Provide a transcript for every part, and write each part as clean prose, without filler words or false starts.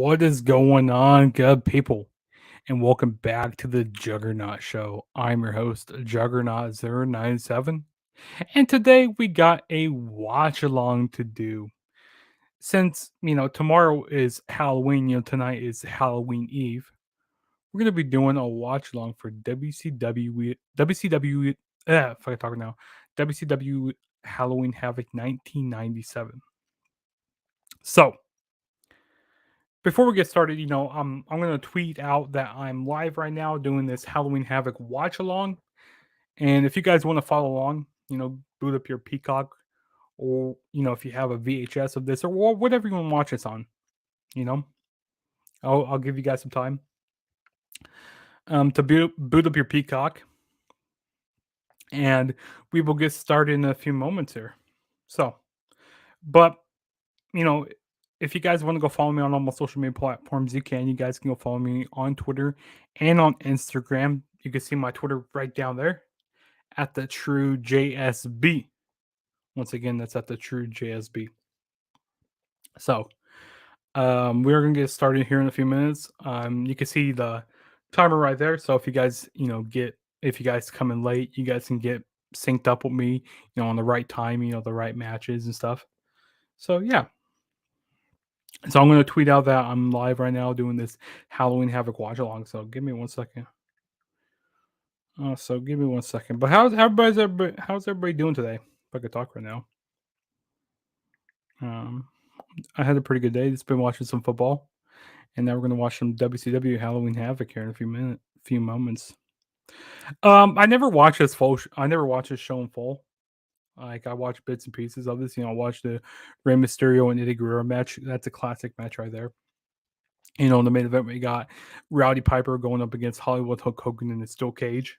What is going on, good people? And welcome back to the Juggernaut Show. I'm your host, Juggernaut097. And today we got a watch along to do. Since, tomorrow is Halloween, tonight is Halloween Eve, we're going to be doing a watch along for if I can talk now, WCW Halloween Havoc 1997. So, before we get started, I'm gonna tweet out that I'm live right now doing this Halloween Havoc watch along. And if you guys want to follow along, boot up your Peacock, or if you have a VHS of this, or whatever you want to watch this on, you know, I'll give you guys some time to boot up your Peacock, and we will get started in a few moments here. So, but you know, if you guys want to go follow me on all my social media platforms, you can. You guys can go follow me on Twitter and on Instagram. You can see my Twitter right down there at the True JSB. Once again, that's at the True JSB. So, we're gonna get started here in a few minutes. You can see the timer right there. So if you guys, if you guys come in late, you guys can get synced up with me, on the right time, the right matches and stuff. So yeah. So I'm gonna tweet out that I'm live right now doing this Halloween Havoc watch along. So give me 1 second. So give me 1 second. But how's everybody doing today? If I could talk right now. I had a pretty good day. Just been watching some football, and now we're gonna watch some WCW Halloween Havoc here in a few moments. I never watched this full. I never watched this show in full. Like I watched bits and pieces of this. I watched the Rey Mysterio and Eddie Guerrero match. That's a classic match right there. In the main event, we got Rowdy Piper going up against Hollywood Hulk Hogan in a steel cage.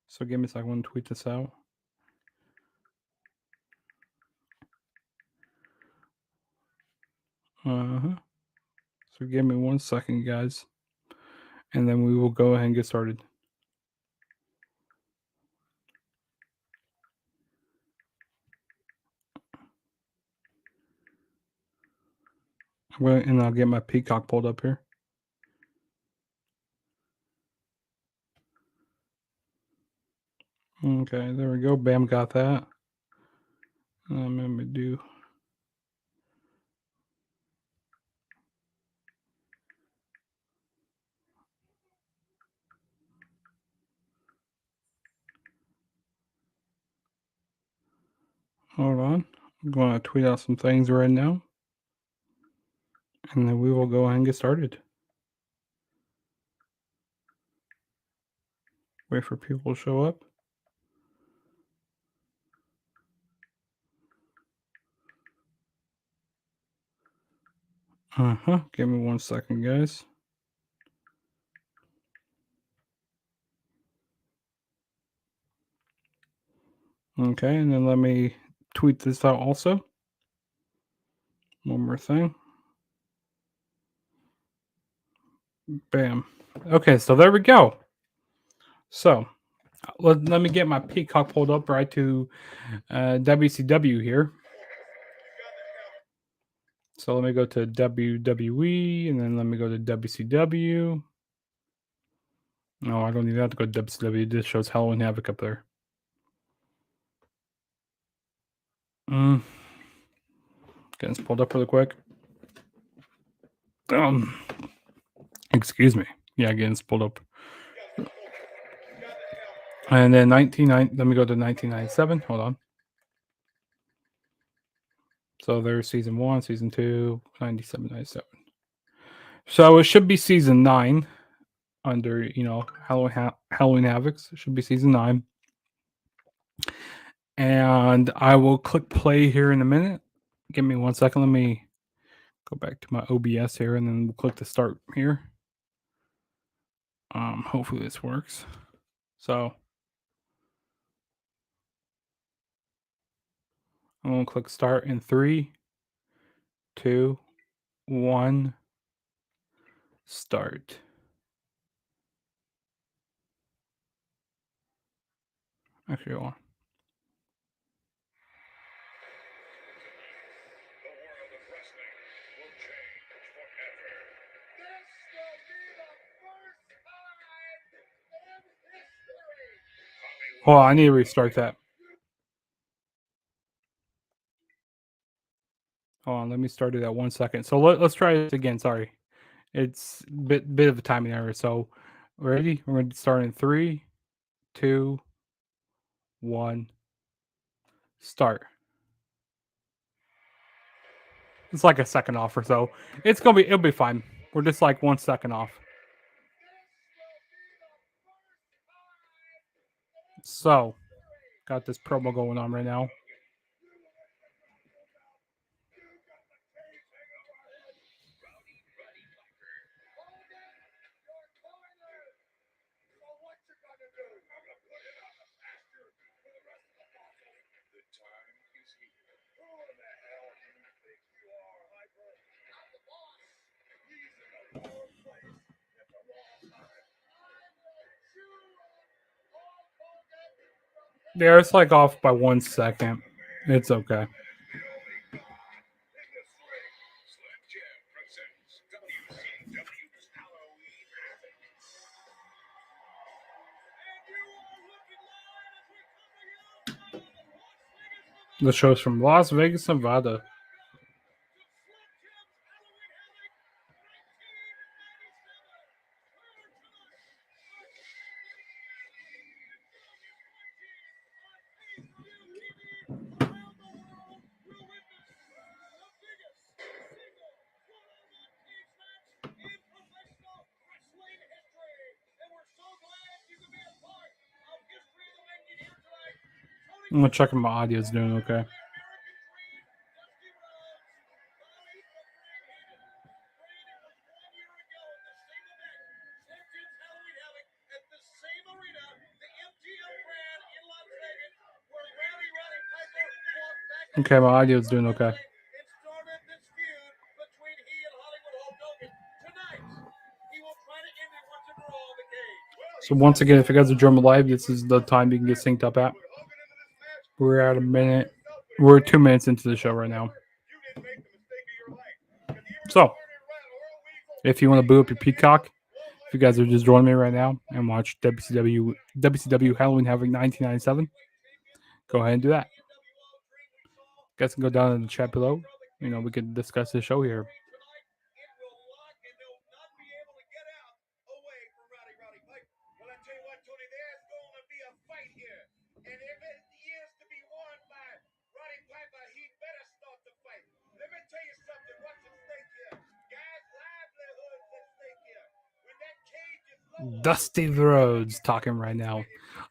So give me a second. I want to tweet this out. So give me 1 second, guys, and then we will go ahead and get started. And I'll get my Peacock pulled up here. Okay, there we go. Bam, got that. Let me do. Hold on. I'm going to tweet out some things right now. And then we will go ahead and get started. Wait for people to show up. Give me 1 second, guys. Okay, and then let me tweet this out also. One more thing. Bam. Okay, so there we go. So let me get my Peacock pulled up right to WCW here. So let me go to WWE, and then let me go to WCW. No, I don't even have to go to WCW. This shows Halloween Havoc up there. Getting this pulled up really quick. Excuse me. Yeah, getting this pulled up. And then let me go to 1997. Hold on. So there's season 1, season 2, 97, 97. So it should be season 9 under, Halloween Havocs. It should be season 9. And I will click play here in a minute. Give me 1 second. Let me go back to my OBS here, and then we'll click the start here. Hopefully this works. So I'm going to click start in 3, 2, 1, start. Actually, hold on. Hold on, I need to restart that. Hold on, let me start it at 1 second. So let's try this again. Sorry, it's bit of a timing error. So ready? We're going to start in 3, 2, 1, start. It's like a second off or so. It'll be fine. We're just like 1 second off. So got this promo going on right now. Yeah, it's like off by 1 second. It's okay. The show's from Las Vegas, Nevada. I'm gonna check if my audio's doing okay. Okay, my audio's doing okay. So once again, if you guys are joining live, this is the time you can get synced up at. We're at a minute. We're 2 minutes into the show right now. So, if you want to boo up your Peacock, if you guys are just joining me right now and watch WCW Halloween Havoc 1997, go ahead and do that. You guys can go down in the chat below. You know, we can discuss the show here. Dusty Rhodes talking right now.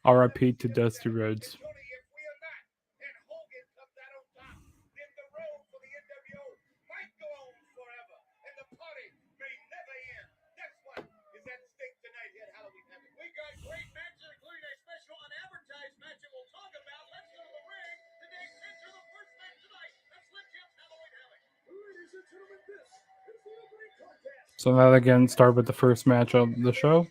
RIP to Dusty Rhodes. So that again, start with the first match of the show.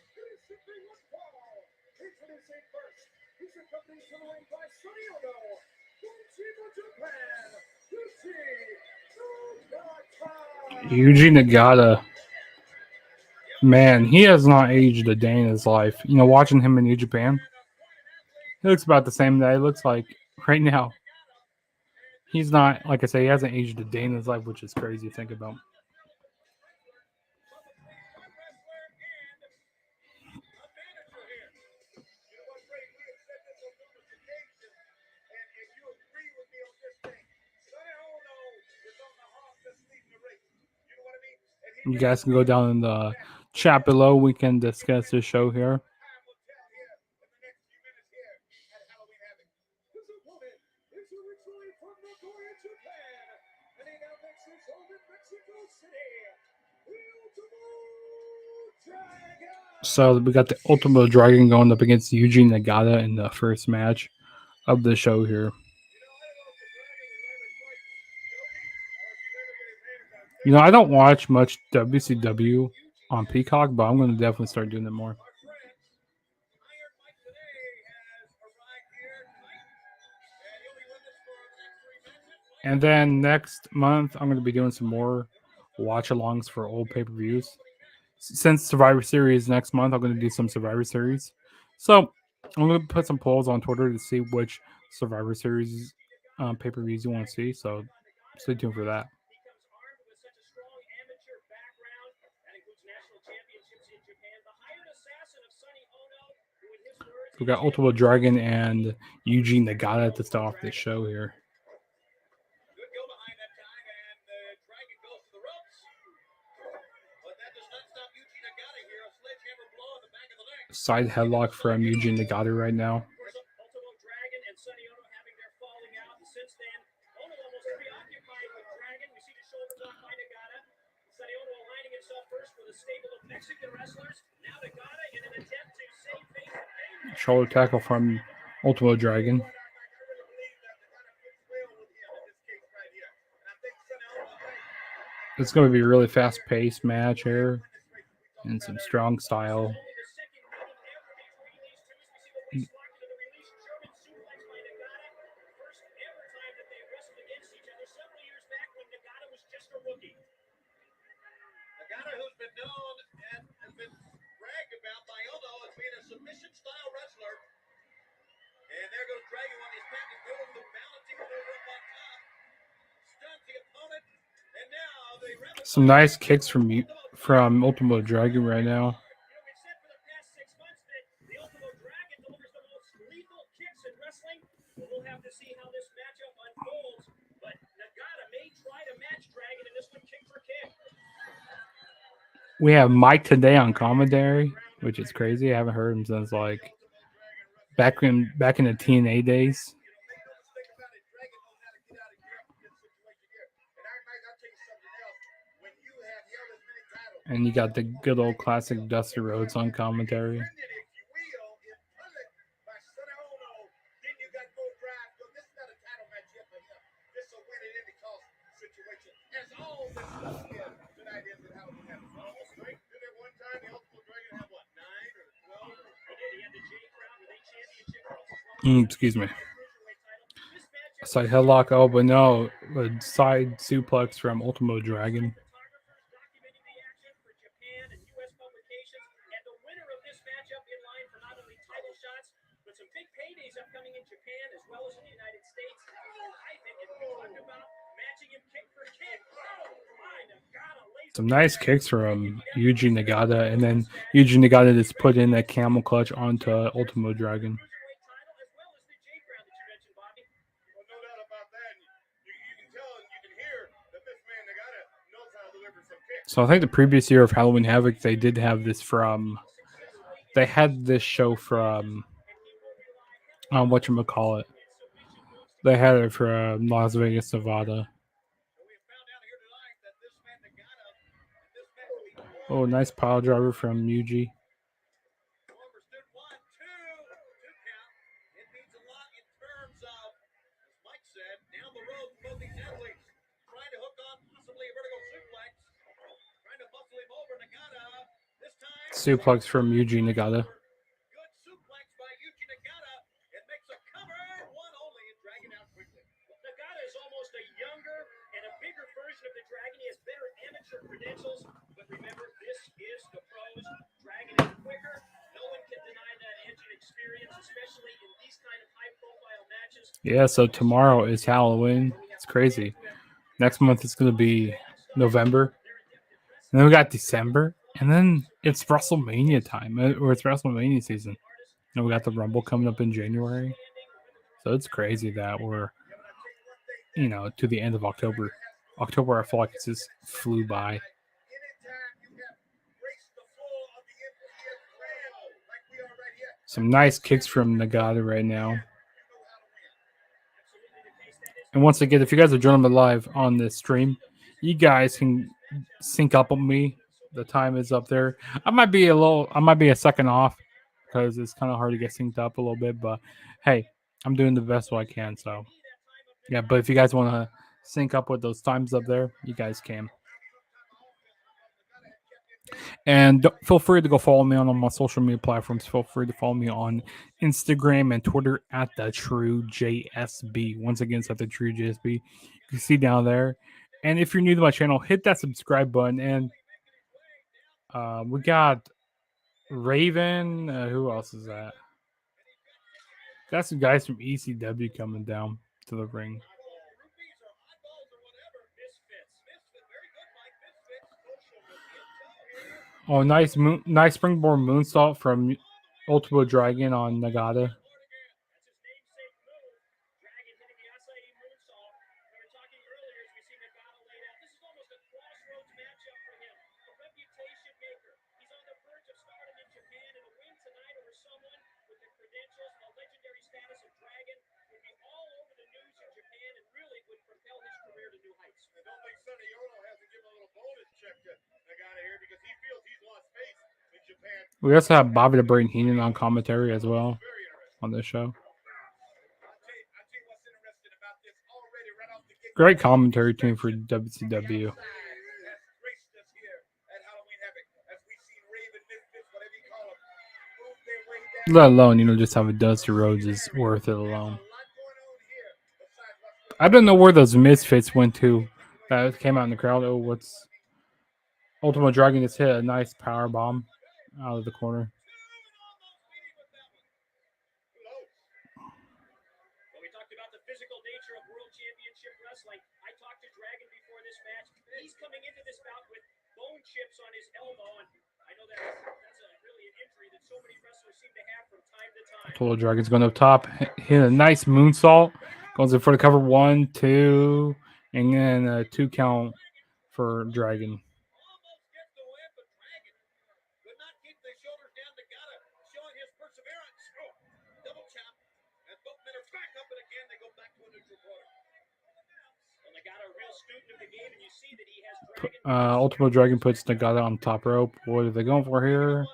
Yuji Nagata. Man, he has not aged a day in his life. You know, watching him in New Japan, he looks about the same that he looks like right now. He's not, like I say, he hasn't aged a day in his life, which is crazy to think about. You guys can go down in the chat below. We can discuss this show here. So we got the Ultimate Dragon going up against Yuji Nagata in the first match of the show here. You know, I don't watch much WCW on Peacock, but I'm going to definitely start doing it more. And then next month, I'm going to be doing some more watch-alongs for old pay-per-views. Since Survivor Series next month, I'm going to do some Survivor Series. So I'm gonna put some polls on Twitter to see which Survivor Series pay-per-views you want to see. So stay tuned for that. We got Ultimate Dragon and Eugene Nagata to start off this show here. Side headlock from Eugene Nagata right now. Shoulder tackle from Ultimate Dragon. It's going to be a really fast-paced match here and some strong style. Some nice kicks from Ultimate Dragon right now. We have Mike today on commentary, which is crazy. I haven't heard him since like back in the TNA days. And you got the good old classic Dusty Rhodes on commentary. Excuse me. Side headlock, oh, but no, a side suplex from Ultimate Dragon. Some nice kicks from Yuji Nagata, and then Yuji Nagata just put in that camel clutch onto Ultimate Dragon. So I think the previous year of Halloween Havoc, they did have this from. They had this show from. Whatchamacallit. They had it from Las Vegas, Nevada. Oh, nice pile driver from Yuji. Suplex from Yuji Nagata. Yeah, so tomorrow is Halloween. It's crazy. Next month it's going to be November. And then we got December. And then it's WrestleMania time, or it's WrestleMania season. And we got the Rumble coming up in January. So it's crazy that we're, to the end of October. October, I feel like it just flew by. Some nice kicks from Nagata right now. And once again, if you guys are joining me live on this stream, you guys can sync up with me. The time is up there. I might be a second off because it's kind of hard to get synced up a little bit. But hey, I'm doing the best I can. So yeah, but if you guys want to sync up with those times up there, you guys can. And feel free to go follow me on all my social media platforms. Feel free to follow me on Instagram and Twitter at the True JSB. Once again, it's at the True JSB. You can see down there. And if you're new to my channel, hit that subscribe button. And we got Raven. Who else is that? Got some guys from ECW coming down to the ring. Oh, nice springboard moonsault from Ultimo Dragon on Nagata. We also have Bobby the Brain Heenan on commentary as well on this show. Great commentary team for WCW. Let alone, just how it does to Rhodes is worth it alone. I don't know where those misfits went to that came out in the crowd. Oh, what's Ultimo Dragon just hit a nice power bomb out of the corner. We talked about the physical nature of World Championship Wrestling. I talked to Dragon before this match. He's coming into this bout with bone chips on his elbow, and I know that's really an injury that so many wrestlers seem to have from time to time. Ultimo Dragon's going up top, hit a nice moonsault, goes in for the cover 1, 2, and then a 2 count for Dragon. Ultimo Dragon puts Nagata on top rope. What are they going for here?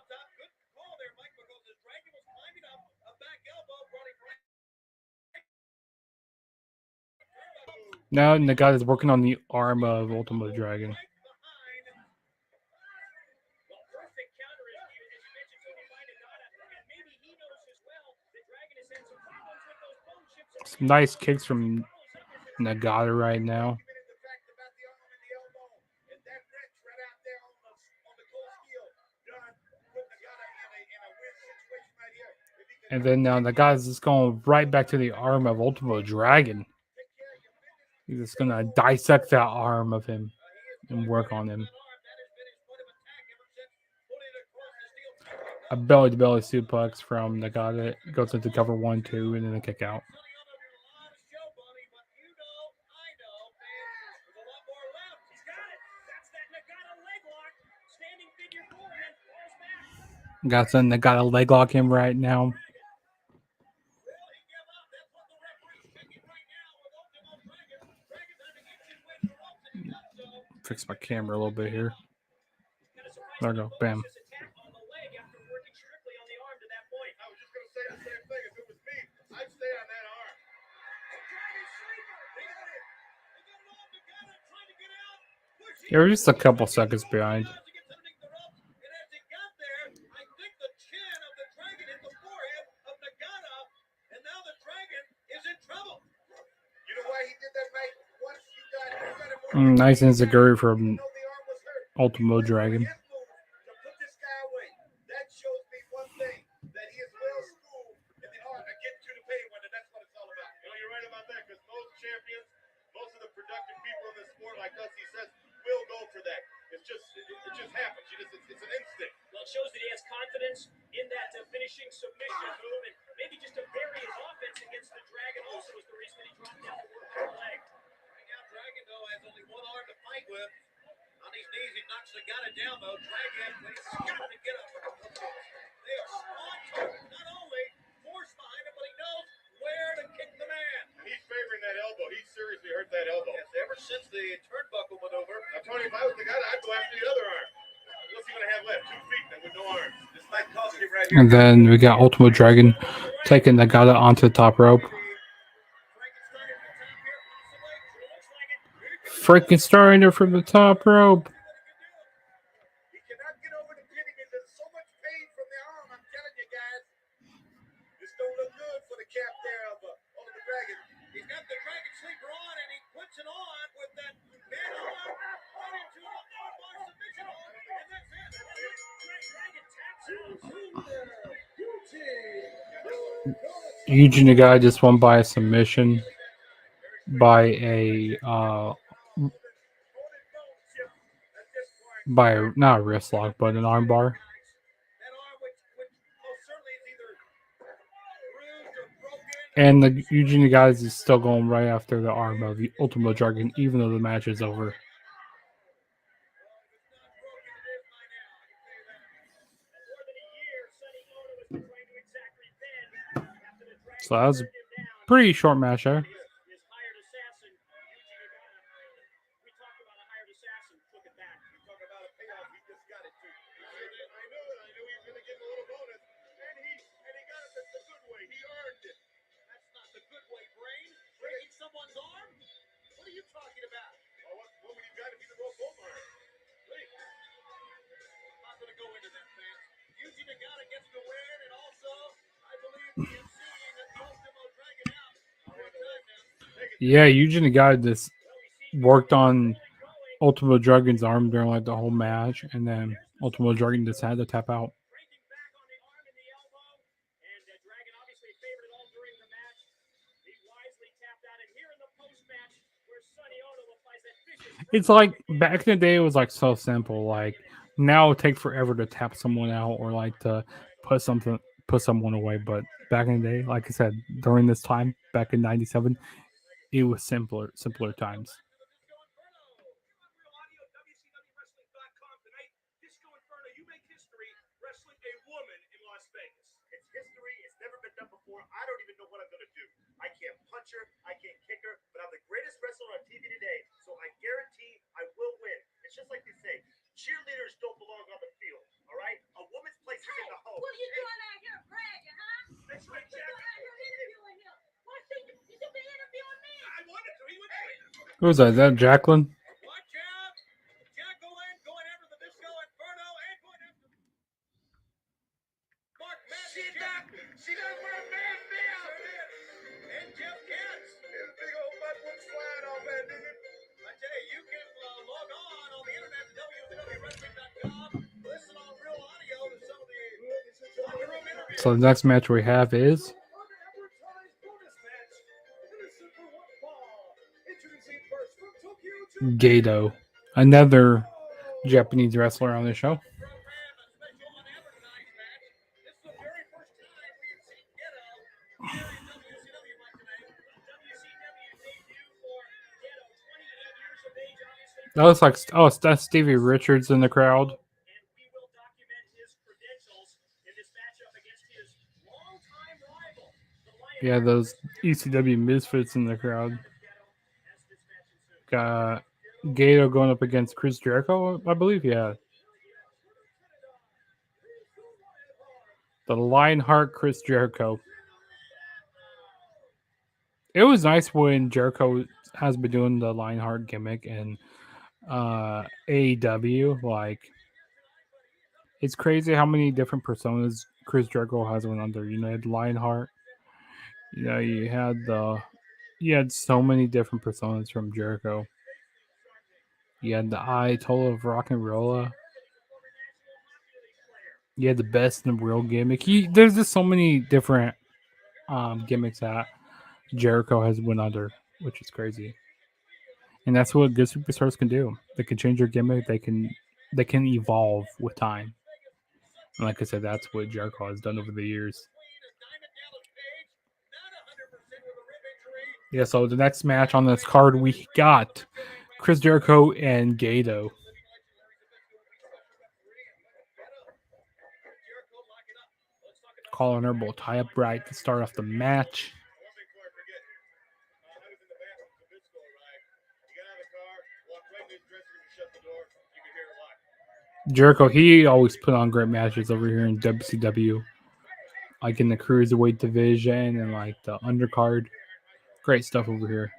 Now Nagata is working on the arm of Ultimo Dragon. Some nice kicks from Nagata right now. And then now Nagata's just going right back to the arm of Ultimo Dragon. He's just going to dissect that arm of him and work on him. A belly-to-belly suplex from Nagata. Goes into cover 1, 2, and then a kick out. Nagata leg lock him right now. Fix my camera a little bit here. There we go. Bam. Yeah, we're just a couple seconds behind. Nice enziguri from Ultimo Dragon. Shows that he has confidence in that finishing submission move, and maybe just to vary his offense against the Dragon also was the reason that he dropped down to work on the leg. Right now, Dragon, though, has only one arm to fight with. On his knees, he knocks Nagata down, though. Dragon, he's got to get up. They are on target. Not only force behind him, but he knows where to kick the man. He's favoring that elbow. He seriously hurt that elbow. Yes, ever since the turnbuckle maneuver. Now, Tony, if I was Nagata, I'd go after the other arm. What's he going to have left? 2 feet then with no arms. This might cost him right here. And then we got Ultimo Dragon taking Nagata onto the top rope. Frankensteiner from the top rope. He cannot get over the pin. He's in so much pain from the arm. I'm telling you guys, this don't look good for the cap there of Ultimo Dragon. He's got the Dragon sleeper on, and he puts it on with that man arm right into an armbar submission hold, and that's it. Dragon taps out. Yuji Nagata just won by a submission by not a wrist lock but an arm bar. And the Yuji Nagata is still going right after the arm of the Ultimate Dragon, even though the match is over. So that was a pretty short match there. Yeah, Yuji Nagata just worked on Ultimate Dragon's arm during like the whole match, and then Ultimate Dragon just had to tap out. It's like back in the day, it was like so simple. Like now, it takes forever to tap someone out or like to put someone away. But back in the day, like I said, during this time back in '97, it was simpler times. I don't even know what I'm going to do. I can't punch her, I can't kick her, but I'm the greatest wrestler on TV today, so I guarantee I will win. It's just like they say, cheerleaders don't belong on the field, all right? A woman's place is in the home. What are you doing out here bragging, huh? That's right, Jack. Interviewing him. Why should you be interviewing me? I wanted to. He would do it. Who was that? Is that Jacqueline? Watch out. Jack going after the Disco Inferno and going after Mark Madden. She does wear a man down. And Jeff Katz. His big old butt would slide off that, didn't it? I tell you, you can log on the internet at WCWWrestling.com. Listen on real audio to some of the locker room interviews. So the next match we have is Gato, another Japanese wrestler on the show. That looks like that's Stevie Richards in the crowd. Yeah, those ECW misfits in the crowd. Got Gato going up against Chris Jericho, I believe. Yeah, the Lionheart Chris Jericho. It was nice when Jericho has been doing the Lionheart gimmick in AEW. Like, it's crazy how many different personas Chris Jericho has went under. You know, Lionheart. You know, you had so many different personas from Jericho. You had the Ayatollah of Rock and Rolla. You had the best in the world gimmick. There's just so many different gimmicks that Jericho has went under, which is crazy. And that's what good superstars can do. They can change their gimmick. They can evolve with time. And like I said, that's what Jericho has done over the years. Yeah, so the next match on this card, we got Chris Jericho and Gato. Collar and elbow tie up right to start off the match. Jericho, he always put on great matches over here in WCW, like in the cruiserweight division and like the undercard. Great stuff over here.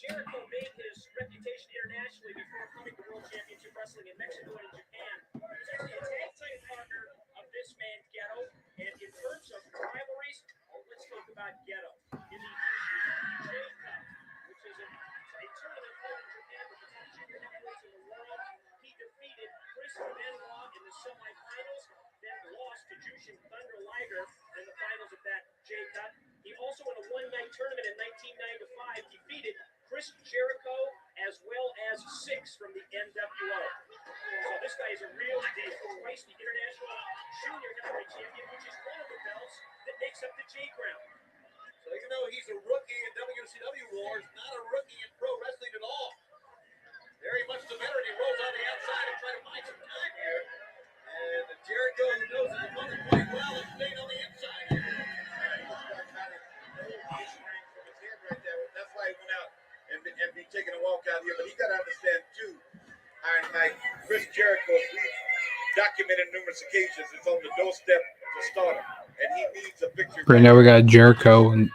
Jericho made his reputation internationally before coming to World Championship Wrestling in Mexico and in Japan. He was actually a tag team partner of this man, Ghetto. And in terms of rivalries, semifinals, then lost to Jushin Thunder Liger in the finals of that J-Cup. He also, in a one-night tournament in 1995, defeated Chris Jericho as well as Six from the NWO. So this guy is a real deal. Twice the International Junior Heavyweight Champion, which is one of the belts that makes up the J Crown. So even though he's a rookie in WCW wars, not a rookie in pro wrestling at all. Very much the veteran. He rolls on the outside and tries to find some time here. And Jericho, who knows his opponent quite well, is staying on the inside here. That's why he went out and be taking a walk out here. But he got to understand, too, Iron Mike, Chris Jericho, we've documented numerous occasions, is on the doorstep to stardom. And he needs a picture. Right now we got Jericho and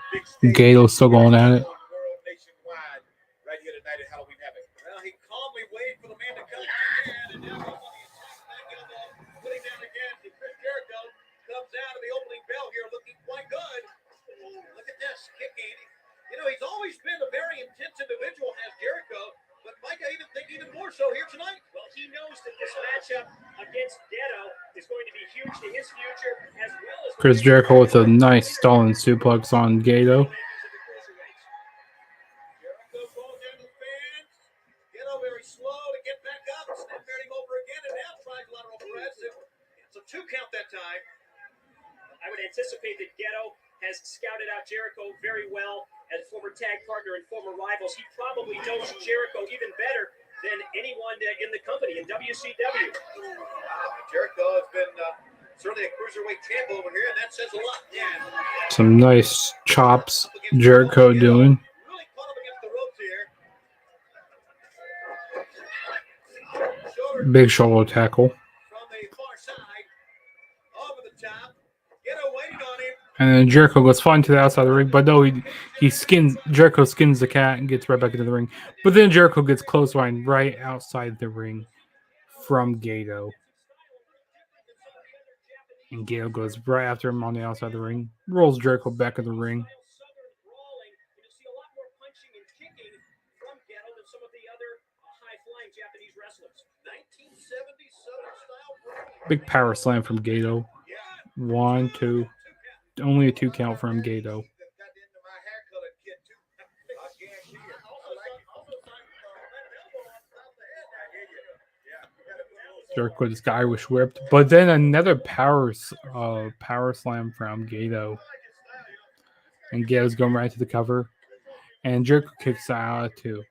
Gato still going at it. World nationwide right here tonight at Halloween Havoc. Well, he calmly waited for the man to come in, and now he's on the attack back elbow, putting down again. And Chris Jericho comes out of the opening bell here looking quite good. Look at this, kicking. You know, he's always been a very intense individual, has Jericho, but Mike, I even think even more so here tonight. Well, he knows that this matchup against Ghetto is going to be huge to his future, as well as Chris Jericho with a nice stalling suplex on Gato. Jericho calls down the fans. Ghetto very slow to get back up, snap him over again, and now tries lateral press. It's a 2 count that time. I would anticipate that Ghetto has scouted out Jericho very well as former tag partner and former rivals. He probably knows Jericho even better than anyone in the company in WCW. Jericho has been certainly a cruiserweight champ over here, and that says a lot. Yeah. Some nice chops Jericho doing. Really caught him against the ropes here. Big shoulder tackle. From the far side, over the top. Ghetto waiting on him. And then Jericho goes flying to the outside of the ring, but no, Jericho skins the cat and gets right back into the ring. But then Jericho gets clotheslined right outside the ring from Gato. And Gato goes right after him on the outside of the ring, rolls Jericho back in the ring. Big power slam from Gato. 1, 2. Only a 2 count from Gato. Jericho with this Irish whipped, but then another power slam from Gato. And Gato's going right to the cover. And Jericho kicks out too.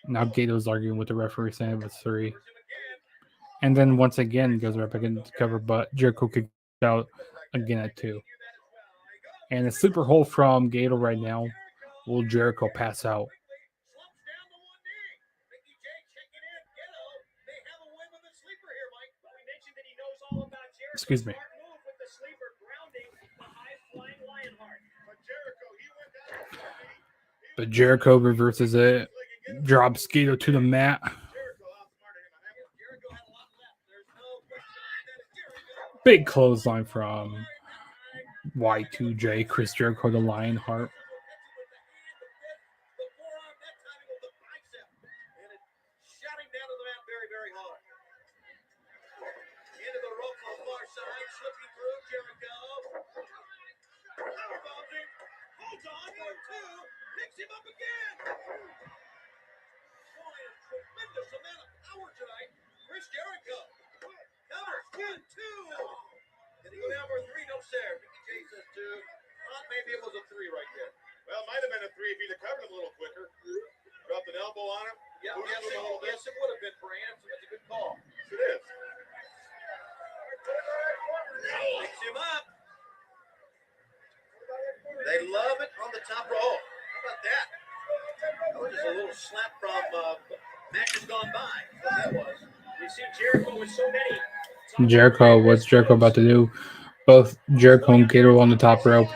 Now Gato's arguing with the referee saying it was 3. And then once again goes right back into the cover, but Jericho kicks out again at 2. And a sleeper hold from Gato right now. Will Jericho pass out? Excuse me. But Jericho reverses it, drops Gato to the mat. Big clothesline from Y2J, Chris Jericho, the Lionheart. Maybe it was a 3 right there. Well, it might have been a 3 if he'd have covered him a little quicker. Dropped an elbow on him. Yeah, yes, it would have been for him, so that's a good call. Yes, it is. Picks him up. They love it on the top row. How about that? That was just a little slap from matches gone by. That was. You see Jericho with so many. Jericho, what's Jericho about to do? Both Jericho and Gato on the top rope.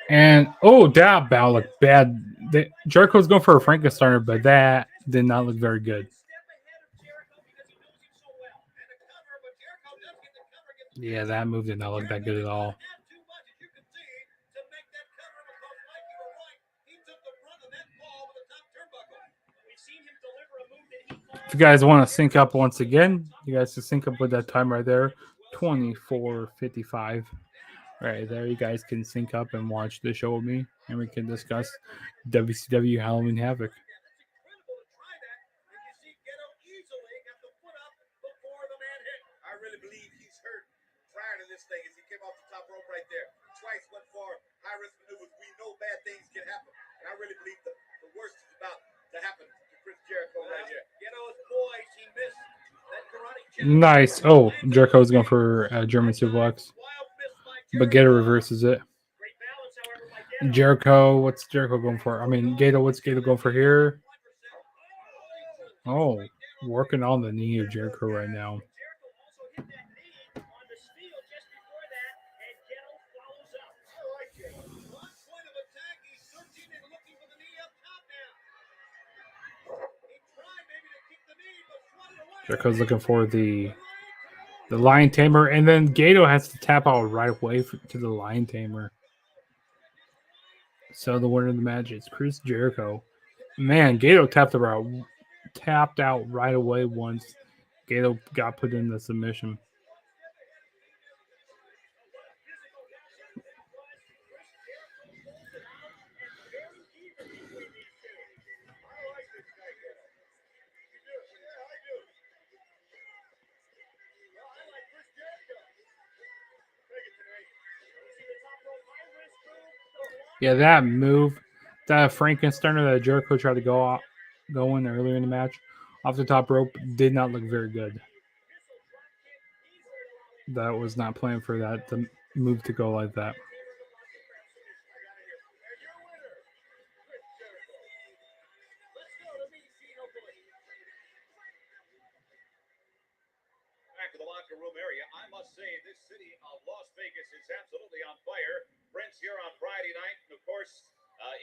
And, that bow looked bad. Jericho's going for a Frankensteiner, but that did not look very good. Yeah, that move did not look that good at all. you guys want to sync up once again, you guys can sync up with that time right there, 24:55. Right there, you guys can sync up and watch the show with me, and we can discuss WCW Halloween Havoc. I really believe he's hurt prior to this thing as he came off the top rope right there. Twice went for high risk maneuvers. We know bad things can happen. And I really believe the worst is about to happen to Chris Jericho right here. Ghetto's boys, he missed that karate chop. Nice. Oh, Jericho's going for a German suplex, but Gator reverses it. Jericho, what's Jericho going for? I mean, Gator, what's Gator going for here? Oh, working on the knee of Jericho right now. Jericho's looking for the Lion Tamer, and then Gato has to tap out right away to the Lion Tamer. So the winner of the match is Chris Jericho. Man, Gato tapped out right away once Gato got put in the submission. Yeah, that move, that Frankensteiner that Jericho tried to go in earlier in the match, off the top rope, did not look very good. That was not planned for that the move to go like that. Back to the locker room area. I must say, this city of Las Vegas is absolutely on fire. Prince here on Friday night. And of course,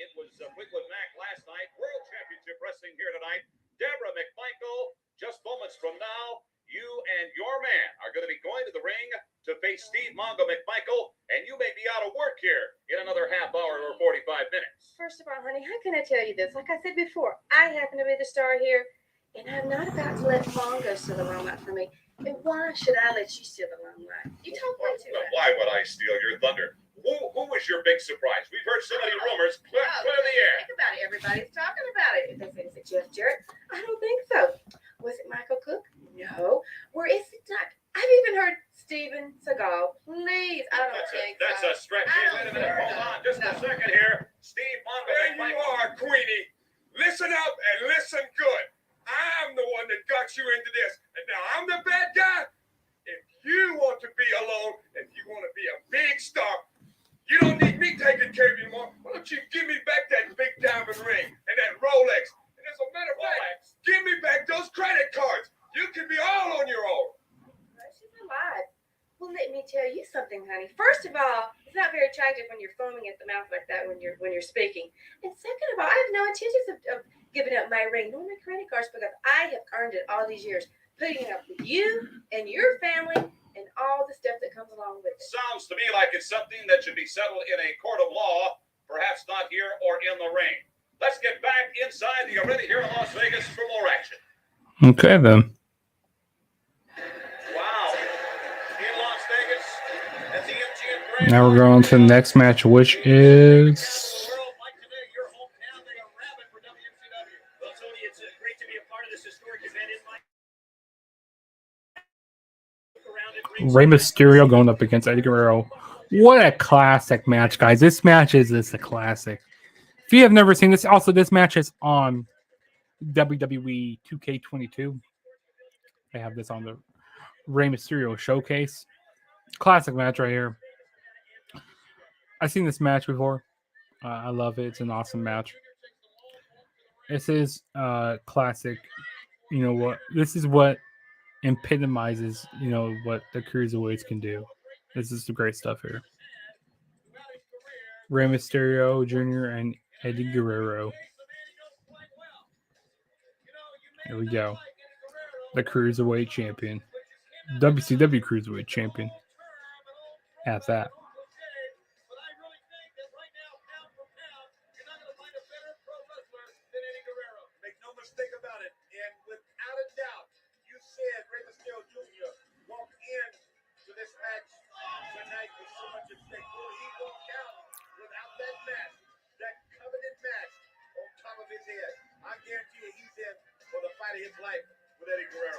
it was Fleetwood Mac last night. World Championship Wrestling here tonight. Deborah McMichael, just moments from now, you and your man are going to be going to the ring to face Steve Mongo McMichael, and you may be out of work here in another half hour or 45 minutes. First of all, honey, how can I tell you this? Like I said before, I happen to be the star here, and I'm not about to let Mongo steal the limelight from me. And why should I let you steal the limelight? You talk way too much. Why would I steal your thunder? Who was your big surprise? We've heard so many rumors. Clear the air. Think about it. Everybody's talking about it. They say, is it Jeff Jarrett? I don't think so. Was it Michael Cook? No. Where is it not? I've even heard Steven Seagal. Please, I don't think That's a stretch. Wait a minute. Hold on just a second here. Steve Mongo. There you are, Queenie. Listen up and listen good. I'm the one that got you into this. And now I'm the bad guy. If you want to be alone, if you want to be a big star, you don't need me taking care of you anymore. Why don't you give me back that big diamond ring and that Rolex? And as a matter of fact, give me back those credit cards. You can be all on your own. she's alive. Well, let me tell you something, honey. First of all, it's not very attractive when you're foaming at the mouth like that when you're speaking. And second of all, I have no intentions of giving up my ring nor my credit cards because I have earned it all these years, putting up with you and your family and all the stuff that comes along with it. Sounds to me like it's something that should be settled in a court of law, perhaps not here or in the ring. Let's get back inside the arena here in Las Vegas for more action. Okay, then. Wow. In Las Vegas, at the MGM Grand. Now we're going to the next match, which is Rey Mysterio going up against Eddie Guerrero. What a classic match, guys. This match is a classic. If you have never seen this, also this match is on WWE 2K22. They have this on the Rey Mysterio showcase. Classic match right here. I've seen this match before. I love it. It's an awesome match. This is classic. You know what? This is what epitomizes, what the cruiserweights can do. This is the great stuff here. Rey Mysterio Jr. and Eddie Guerrero. Here we go. The cruiserweight champion. WCW cruiserweight champion. At that. Make no mistake about it, and without a doubt, so much at stake. Will he walk out without that mask, that coveted mask on top of his head? I guarantee you he's in for the fight of his life with Eddie Guerrero.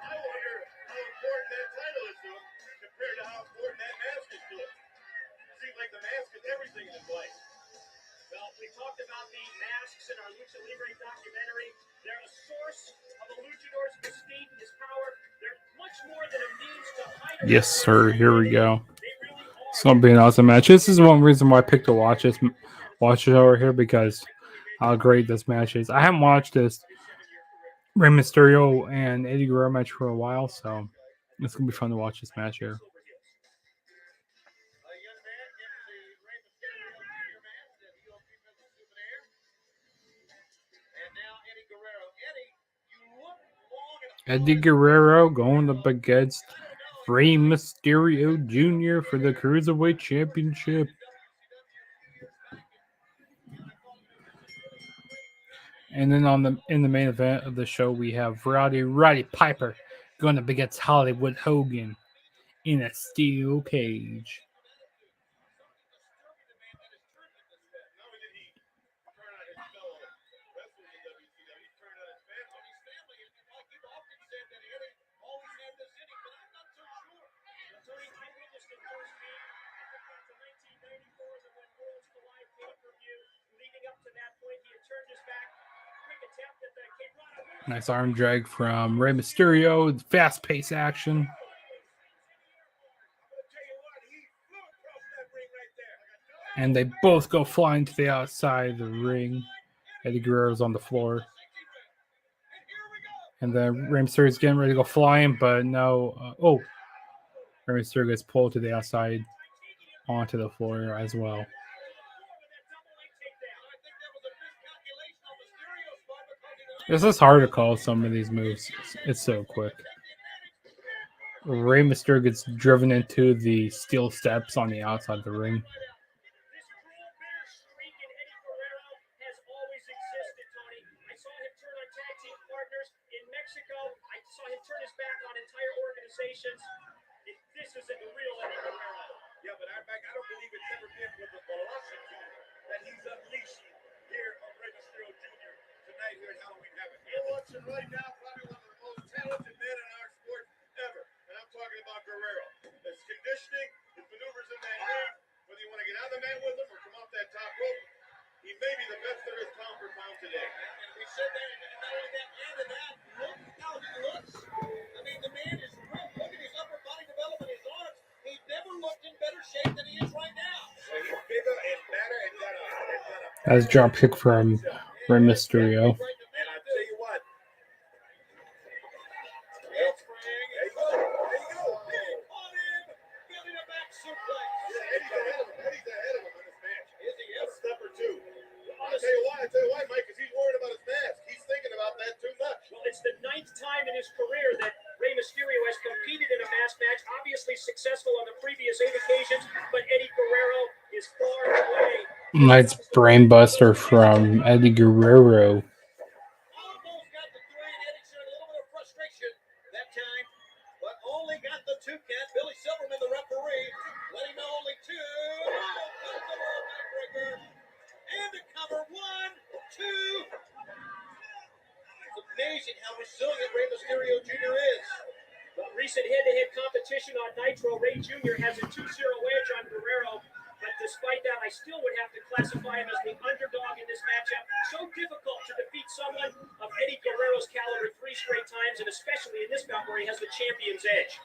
I wonder how important that title is to him compared to how important that mask is to him. It seems like the mask is everything in his life. Well, we talked about the masks in our Lucha Libre documentary. They're a source of a luchador's mystique, his power. They're much more than a means to hide. Yes, sir. Here we go. They really are. It's gonna be an awesome match. This is one reason why I picked to watch it over here because how great this match is. I haven't watched this Rey Mysterio and Eddie Guerrero match for a while, so it's gonna be fun to watch this match here. A young man gets the Rey Mysterio Jr. mask that he'll keep as a souvenir. And now Eddie Guerrero. Eddie, you look long and Eddie Guerrero going up against Rey Mysterio Jr. for the Cruiserweight Championship. And then in the main event of the show, we have Roddy Piper going up against Hollywood Hogan in a steel cage. not only did he turn on his fellow wrestlers in WCW, he turned on his family. His family, like you've often said that Eddie always had this in him, but I'm not so sure. Tony, I witnessed it firsthand. I think back to 1994, the When Worlds Collide pay-per-view. Leading up to that point, he had turned his back. Quick attempt at the Cape Rod. Nice arm drag from Rey Mysterio. Fast-paced action. I'm going to tell you what, he flew across that ring right there. And they both go flying to the outside of the ring. Eddie Guerrero's on the floor. And then Rey Mysterio's getting ready to go flying, but no. Rey Mysterio gets pulled to the outside onto the floor as well. This is hard to call some of these moves. It's so quick. Rey Mysterio gets driven into the steel steps on the outside of the ring. This cruel, bitter streak in Eddie Guerrero has always existed, Tony. I saw him turn on tag team partners in Mexico. I saw him turn his back on entire organizations. This isn't the real Eddie Guerrero. Yeah, but I don't believe it's ever been with the velocity that he's unleashing here on Rey Mysterio Jr. tonight here at Halloween Havoc. You're watching right now probably one of the most talented men in our sport ever. And I'm talking about Guerrero. His conditioning, his maneuvers in that ring, whether you want to get on the mat with him or come off that top rope, he may be the best there is pound for pound today. And we said that, and not only that, and that, look how he looks. I mean, the man is real. Look at his upper body development, his arms. He's never looked in better shape than he is right now. So he's bigger and better and got a That's a drop kick from Rey Mysterio. And I tell you what, there you go. There you go. On him, building a back suplex. Yeah, Eddie's ahead of him. Eddie's ahead of him in this match. Is he A ever? step or two. I tell you why, Mike, because he's worried about his mask. He's thinking about that too much. Well, it's the 9th time in his career that Rey Mysterio has competed in a mask match. Obviously successful on the previous 8 occasions, but Eddie Guerrero is far away. Nice brainbuster from Eddie Guerrero. Almost got the 3, and Eddie showed a little bit of frustration that time, but only got the 2 count. Billy Silverman, the referee, let him know only 2. That's the world backbreaker. And to cover 1, 2. It's amazing how resilient Rey Mysterio Jr. is. But recent head-to-head competition on Nitro, Rey Jr. has a 2-0 edge on Guerrero. But despite that, I still would have to classify him as the underdog in this matchup. So difficult to defeat someone of Eddie Guerrero's caliber 3 straight times, and especially in this bout where he has the champion's edge.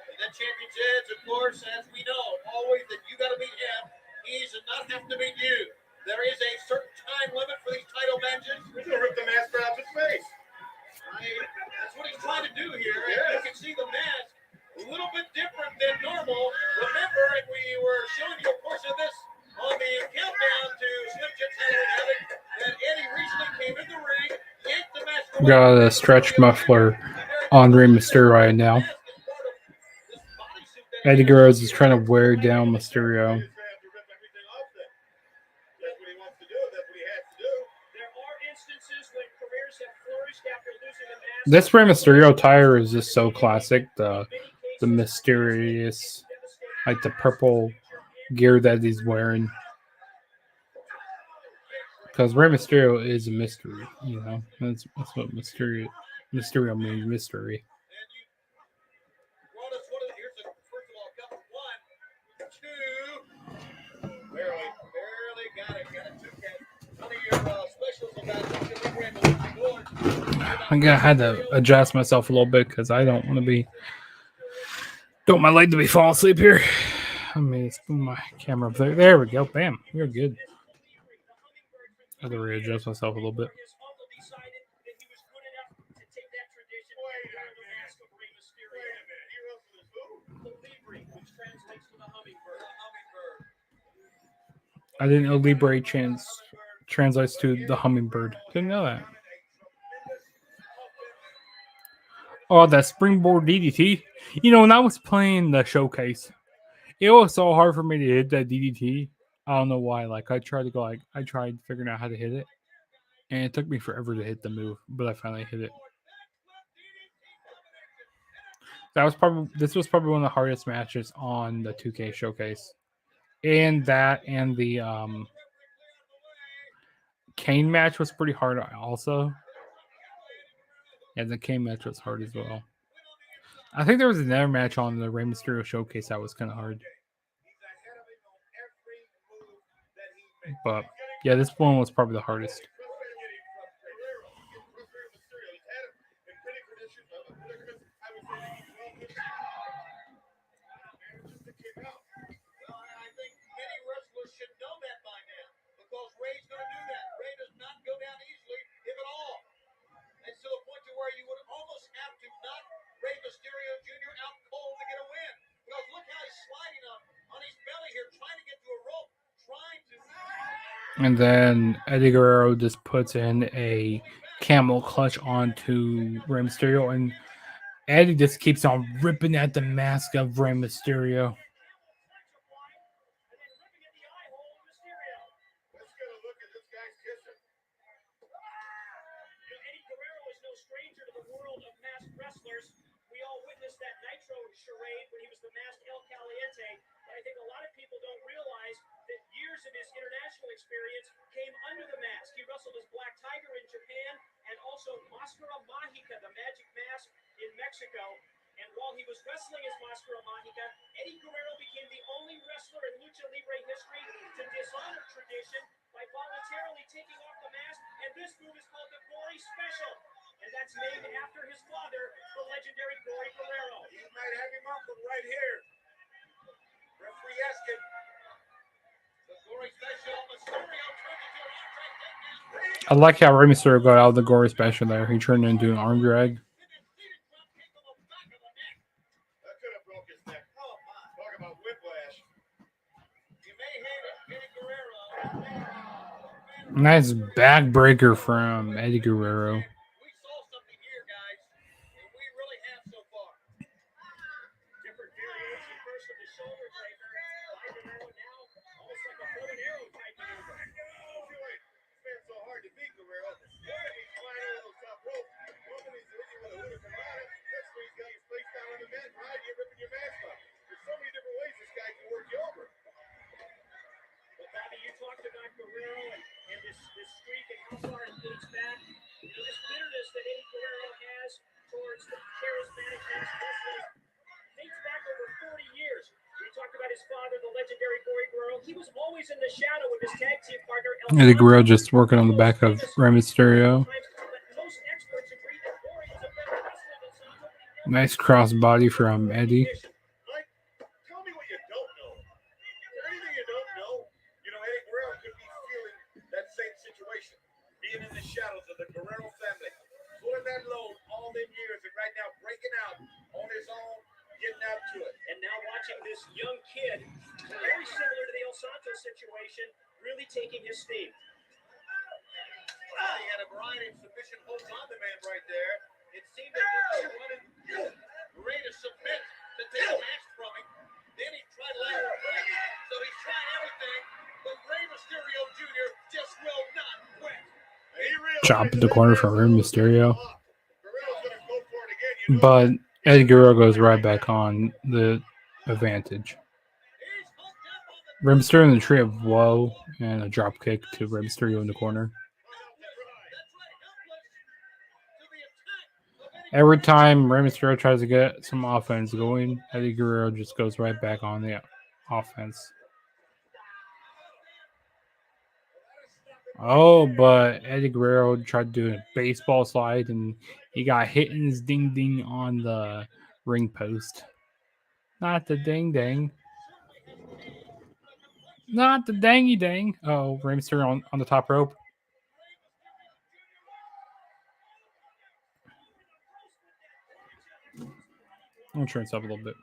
And that champion's edge, of course, as we know, always that you got to beat him. He does not have to beat you. There is a certain time limit for these title matches. He's going to rip the mask right off his face. That's what he's trying to do here. And you can see the mask a little bit different than normal. Remember, if we were showing you a portion of this on the countdown to Slim Jim's Halloween Havoc, that Eddie recently came in the ring, yanked the mask away. Got a stretch muffler on Rey Mysterio right now. Eddie Guerrero is trying to wear down Mysterio. He's going to have to rip everything off then. That's what he wants to do. That's what he has to do. There are instances when careers have flourished after losing a mask. This Rey Mysterio attire is just so classic. The mysterious like the purple gear that he's wearing. Because Rey Mysterio is a mystery, you know. That's what Mysterio means, mystery. Brought us one of the, here's the first of all, couple. 1, 2. Barely got it. Got it, 2K. One of your specials about Lucha Libre and I had to adjust myself a little bit because I don't want to be. Don't want my leg to be falling asleep here. I mean, move my camera up there. There we go. Bam. We're good. I had to readjust myself a little bit. His uncle decided that he was good enough to take that tradition and wear the mask of Rey Mysterio. Wait a minute. He wrestled as who? The Libre, which translates to the hummingbird. I didn't know Libre translates to the hummingbird. Didn't know that. Oh, that springboard DDT. You know, when I was playing the showcase, it was so hard for me to hit that DDT. I don't know why. Like I tried figuring out how to hit it, and it took me forever to hit the move, but I finally hit it. This was probably one of the hardest matches on the 2K showcase, and the Kane match was pretty hard also. Yeah, the Kane match was hard as well. I think there was another match on the Rey Mysterio showcase that was kind of hard. But yeah, this one was probably the hardest. Ray's going to do that. Ray does not go down easily, if at all. And to the point to where you would almost have to knock Rey Mysterio Jr. out cold to get a win. Because look how he's sliding on his belly here, trying to get to a rope, trying to. And then Eddie Guerrero just puts in a camel clutch onto Rey Mysterio, and Eddie just keeps on ripping at the mask of Rey Mysterio. Charade when he was the masked El Caliente, but I think a lot of people don't realize that years of his international experience came under the mask. He wrestled as Black Tiger in Japan and also Máscara Mágica, the magic mask in Mexico. And while he was wrestling as Máscara Mágica, Eddie Guerrero became the only wrestler in Lucha Libre history to dishonor tradition by voluntarily taking off the mask, and this move is called the Gory Special. And that's named after his father, the legendary Gory Guerrero. You might have him up right here. Referee asking. The Gory Special. Mysterio turned into an arm drag. I like how Rey Mysterio got out of the Gory Special there. He turned into an arm drag. That could have broke his neck. Oh, my. Talk about whiplash. You may hate it, Eddie Guerrero. Nice backbreaker from Eddie Guerrero. Eddie Guerrero just working on the back of Rey Mysterio. Nice cross body from Eddie. Tell me what you don't know. Is there anything you don't know? You know, Eddie Guerrero could be feeling that same situation. Being in the shadows of the Guerrero family. Pulling that load all them years and right now breaking out on his own, getting out to it. And now watching this young kid, very similar to the El Santos situation, really taking his steam. Well, he had a variety of submission holds on the man right there. It seemed that he wanted Ray to submit to take a match from him. Then he tried lateral break, so he's trying everything. But Rey Mysterio Jr. just will not quit. Chop in the corner from Rey Mysterio. But Eddie Guerrero goes right back on the advantage. Rey Mysterio in the tree of woe and a drop kick to Rey Mysterio in the corner. Every time Rey Mysterio tries to get some offense going, Eddie Guerrero just goes right back on the offense. Oh, but Eddie Guerrero tried to do a baseball slide and he got hit in his ding ding on the ring post. Not the ding ding. Not the dangy dang. Oh, Rey Mysterio on the top rope. I'm gonna turn this up a little bit.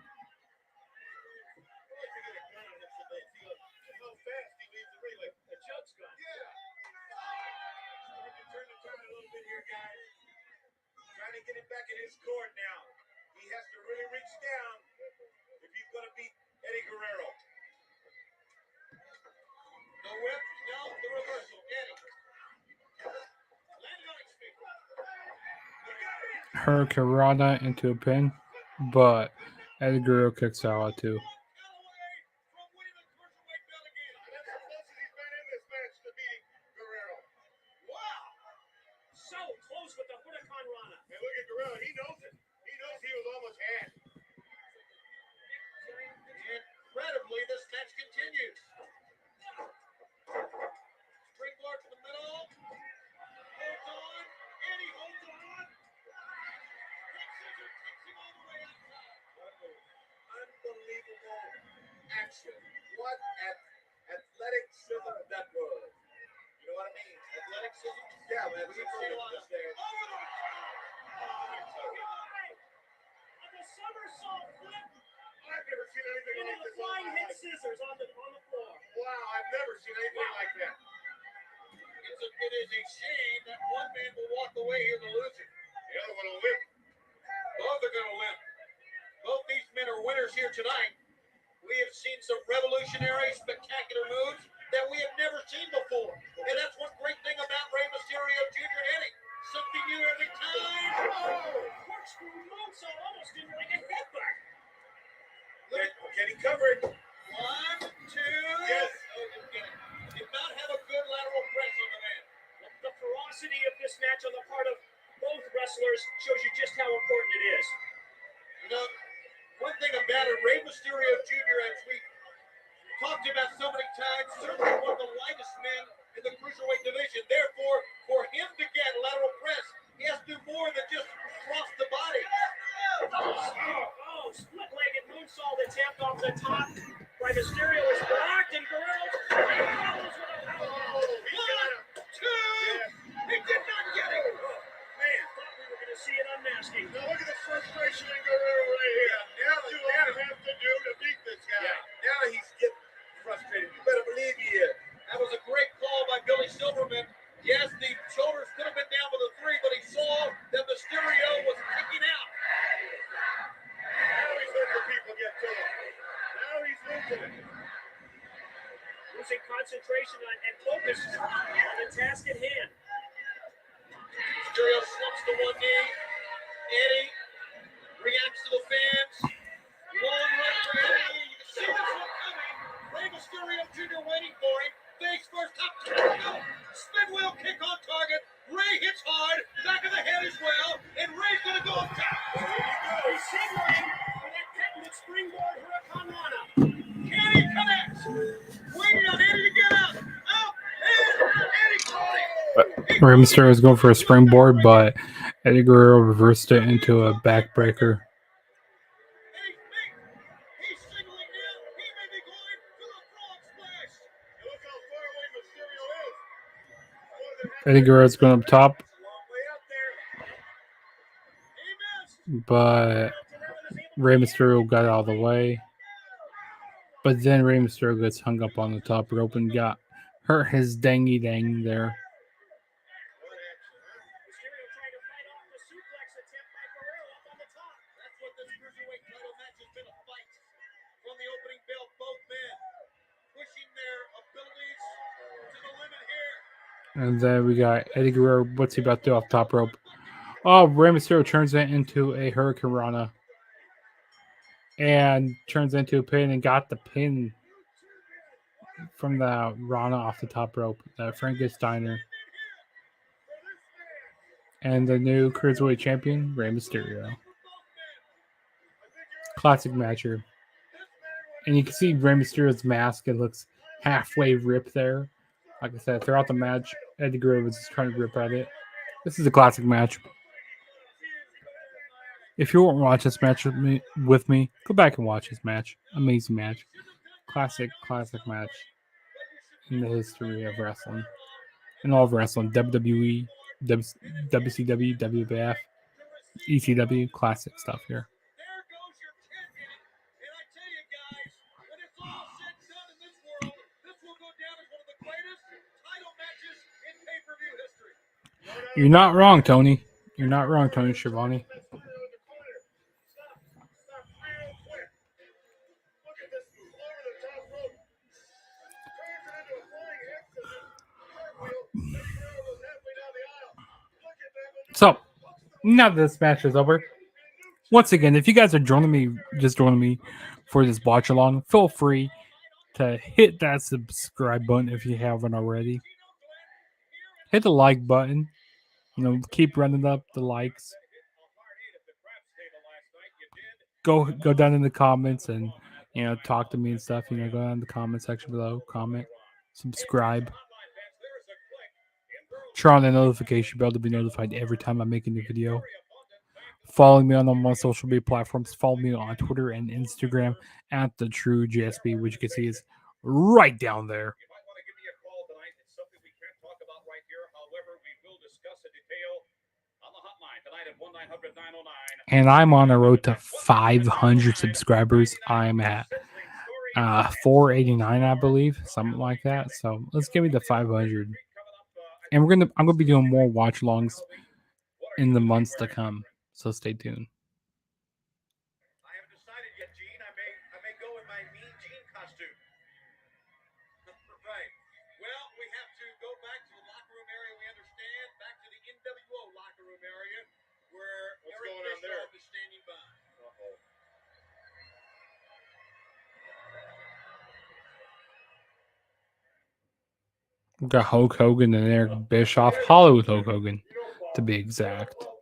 Trying to get him back in his court now. He has to really reach down if he's going to beat Eddie Guerrero. The whip, no, the reversal. Eddie. Landed on his feet. Hurricanrana into a pin, but Eddie Guerrero kicks out too. So close with the Huracan Rana. And look at Guerrero. He knows it. He knows he was almost had. Incredibly, this match continues. Springboard to the middle. Holds on. And he holds on. Takes him all the way outside. Unbelievable action. What athleticism that was. You know what I mean? Athleticism? Yeah, man. We've seen a lot of that. Over the The somersault flip I've never seen anything into like the this. flying head scissors on the floor. Wow, I've never seen anything like that. It is a shame that one man will walk away here the loser. The other one will limp. Both are going to limp. Both these men are winners here tonight. We have seen some revolutionary, spectacular moves that we have never seen before. And that's one great thing about Rey Mysterio Jr. and Eddie. Something new every time. Corkscrew moonsault almost into like a headbutt. Look at, can he cover it? 1, 2. Yes. Did not have a good lateral press on the man. The ferocity of this match on the part of both wrestlers shows you just how important it is. You know, one thing about it, Rey Mysterio Jr., as we talked about so many times, certainly one of the lightest men in the cruiserweight division. Therefore, for him to get lateral press, he has to do more than just cross the body. Oh, split-legged moonsault attempt off the top by Mysterio is blocked, and Guerrero follows with a power. 1, 2. He did not get it. Man, thought we were going to see an unmasking. Now look at the frustration in Guerrero right here. Now what you have to do to beat this guy. Yeah. Now he's getting frustrated. You better believe he is. That was a great call by Billy Silverman. Yes, the shoulders could have been down with a 3, but he saw that Mysterio was kicking out. Now he's letting the people get to him. Now he's losing it. Losing concentration and focus on the task at hand. Mysterio slumps to one knee. Eddie reacts to the fans. Long run for Eddie. You can see this one coming. Rey Mysterio Jr. waiting for him. Face first, top to the spin wheel kick on target. Rey hits hard. Back of the head as well. And Rey's going to go up top. He's signaling for that patented springboard Huracan Rana. Can he connect? Waiting on Eddie to get up. Up. And Eddie caught it. Rey Mysterio was going for a springboard, but Eddie Guerrero reversed it into a backbreaker. He's signaling now. He may be going for the frog splash. Look how far away Mysterio is. Eddie Guerrero's going up top, Long way up there. He missed. but Rey Mysterio got out of the way. But then Rey Mysterio gets hung up on the top rope and got hurt his dangy dang there. Mysterio trying to fight off the suplex attempt by Guerrero up on the top. That's what this cruiserweight title match has been, a fight. From the opening bell, both men pushing their abilities to the limit here. And then we got Eddie Guerrero. What's he about to do off top rope? Oh, Rey Mysterio turns it into a Hurricane Rana. And turns into a pin and got the pin. from the Rana off the top rope, the Frankensteiner, and the new Cruiserweight champion, Rey Mysterio. Classic match here. And you can see Rey Mysterio's mask. It looks halfway ripped there. Like I said, throughout the match, Eddie Guerrero was just trying to rip at it. This is a classic match. If you won't watch this match with me, go back and watch this match. Amazing match. Classic match in the history of wrestling. And all of wrestling. WWE, WCW, WWF, ECW. Classic stuff here. There goes your champion. And I tell you guys, when it's all said and done in this world, this will go down as one of the greatest title matches in pay-per-view history. You're not wrong, Tony. You're not wrong, Tony Schiavone. So, now that this match is over, once again, if you guys are joining me for this watch along, feel free to hit that subscribe button if you haven't already. Hit the like button. Keep running up the likes. Go down in the comments and talk to me and stuff. Go down in the comment section below, comment, subscribe. Turn on the notification bell to be notified every time I make a new video. Follow me on all my social media platforms. Follow me on Twitter and Instagram at the True JSB, which you can see is right down there. You might want to give me a call tonight. It's something we can't talk about right here. However, we will discuss in detail on the hotline tonight at 1-900-909. And I'm on a road to 500 subscribers. I'm at 489, I believe, something like that. So let's give me the 500. And I'm gonna be doing more watch longs in the months to come. So stay tuned. I haven't decided yet, Gene. I may go in my Mean Gene costume. Right. Well, we have to go back to the locker room area. We understand back to the NWO locker room area where What's Eric going on there? Bischoff is standing by. Uh-oh. We got Hulk Hogan and Eric Bischoff, Hollywood Hulk Hogan, to be exact. You know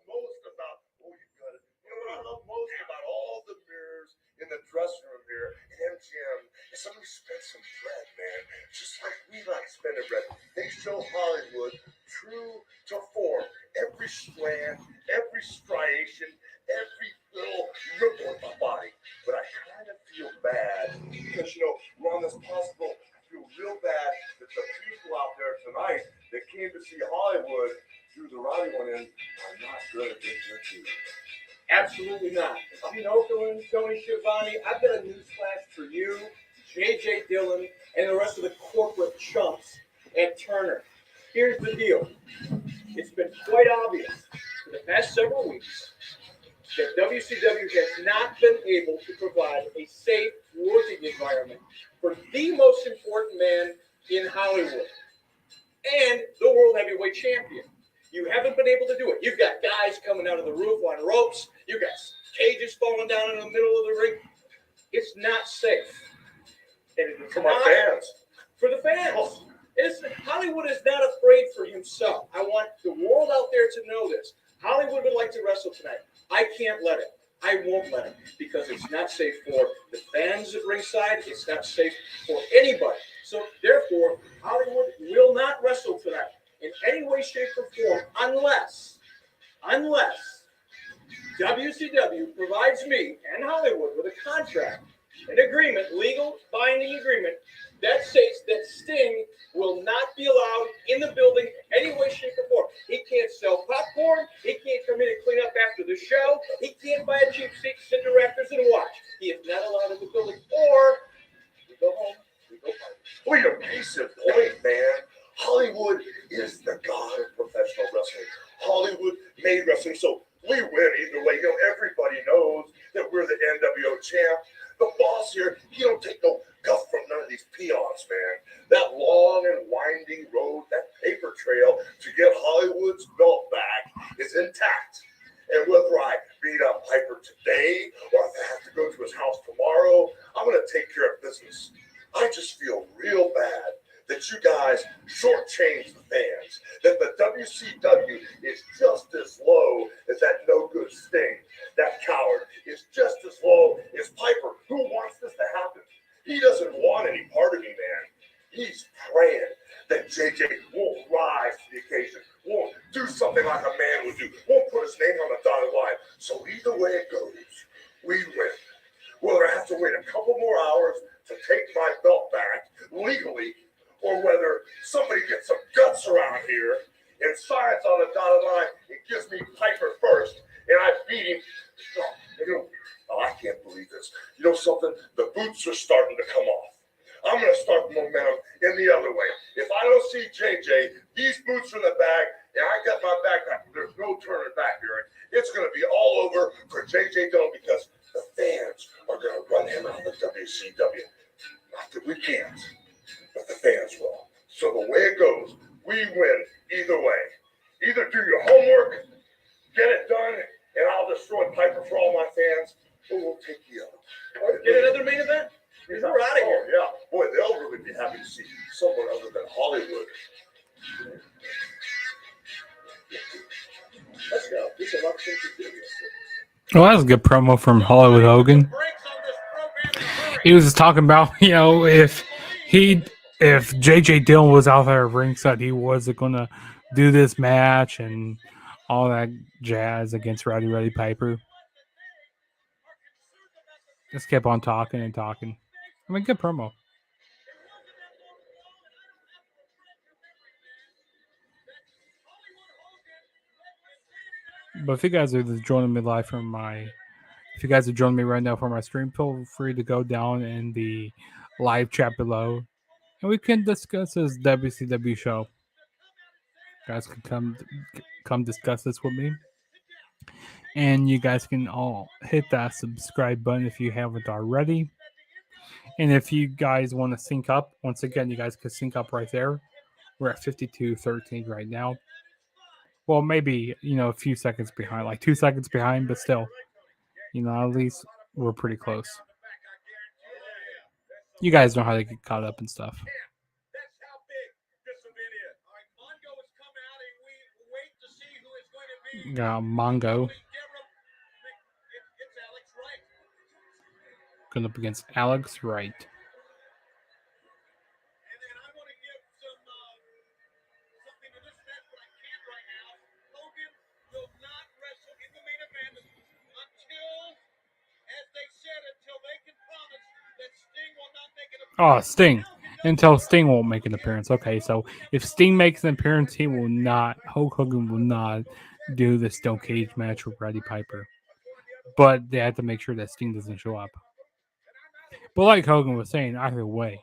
what I love most about all the mirrors in the dressing room here in MGM is somebody spent some bread, man. Just like we like spending bread. They show Hollywood true to form. Every strand, every striation, every little ripple in my body. But I kind of feel bad because, Ron, that's possible. I feel real bad that the people out there tonight that came to see Hollywood threw the rowdy one in are not good at this too. Absolutely not. Tony Schiavone, I've got a newsflash for you, J.J. Dillon, and the rest of the corporate chumps at Turner. Here's the deal. It's been quite obvious for the past several weeks that WCW has not been able to provide a safe working environment for the most important man in Hollywood and the World Heavyweight Champion. You haven't been able to do it. You've got guys coming out of the roof on ropes. You've got cages falling down in the middle of the ring. It's not safe. And it's For my fans. For the fans. Hollywood is not afraid for himself. I want the world out there to know this. Hollywood would like to wrestle tonight. I can't let it. I won't let it because it's not safe for the fans at ringside. It's not safe for anybody. So therefore, Hollywood will not wrestle tonight in any way, shape, or form unless WCW provides me and Hollywood with a contract, an agreement, legal binding agreement that states that Sting will not be allowed in the building any way, shape, or form. He can't sell popcorn. He can't come in and clean up after the show. He can't buy a cheap seat, sit in the rafters, and watch. He is not allowed in the building. Or we go home, we go party. Wait a piece of point, man. Hollywood is the god of professional wrestling. Hollywood made wrestling, so we win either way. Everybody knows that we're the NWO champ. The boss here, he don't take no guff from none of these peons, man. That long and winding road, that paper trail to get Hollywood's belt back is intact. And whether I beat up Piper today or if I have to go to his house tomorrow, I'm going to take care of business. I just feel real bad that you guys shortchange the fans, that the WCW is just as low as that no-good Sting. That coward is just as low as Piper, who wants this to happen. He doesn't want any part of me, man. He's praying that JJ won't rise to the occasion, won't do something like a man would do, won't put his name on the dotted line. So either way it goes, we win. Whether I have to wait a couple more hours to take my belt back legally, or whether somebody gets some guts around here and signs on the dotted line and gives me Piper first, and I beat him. Oh, I can't believe this. You know something? The boots are starting to come off. I'm going to start the momentum in the other way. If I don't see JJ, these boots are in the bag, and I got my back. There's no turning back, Eric. It's going to be all over for JJ Dillon because the fans are going to run him out of the WCW. Not that we can't, but the fans will. So the way it goes, we win either way. Either do your homework, get it done, and I'll destroy Piper for all my fans, or we'll take the other. Get another main event? We're out of here. Oh, yeah. Boy, they'll really be happy to see someone other than Hollywood. Let's go. We can lock things to do this. Well, that was a good promo from Hollywood Hogan. Breaks on this program in a hurry. He was just talking about, if JJ Dillon was out there ringside, he wasn't gonna do this match and all that jazz against Roddy Piper. Just kept on talking and talking. I mean, good promo. But if you guys are just joining me live from if you guys are joining me right now from my stream, feel free to go down in the live chat below, and we can discuss this WCW show. You guys can come discuss this with me, and you guys can all hit that subscribe button if you haven't already. And if you guys want to sync up, once again, you guys can sync up right there. We're at 52:13 right now. Well, maybe, a few seconds behind, like 2 seconds behind, but still, at least we're pretty close. You guys know how to get caught up and stuff. That's how big this event is. All right, Mongo has come out, and we wait to see who is going to be. Mongo It's Alex Wright. going up against Alex Wright. And then I want to give something to this match, but I can't right now. Hogan will not wrestle in the main event until they can promise that Sting will not make an appearance. Oh, Sting. Until Sting won't make an appearance. Okay, so if Sting makes an appearance, Hulk Hogan will not do the Stone Cage match with Roddy Piper. But they have to make sure that Sting doesn't show up. But like Hogan was saying, either way,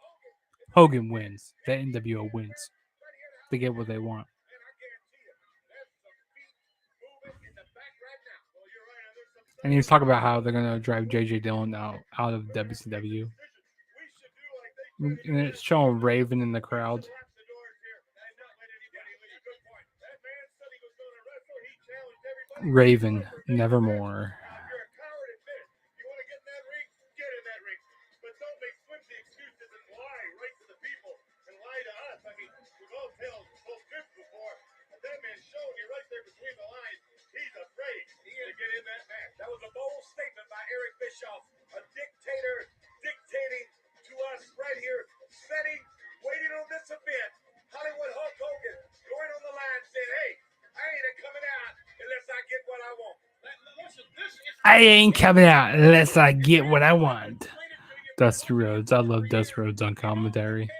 Hogan wins. The NWO wins. They get what they want. And he was talking about how they're going to drive JJ Dillon out of WCW. And it's showing Raven in the crowd. Raven, nevermore. That was a bold statement by Eric Bischoff, a dictator dictating to us right here, waiting on this event. Hollywood Hulk Hogan going on the line saying, hey, I ain't coming out unless I get what I want. I ain't coming out unless I get what I want. Dusty Rhodes. I love Dusty Rhodes on commentary.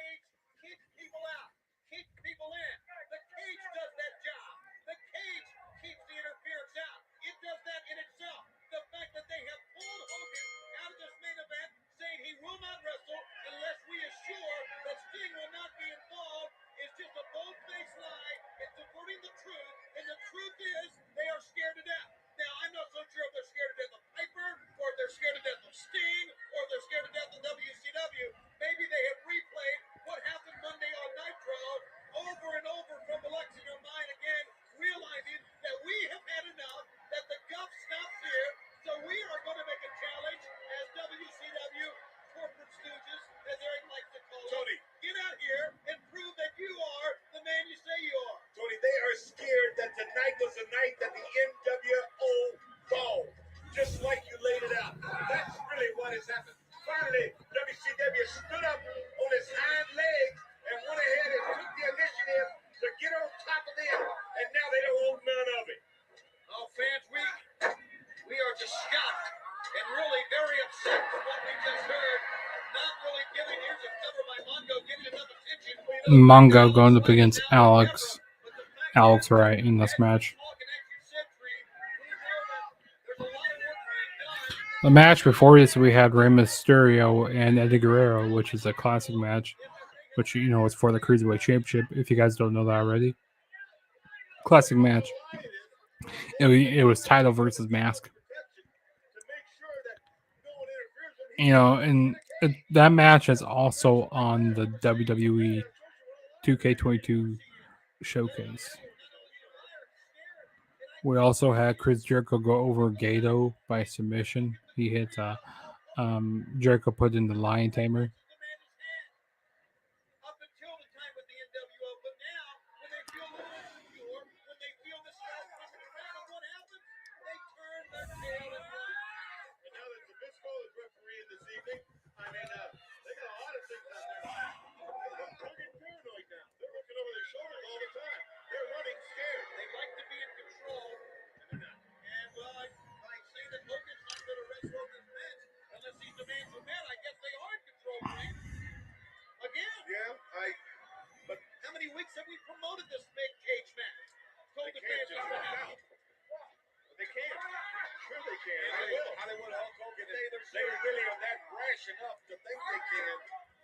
Keep people out. Keep people in. The cage does that job. The cage keeps the interference out. It does that in itself. The fact that they have pulled Hogan out of this main event, saying he will not wrestle unless we assure that Sting will not be involved, is just a bold-faced lie. It's subverting the truth, and the truth is they are scared to death. Now, I'm not so sure if they're scared to death of Piper, or if they're scared to death of Sting, or if they're scared to death of WCW. Maybe they have replayed what has happened. Finally, WCW stood up on its hind legs and went ahead and took the initiative to get on top of them, and now they don't want none of it. Oh, fans, we are just shocked and really very upset from what we just heard. Not really giving, here's a cover by Mongo, giving enough attention. Mongo going up against Alex Wright in this match. The match before this, we had Rey Mysterio and Eddie Guerrero, which is a classic match, which, you know, is for the Cruiserweight Championship, if you guys don't know that already. Classic match. It was title versus mask. You know, and that match is also on the WWE 2K22 showcase. We also had Chris Jericho go over Gato by submission. He hit Jericho put in the Lion Tamer. Up until the time with the NWO, but now when they feel a little insecure, when they feel this guy's pushing around, and what happens? They turn their tail and run. And now that Zabisco is refereeing this evening, I mean, they got a lot of things on their mind. They're getting paranoid now. They're looking over their shoulders all the time. They're running scared. They like to be in control, and they're not. And well, I say that Hogan's not going to wrestle over this match unless he demands a man. I guess they are in control, Frank. Again. Yeah, But how many weeks have we promoted this big cage match? Told they the can't fans just what walk happened. out. They can't. Sure they can. Yeah, They they will. will. Hollywood Hulk Hogan, they really are that brash enough to think they can.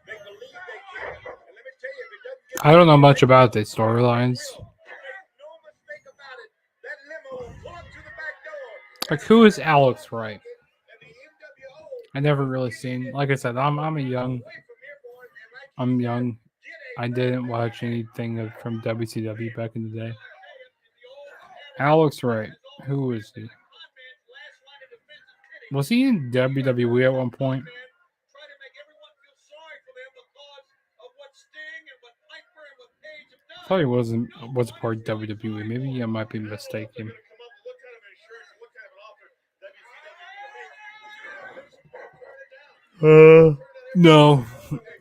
They believe they can. And let me tell you, if it doesn't get I don't know much about the storylines. make no mistake about it, that limo will pull up to the back door. Like, who is Alex Wright? And the NWO I never really seen. Like I said, I'm young. I'm young. I didn't watch anything from WCW back in the day. Alex Wright, who is he? Was he in WWE at one point? Try to make everyone feel sorry for them because of what Sting and what Piper and what Page have done. I thought he was a part of WWE. Maybe I might be mistaken. come up with what kind of insurance, what kind of an offer WCW is going to make. No.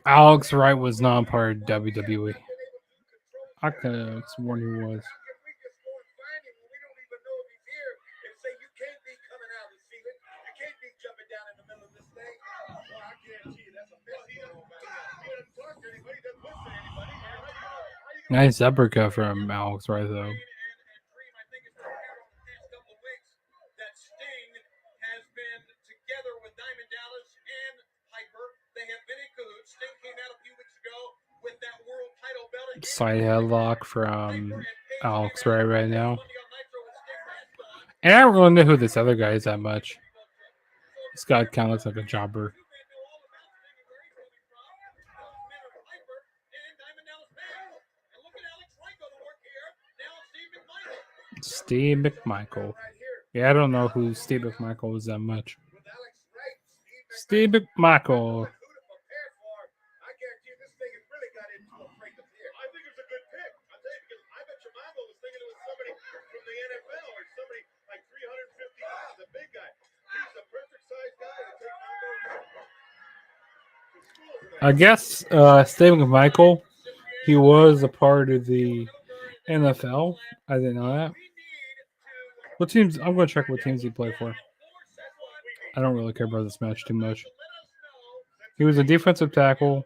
Alex Wright was not part of WWE. I could have sworn he was. How can we just go and find him when we don't even know if he's here and say you can't be coming out of the ceiling, you can't be jumping down in the middle of this thing? Well, I guarantee you that's a mess. He doesn't talk to anybody, he doesn't listen to anybody. Nice uppercut from Alex Wright, though. And Dream, I think it's been apparent over the past couple of weeks that Sting has been together with Diamond Dallas and Piper. They have been in cahoots. Sting came out a few weeks ago with that world title belt. Side headlock from Alex Wright right now. And I don't really know who this other guy is that much. This guy kind of looks like a jobber. Steve McMichael. Yeah, I don't know who Steve McMichael is that much. Steve McMichael. I guarantee you this thing has really got into a break of here. I think it's a good pick. I'll tell you because I bet your mama was thinking it was somebody from the NFL or somebody like 350 pounds, a big guy. He's the perfect size guy to take Mongo. I guess Steve McMichael, he was a part of the NFL. I didn't know that. What teams? I'm going to check what teams he played for. I don't really care about this match too much. He was a defensive tackle.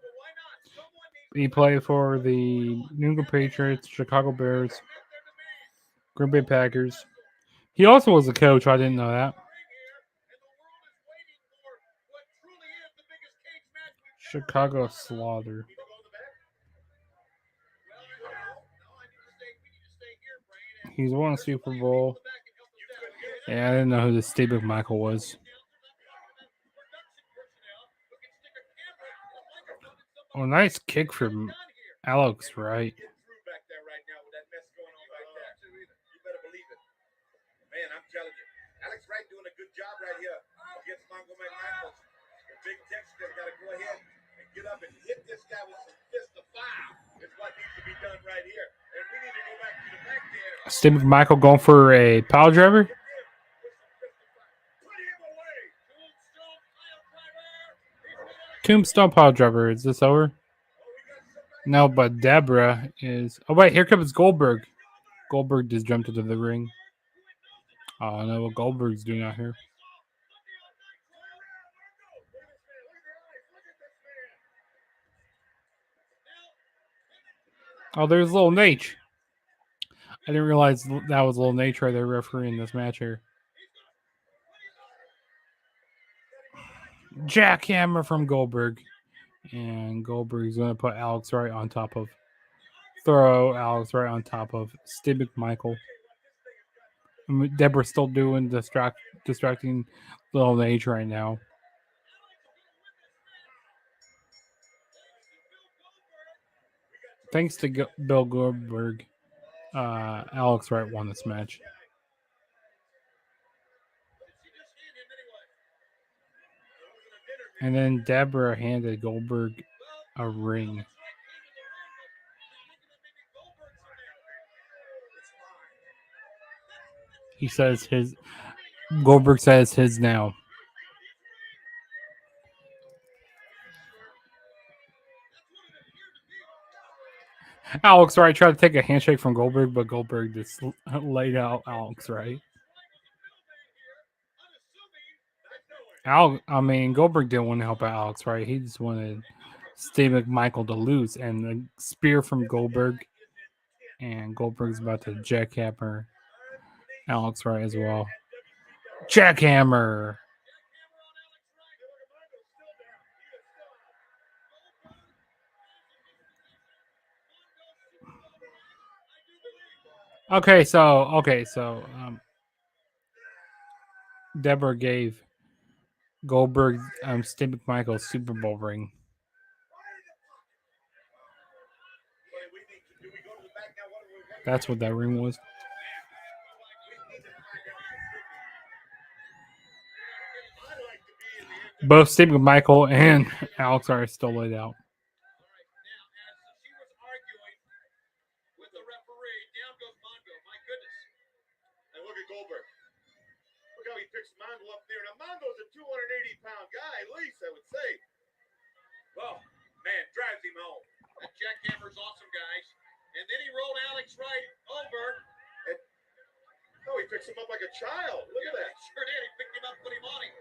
He played for the New England Patriots, Chicago Bears, Green Bay Packers. He also was a coach. I didn't know that. Chicago Slaughter. He's won a Super Bowl. Yeah, I didn't know who this Steve McMichael was. Oh, nice kick from Alex Wright. Man, I'm telling you, Alex Wright doing a good job right here against Mongo McMichael. The Big Texas got to go ahead and get up and hit this guy with some fist of fire. Is what needs to be done right here. And we need to go back to the back there. Steve McMichael going for a pile driver. Tombstone Power Driver. Is this over? No, but Deborah is. Oh wait, here comes Goldberg. Goldberg just jumped into the ring. I don't know what Goldberg's doing out here. Oh, there's Little Nate. I didn't realize that was Little Nate right there refereeing this match here. Jackhammer from Goldberg. And Goldberg's going to put Alex right on top of. Throw Alex right on top of Steve McMichael. Deborah's still doing distracting Little Nate right now. Thanks to Bill Goldberg, Alex Wright won this match. And then Deborah handed Goldberg a ring. He says his. Goldberg says his now. Alex Wright tried to take a handshake from Goldberg, but Goldberg just laid out Alex Wright. Goldberg didn't want to help out Alex Wright. He just wanted Steve McMichael to lose. And the spear from Goldberg. And Goldberg's about to jackhammer Alex Wright as well. Jackhammer. Okay, so Deborah gave Goldberg Steve McMichael's Super Bowl ring. That's what that ring was. Both Steve McMichael and Alex are still laid out. Mongo up there. Now, Mongo's a 280-pound guy, at least, I would say. Well, man, drives him home. That jackhammer's awesome, guys. And then he rolled Alex Wright over. And, oh, he picks him up like a child. Look at that. He sure did. He picked him up, put him on him.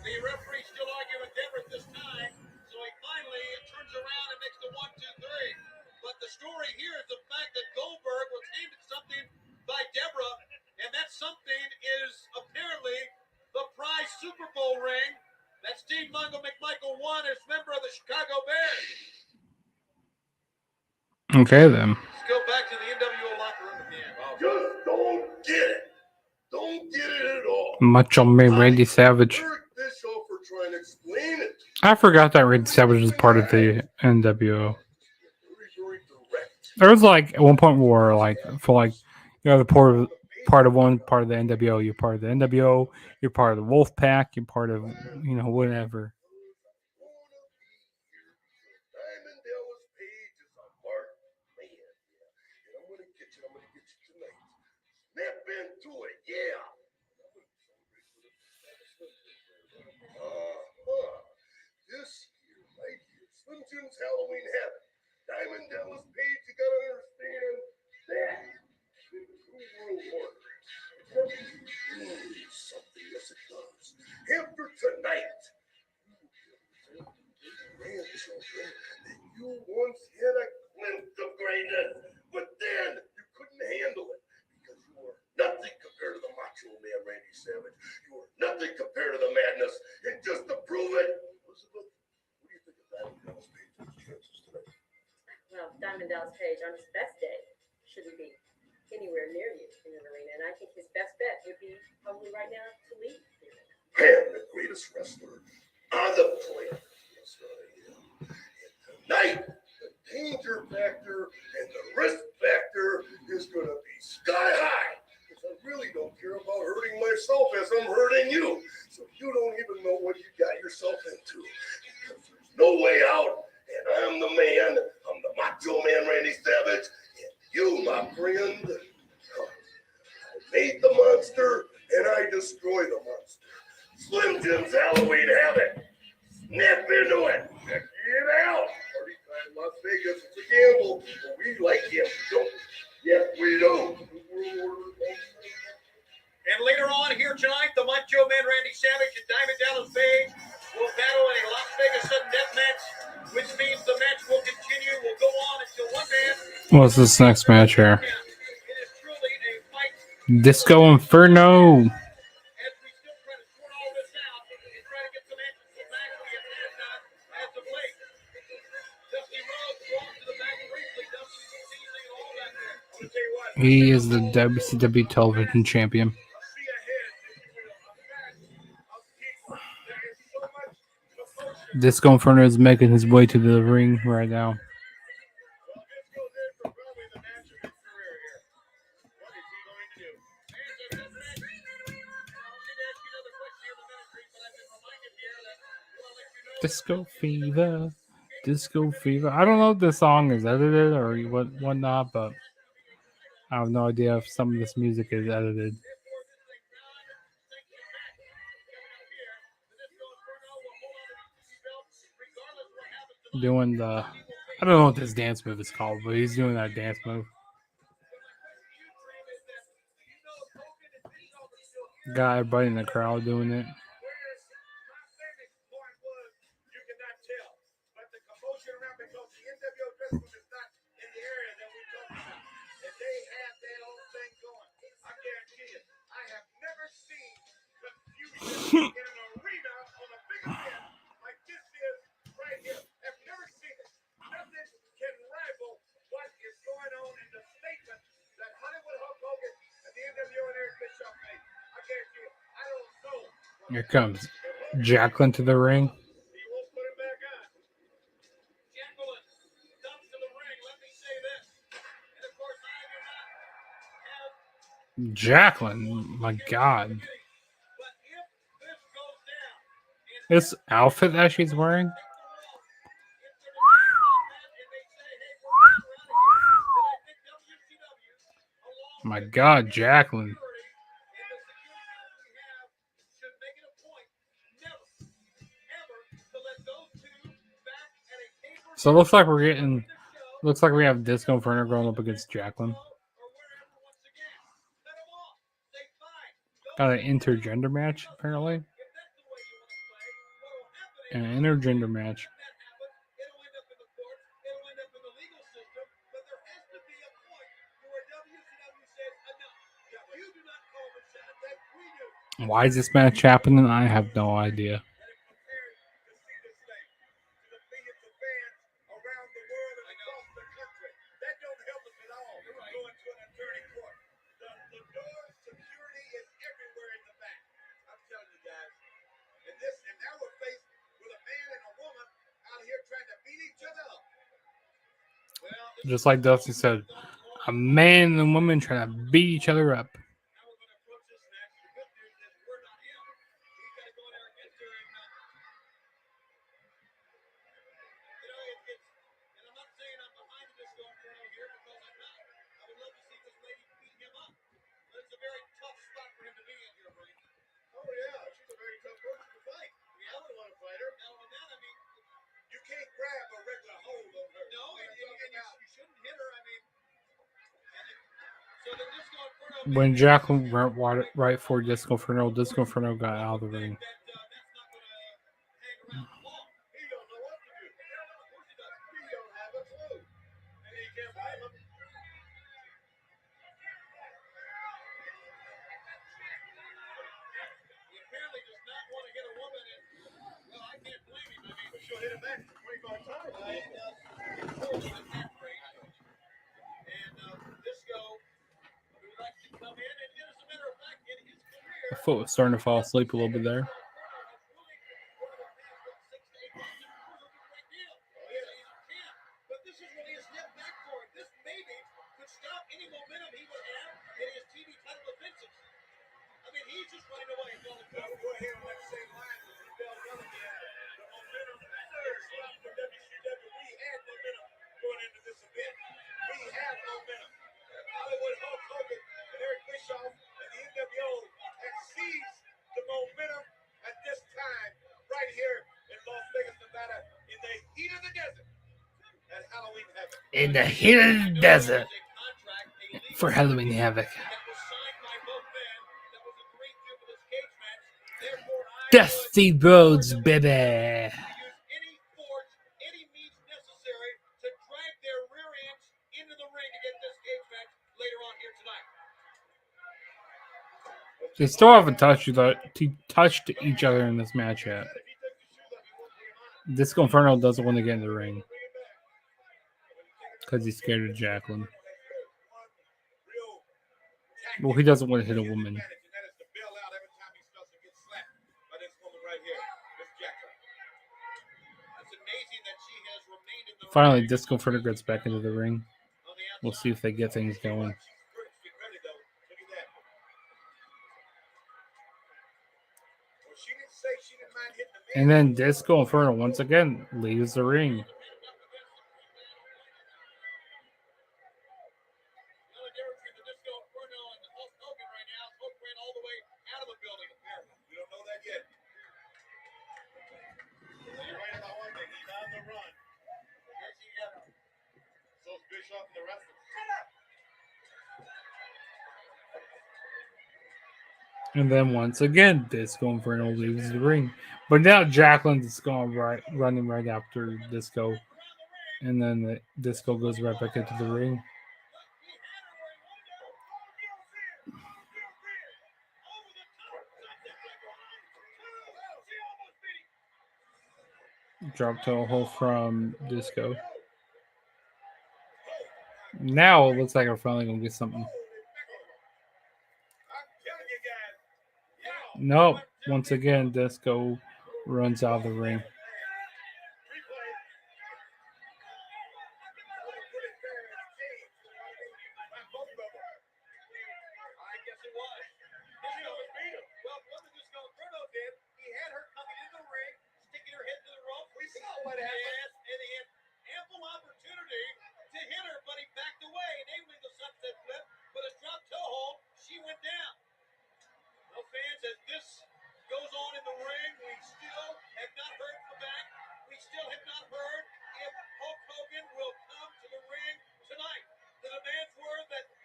The referee still arguing with Deborah this time. So he finally turns around and makes the 1, 2, 3. But the story here is the fact that Goldberg was handed something by Deborah. And that something is apparently the prize Super Bowl ring that Steve McMichael won as member of the Chicago Bears. Okay, then. Let's go back to the NWO locker room again. Just don't get it. Don't get it at all. Macho Man Randy Savage. This for trying to explain it. I forgot that Randy Savage was part of the NWO. There was like at one point where you're the part of one part of the NWO, you're part of the NWO, you're part of the Wolf Pack, you're part of whatever. This year, right here, Slim Jim's Halloween Havoc. Diamond Dallas Page, you gotta understand that. World order. Something, yes it does. After tonight, grandchildren, that you once had a glimpse of greatness, but then you couldn't handle it because you were nothing compared to the Macho Man Randy Savage. You were nothing compared to the madness. And just to prove it, Elizabeth, what do you think of Diamond Dallas Page's chances tonight? Well, Diamond Dallas Page on his best day shouldn't be anywhere near you in an arena, and I think his best bet would be probably right now to leave. And the greatest wrestler on the planet. Yes, I am. And tonight, the danger factor and the risk factor is going to be sky high. Because I really don't care about hurting myself as I'm hurting you. So you don't even know what you got yourself into. Because there's no way out. And I'm the man. I'm the Macho Man Randy Savage. And you, my friend, I made the monster and I destroy the monster. Slim Jim's Halloween Havoc. Snap into it. What's this next match here? It is truly a fight Disco Inferno. as we still try to sort all this out and try to get some answers back for you as of late. Dusty Rhodes walked to the back briefly. Dusty sees it all back there. I'm going to tell you what. He is the WCW television champion. See ahead with a mass of people. There is so much commotion. Disco Inferno is making his way to the ring right now. Well, this goes in for probably the match of his career here. What is he going to do? There's a good match. I'll need to ask you another question here in the ministry, but I've been reminded here that I want to let you know Disco Fever. Disco Fever. I don't know if this song is edited or whatnot, but I have no idea if some of this music is edited. Doing the, I don't know what this dance move is called, but he's doing that dance move. Got everybody in the crowd doing it. whereas my famous point was you cannot tell, but the commotion around because the NWO dressing room is not in the area that we're talking about, and they have their own thing going. I guarantee you, I have never seen confusion in an arena on a big event like this is right here. I've never seen it. Nothing can rival what is going on in the statement that Hollywood Hulk Hogan and the NWO and Eric Bischoff made. I guarantee you, I don't know. Here comes Jacqueline to the ring. He won't put it back on. Jacqueline comes to the ring. Let me say this. And of course, I do not have Jacqueline, my God. but if this goes down, This outfit that she's wearing. My God, Jacqueline. So it looks like we're getting. Looks like we have Disco Inferno going up against Jacqueline. Got an intergender match apparently. An intergender match. Why is this match happening? I have no idea. Just like Dusty said, a man and a woman trying to beat each other up. When Jacqueline went right for Disco Inferno got out of the ring. My foot was starting to fall asleep a little bit there. Hollywood Hulk Hogan and Eric Bischoff and the NWO have seized the momentum at this time right here in Las Vegas, Nevada, in the heat of the desert at Halloween Havoc. In the heat of the desert for Halloween Havoc. Dusty Rhodes, baby. They still haven't touched each other in this match yet. Disco Inferno doesn't want to get in the ring because he's scared of Jacqueline. Well, he doesn't want to hit a woman. Finally, Disco Inferno gets back into the ring. We'll see if they get things going. And then Disco Inferno once again leaves the ring. And then once again, Disco Inferno leaves the ring. But now Jacqueline's running right after Disco. And then the Disco goes right back into the ring. Drop toe hold from Disco. Now it looks like we're finally going to get something. Nope. Once again, Disco runs out of the ring.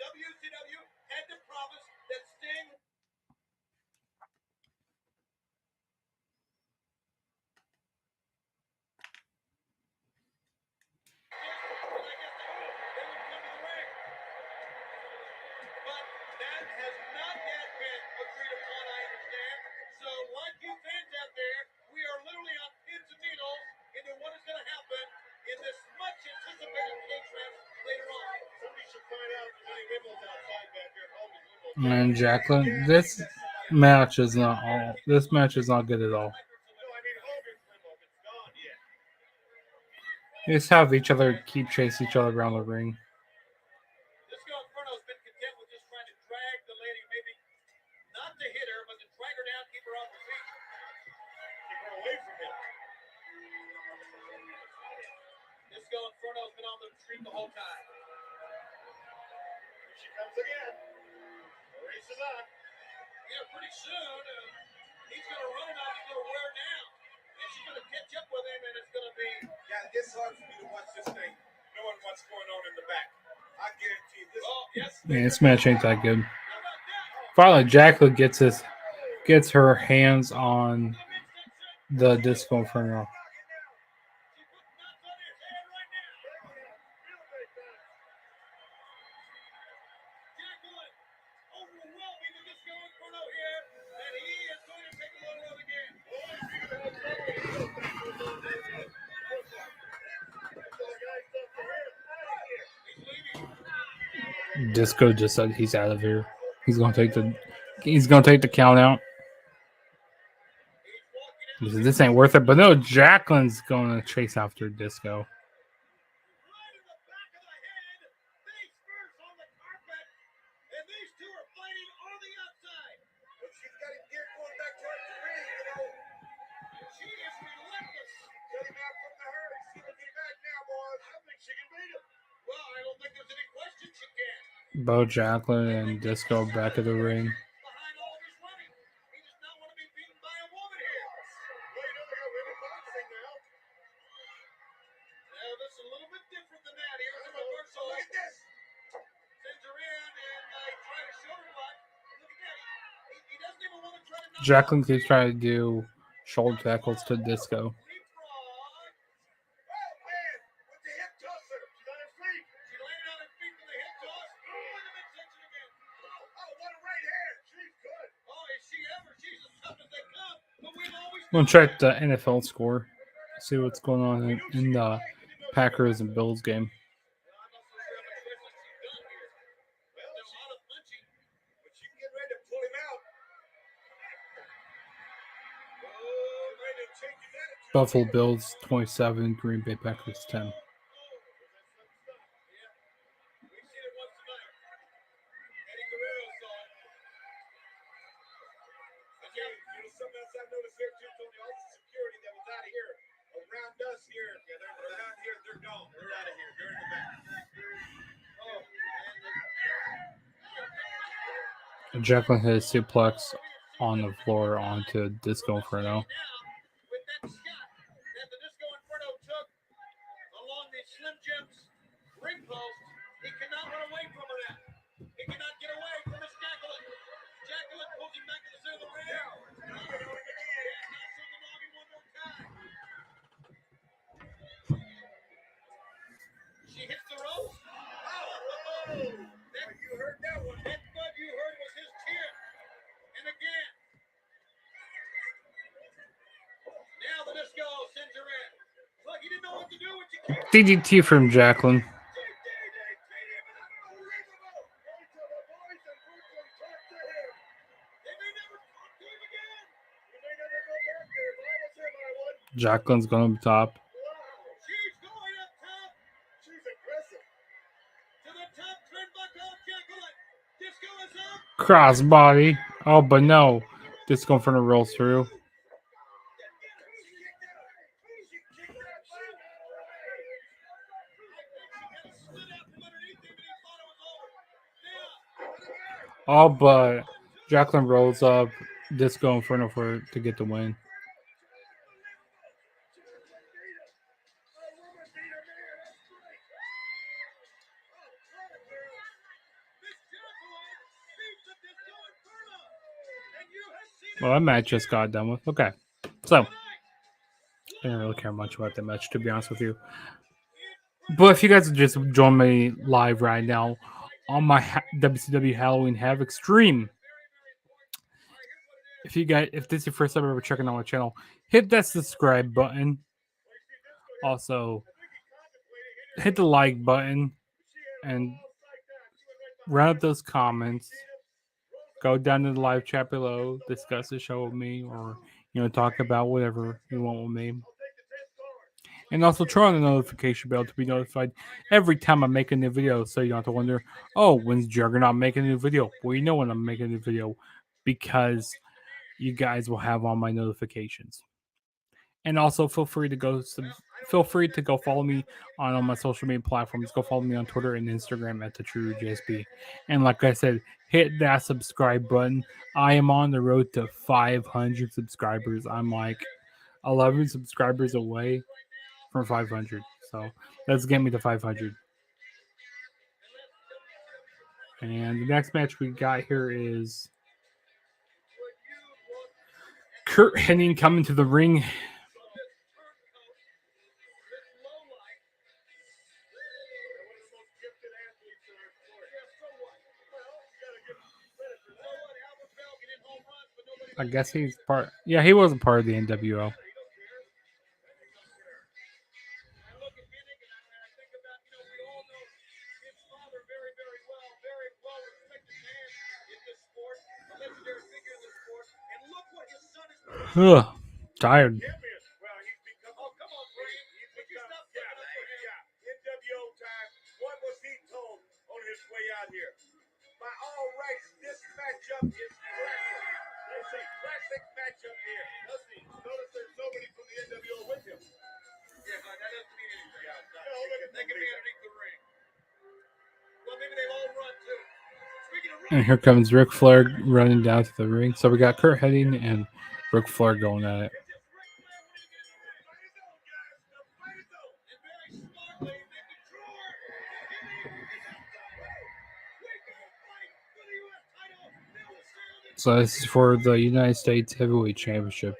WCW had to promise that Sting. But that has not yet been agreed upon, I understand. So, like you fans out there, we are literally on pins and needles into what is going to happen in this much anticipated cage match later on. Somebody should find out if there's any windows outside back here. And Jacqueline, this match is not all. This match is not good at all. They just have each other keep chasing each other around the ring. Disco Inferno's been content with just trying to drag the lady, maybe not to hit her, but to drag her down, keep her off her feet. Keep her away from him. Disco Inferno's been on the street the whole time. Here she comes again. The race is on. Yeah, pretty soon, he's going to run it out, he's going to wear her down. And she's going to catch up with him, and it's going to be... Yeah, it's hard for me to watch this thing knowing what's going on in the back. I guarantee this. Oh, yes. Man, this match ain't that good. Finally, Jacqueline gets her hands on the Disco Inferno. Disco just said he's out of here. He's gonna take the count out. This ain't worth it. But no, Jacqueline's gonna chase after Disco. Bo Jacqueline and Disco back of the ring. Jacqueline keeps trying to do shoulder tackles to Disco. I'm gonna check the NFL score, see what's going on in the Packers and Bills game. Buffalo Bills 27, Green Bay Packers 10. Something else I noticed here too, Tony. All the security that was out of here around us here. Yeah, they're not here. They're gone. They're out of here. They're in the back. Oh, man. Jacqueline hit a suplex on the floor onto Disco Inferno. With that shot that the Disco Inferno took along the Slim Jim's ring post, he cannot run away from her now. He cannot get away from Miss Jacqueline. Jacqueline pulls him back to the center of the ring. She hits the ropes. Oh, you heard that one. That thud you heard was his chin. And again. Now the Disco sends her in. Look, he didn't know what to do when she came. DDT from Jacqueline. Jacqueline's going up top. She's going up top. She's aggressive. To the top turnbuckle, Jacqueline. Disco is up. Crossbody. Oh, but no. Disco Inferno rolls through. Oh, but Jacqueline rolls up Disco Inferno to get the win. Well, that match just got done with. Okay. So, I didn't really care much about that match, to be honest with you. But if you guys would just join me live right now on my WCW Halloween Havoc stream, if this is your first time ever checking out my channel, hit that subscribe button. Also, hit the like button and round up those comments. Go down to the live chat below, discuss the show with me, or talk about whatever you want with me. And also turn on the notification bell to be notified every time I make a new video, so you don't have to wonder, oh, when's Juggernaut making a new video? Well, you know when I'm making a new video, because you guys will have all my notifications. And also feel free to go follow me on all my social media platforms. Go follow me on Twitter and Instagram at the True JSB. And like I said, hit that subscribe button. I am on the road to 500 subscribers. I'm like 11 subscribers away from 500. So let's get me to 500. And the next match we got here is Kurt Hennig coming to the ring. I guess he's part. Yeah, he wasn't part of the NWO. Ugh, tired. NWO time. What was he told on his way out here? By all rights, this matchup is classic. It's a classic matchup here. Notice there's nobody from the NWO with him. Yeah, that doesn't mean anything. They can be underneath the ring. Well, maybe they've all run too. And here comes Ric Flair running down to the ring. So we got Kurt Hennig and Ric Flair going at it. So this is for the United States Heavyweight Championship.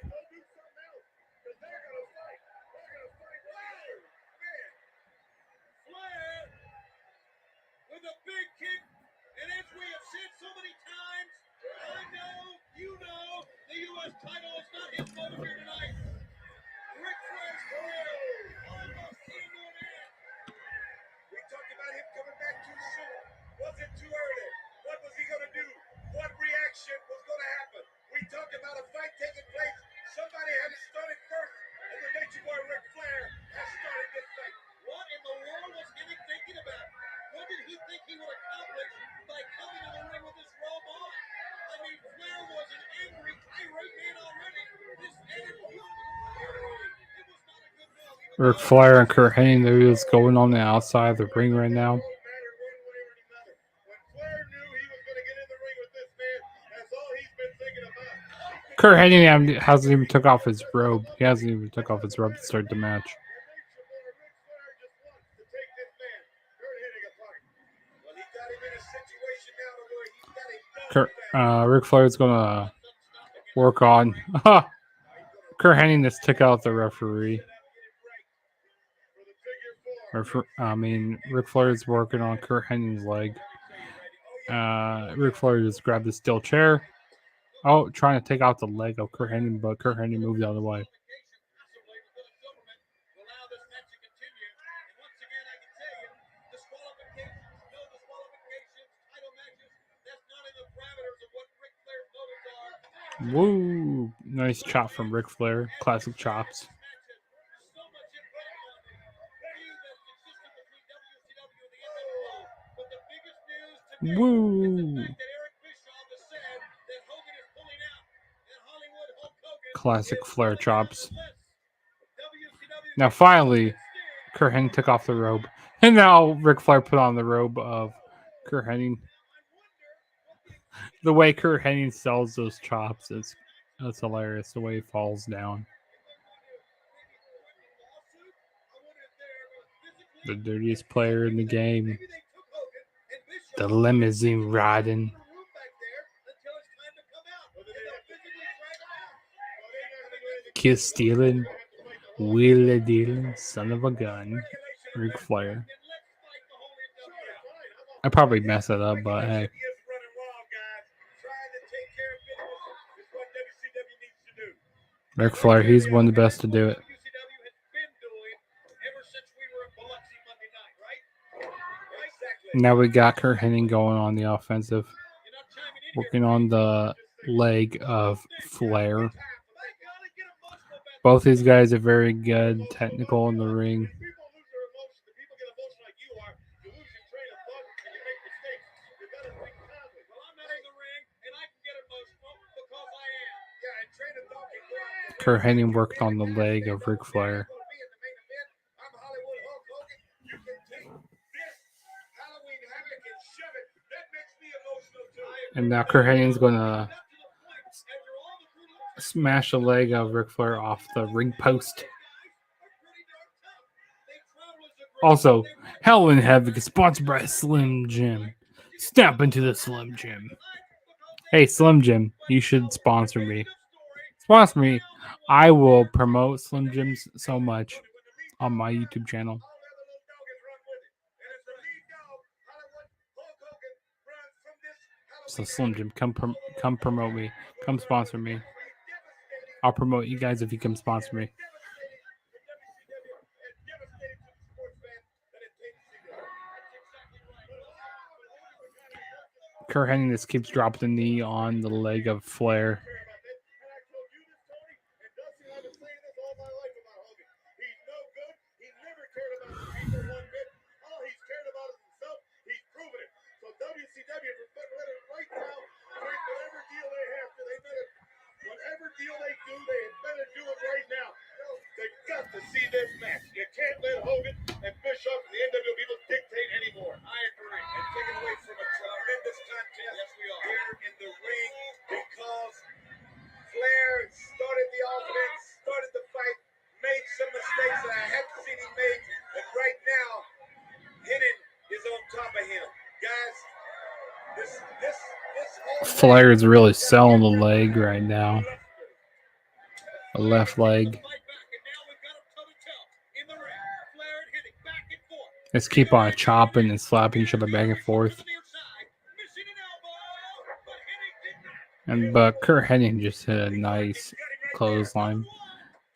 Ric Flair and Kurt Hennig, they're just going on the outside of the ring right now. When Flair knew he was going to get in the ring with this man, that's all he's been thinking about. Kurt Hennig hasn't even took off his robe. He hasn't even took off his robe to start the match. Ric Flair's gonna work on. Kurt Hennig just took out the referee. Ric Flair's working on Kurt Hennig's leg. Ric Flair just grabbed the steel chair. Oh, trying to take out the leg of Kurt Hennig, but Kurt Hennig moved out of the way. Woo! Nice chop from Ric Flair. Classic chops. Woo! Classic Flair chops. Now finally, Kurt Hennig took off the robe. And now Ric Flair put on the robe of Kurt Hennig. The way Kurt Hennig sells those chops is that's hilarious. The way he falls down. The dirtiest player in the game. The limousine riding. Kiss stealing. Wheeler dealing. Son of a gun. Ric Flair. I probably messed it up, but hey. Ric Flair, he's one of the best to do it. Now we got Kurt Hennig going on the offensive. Working on the leg of Flair. Both these guys are very good, technical in the ring. Kurt Hennig worked on the leg of Ric Flair. And now Kurt Hennig's going to smash the leg of Ric Flair off the ring post. Also, Hell in Havoc is sponsored by Slim Jim. Step into the Slim Jim. Hey, Slim Jim, you should sponsor me. Sponsor me. I will promote Slim Jims so much on my YouTube channel. So Slim Jim, come promote me. Come sponsor me. I'll promote you guys if you come sponsor me. Kurt Hennig just keeps dropping the knee on the leg of Flair. Deal they do, they better do it right now. They've got to see this match. You can't let Hogan and Bischoff and the NWO people dictate anymore. I agree. And taking away from a tremendous contest. Yes, we are. Here in the ring because Flair started the offense, started the fight, made some mistakes that I haven't seen him make. And right now, Hennig is on top of him. Guys, this Flair is really selling the leg right now. The left leg. Let's keep on chopping and slapping each other back and forth. But Kurt Hennig just hit a nice clothesline.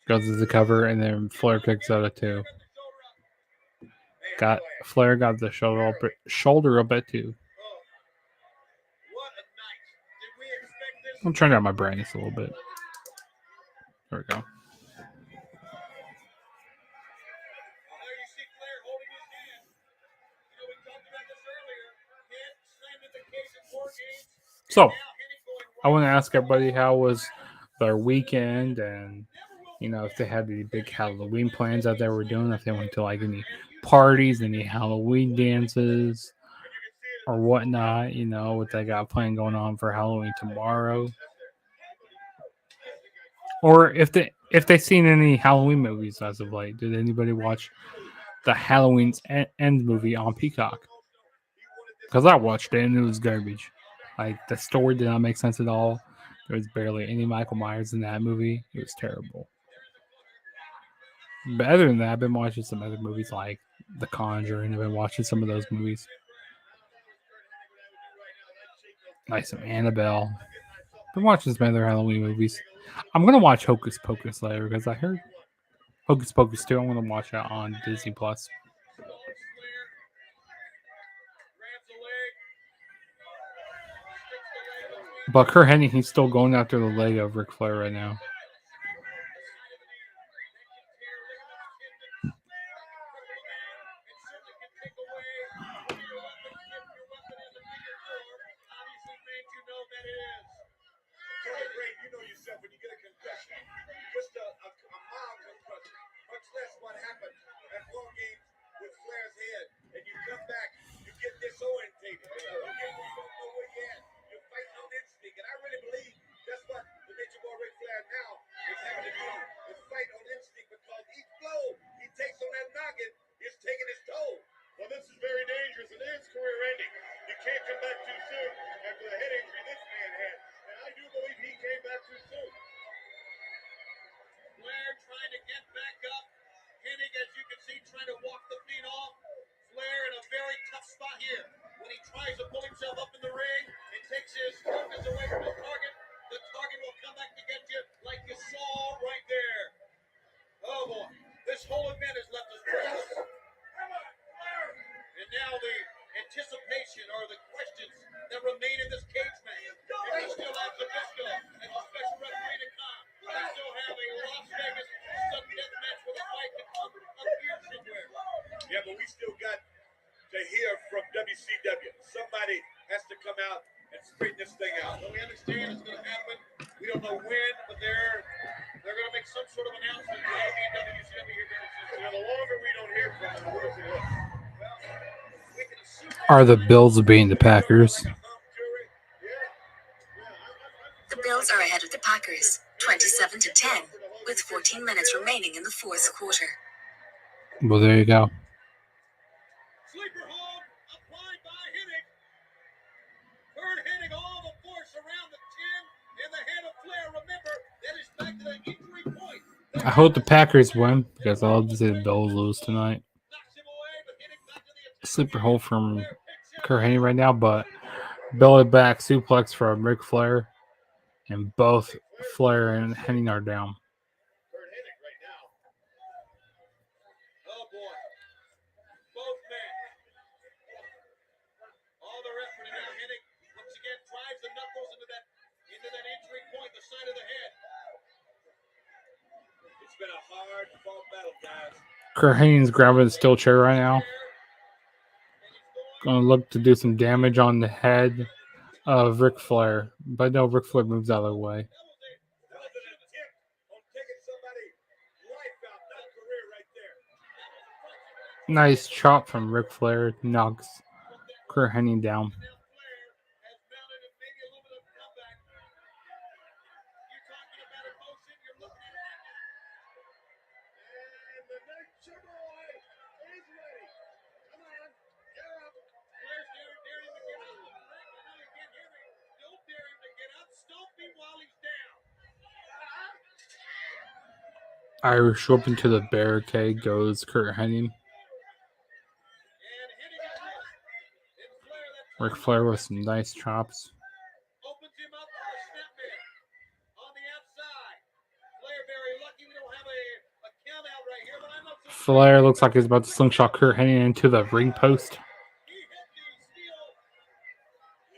Goes to the cover, and then Flair picks out a 2. Flair got the shoulder up it too. I'm turning down my brightness a little bit. There we go. So, I want to ask everybody how was their weekend and You know, if they had any big Halloween plans that they were doing, if they went to like any parties, any Halloween dances or whatnot, you know, what they got planned going on for Halloween tomorrow. Or if they seen any Halloween movies as of late. Did anybody watch the Halloween's End movie on Peacock? Because I watched it and it was garbage. Like the story did not make sense at all. There was barely any Michael Myers in that movie. It was terrible. But other than that, I've been watching some other movies like The Conjuring. I've been watching some of those movies. Like some Annabelle. I've been watching some other Halloween movies. I'm gonna watch Hocus Pocus later because I heard Hocus Pocus 2. I'm gonna watch that on Disney Plus. But Kurt Hennig, he's still going after the leg of Ric Flair right now. You know yourself when you get a concussion, just a mild concussion, much less what happened at War Games with Flair's head, and you come back, you get disorientated. You don't know where you're at. You're fighting on instinct, and I really believe that's what the Nature Boy Ric Flair now is having to do, is fight on instinct, because each blow he takes on that noggin is taking his toll. Well, this is very dangerous, and it's career-ending. You can't come back too soon after the head injury this man had. I do believe he came back too soon. Flair trying to get back up. Hennig, as you can see, trying to walk the feet off. Flair in a very tough spot here. When he tries to pull himself up in the ring, it takes his focus away from the target. The target will come back to get you like you saw right there. Oh boy, this whole event has left us breathless. And now the anticipation or the questions that remain in this cage match. If we still have Zbyszko and the special referee to come, we still have a Las Vegas sudden death match with a fight to come up here somewhere. Yeah, but we still got to hear from WCW. Somebody has to come out and straighten this thing out. Well, we understand it's going to happen. We don't know when, but they're going to make some sort of announcement for WCW here very soon. The longer we don't hear from them, the worse it is. Are the Bills beating the Packers? The Bills are ahead of the Packers, 27-10, with 14 minutes remaining in the fourth quarter. Well, there you go. Sleeper hold applied by Hennig. Kurt Hennig, all the force around the chin and the head of Flair. Remember, that is back to the injury point. I hope the Packers win because I love to see the Bills lose tonight. Sleeper hold from Kurt Hennig right now, but belly back suplex from Ric Flair, and both Flair and Hennig are down. Kurt Hennig right now. Oh boy, both men. All the effort, and now Hennig once again drives the knuckles into that injury point, the side of the head. It's been a hard fought battle, guys. Kurt Hennig's grabbing the steel chair right now. Gonna look to do some damage on the head of Ric Flair, but no, Ric Flair moves out of the way. That was an attempt on taking somebody's life out, not a career right there. Nice chop from Ric Flair, knocks Kurt Hennig down. Irish whip into the barricade goes Kurt Hennig. Ric Flair with some nice chops. Opens him up for a snapmare on the outside. Flair very lucky we don't have a count out right here, but I'm not so Flair looks like he's about to slingshot Kurt Hennig into the ring post. he hit the steel.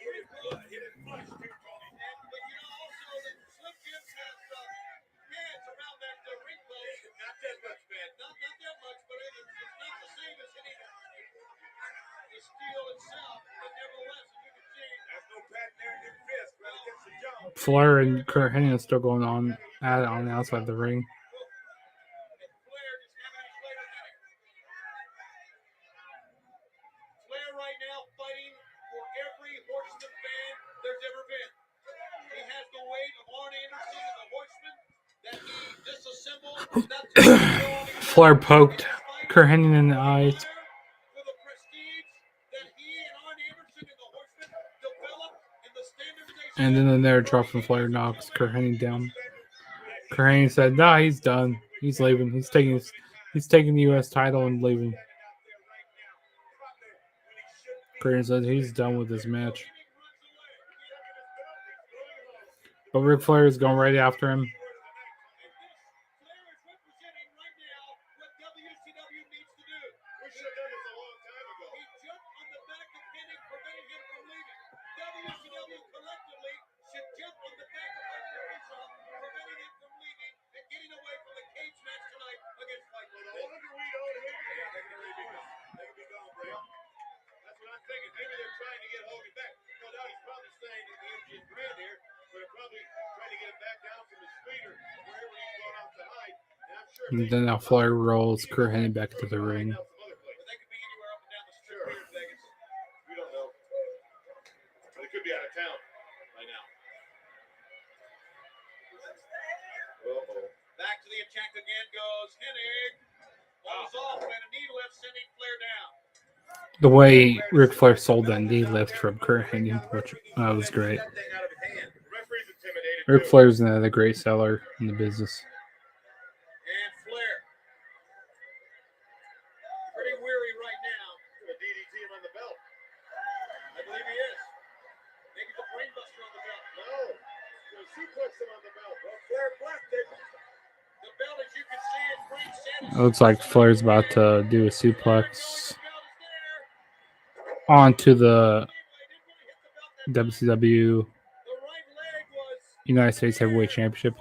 Hit it flush, too, Tony. But you know also that Slim Jim has pads around that ring post. Not that much, man. Not that much, but it's not the same as hitting the steel itself. But nevertheless, as you can see, There's no patent there in your fist right against the jaw. Flair and Kurt Hennig are still going on at it on the outside of the ring. now fighting for every Horseman fan there's ever been. He has the weight of Arn Anderson and the Horseman that he disassembled not too long ago. Flair poked Kurt Hennig in the eyes. For the prestige that he and Arn Anderson and the Horseman developed and the standardization. And then another drop from Flair knocks Kurt Hennig down. Kurt Hennig said, "Nah, he's done. He's leaving. He's taking the U.S. title and leaving." Kurt Hennig said he's done with this match. But Ric Flair is going right after him. And then now Flair rolls Kurt Hennig back to the ring. We don't know. But it could be out of town right now. Back to the attack again goes Hennig. Falls off and a knee lift sending Flair down. The way Ric Flair sold that knee lift from Kurt Hennig, which was great. Ric Flair's another great seller in the business. And Flair. Pretty weary right now. A DDT him on the belt. I believe he is. Maybe the brainbuster on the belt. No. The suplex him on the belt. Well, Flair blocked it. The belt, as you can see, is pretty set. It looks like Flair's about to do a suplex onto the WCW United States Heavyweight Championship.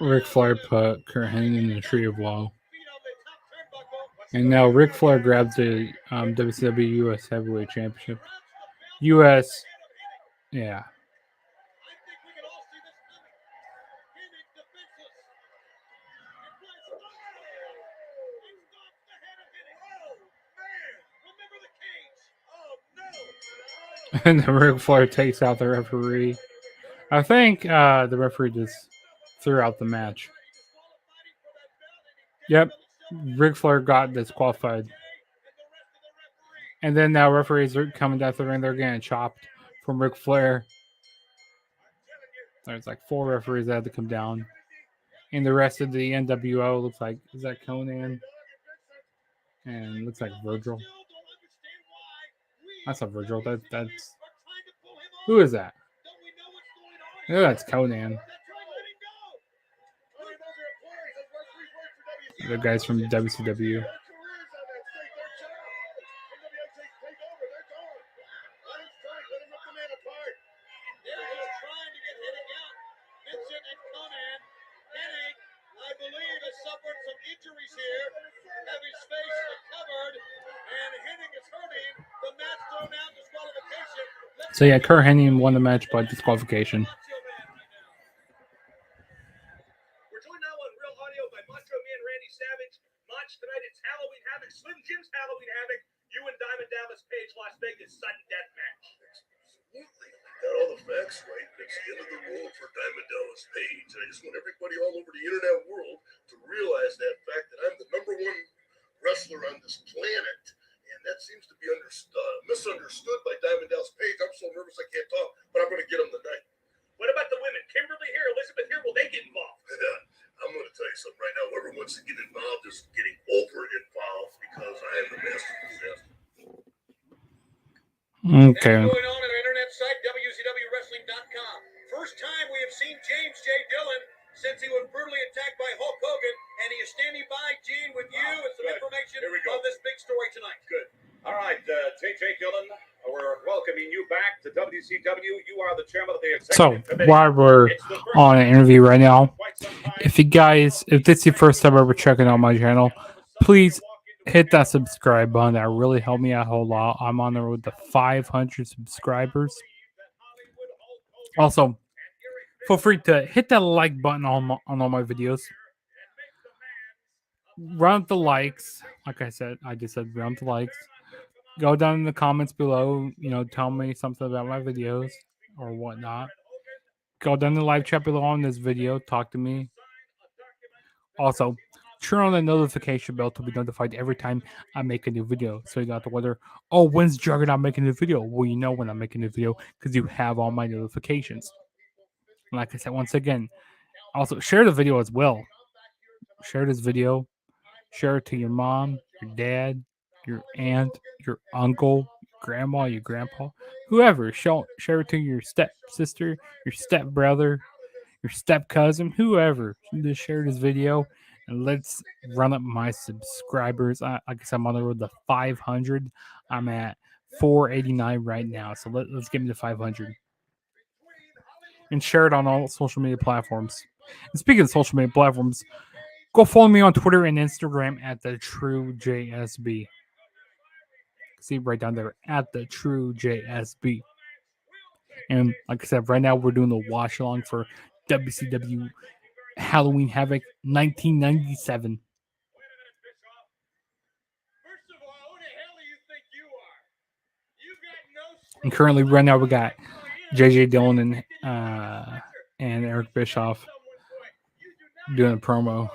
Ric Flair put Kurt Hennig in the tree of woe. And now Ric Flair grabs the WCW US Heavyweight Championship. US, yeah. And then Ric Flair takes out the referee. I think the referee just threw out the match. Yep. Ric Flair got disqualified. And then now referees are coming down the ring. They're getting chopped from Ric Flair. There's like 4 referees that had to come down. And the rest of the NWO looks like, is that Conan? And looks like Virgil. That's not Virgil. That's who is that? Oh, that's Conan. The guys from WCW. So yeah, Kurt Hennig won the match by disqualification. We're joined now on Real Audio by Macho Man Randy Savage. Match tonight, it's Halloween Havoc, Slim Jim's Halloween Havoc. You and Diamond Dallas Page, Las Vegas, sudden death match. Absolutely. Got all the facts right. It's the end of the world for Diamond Dallas Page. And I just want everybody all over the internet world to realize that fact that I'm the #1 wrestler on this planet. And that seems to be misunderstood by Diamond Dallas Page. I'm so nervous I can't talk, but I'm going to get him tonight. What about the women? Kimberly here, Elizabeth here, will they get involved? I'm going to tell you something right now. Whoever wants to get involved is getting over-involved because I am the master disaster. Okay. That's going on our internet site, WCWWrestling.com. First time we have seen James J. Dillon since he was brutally attacked by Hulk Hogan, and he is standing by, Gene, with you and some information on this big story tonight. Good. All right, J.J. Dillon, we're welcoming you back to WCW. You are the chairman of the executive committee. So while we're on an interview right now, If this is your first time ever checking out my channel, please hit that subscribe button. That really helped me out a whole lot. I'm on the road to 500 subscribers. Also, feel free to hit that like button on all my videos. Round the likes. Like I just said round the likes. Go down in the comments below. Tell me something about my videos or whatnot. Go down in the live chat below on this video. Talk to me. Also, turn on the notification bell to be notified every time I make a new video. So you don't have to wonder, oh, when's Juggernaut making a new video? Well, you know when I'm making a video because you have all my notifications. Like I said, once again, also share the video as well. Share this video. Share it to your mom, your dad, your aunt, your uncle, your grandma, your grandpa, whoever. Share it to your stepsister, your stepbrother, your step cousin, whoever. Just share this video and let's run up my subscribers. Like I said, I'm on the road to 500. I'm at 489 right now. So let's get me to 500. And share it on all social media platforms. And speaking of social media platforms, go follow me on Twitter and Instagram at the True JSB. See right down there at the True JSB. And like I said, right now we're doing the watch along for WCW Halloween Havoc 1997. And currently, right now, we got JJ Dillon and Eric Bischoff doing a promo.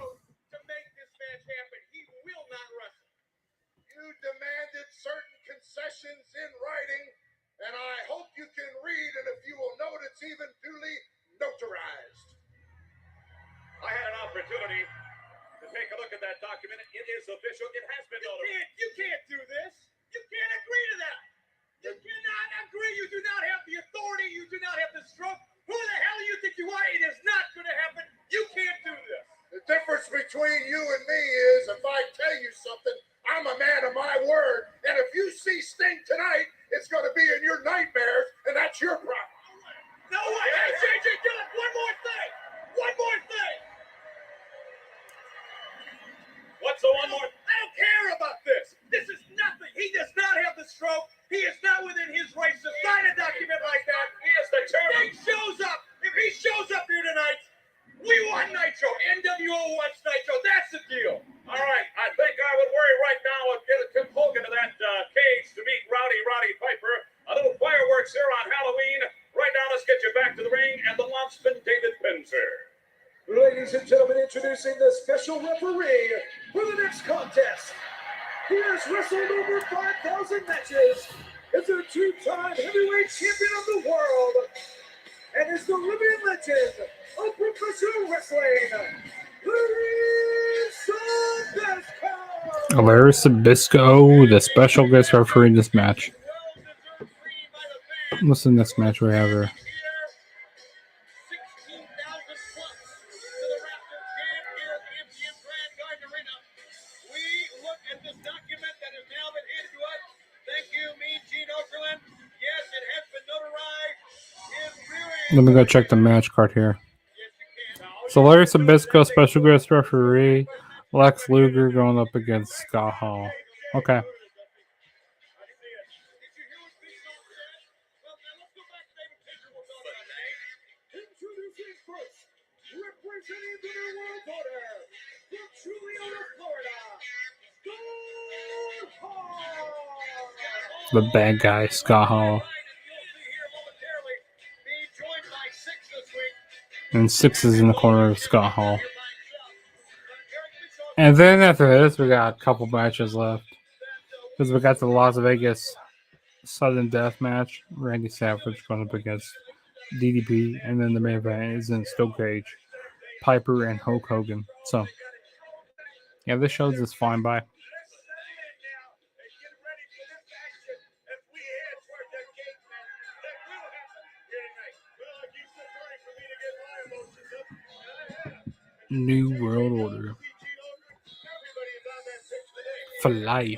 You demanded certain concessions in writing, and I hope you can read, and if you will note, it's even duly notarized. I had an opportunity to take a look at that document. It is official. It has been notarized. You can't do this. You can't agree to that. You cannot agree. You do not have the authority. You do not have the stroke. Who the hell do you think you are? It is not going to happen. You can't do this. The difference between you and me is if I tell you something, I'm a man of my word. And if you see Sting tonight, it's going to be in your nightmares, and that's your problem. No way. Hey, JJ Dillon, one more thing. One more thing. What's the one more? I don't care about this. This is nothing. He does not have the stroke. He is not within his rights to sign a document like that. He is the chairman. He shows up. If he shows up here tonight, we want Nitro. NWO wants Nitro. That's the deal. All right. I think I would worry right now of getting Tim Hogan to that cage to meet Roddy Piper. A little fireworks here on Halloween. Right now, let's get you back to the ring and the Lobsman David Penzer. Ladies and gentlemen, introducing the special referee for the next contest. He has wrestled over 5,000 matches, is a two-time heavyweight champion of the world, and is the living legend of professional wrestling, Larry Sabisco, the special guest referee in this match. What's the next match we have here? Let me go check the match card here. So Larry Sabisco, special guest referee. Lex Luger going up against Scott Hall. Okay. Introducing first, representing the New World Order, from Juliana, Florida, Scott Hall. The bad guy, Scott Hall. And 6 is in the corner of Scott Hall. And then after this, we got a couple matches left. Because we got the Las Vegas sudden death match. Randy Savage going up against DDP. And then the main event is in Steel Cage. Piper and Hulk Hogan. So, yeah, this show's just flying by. New World Order. For life.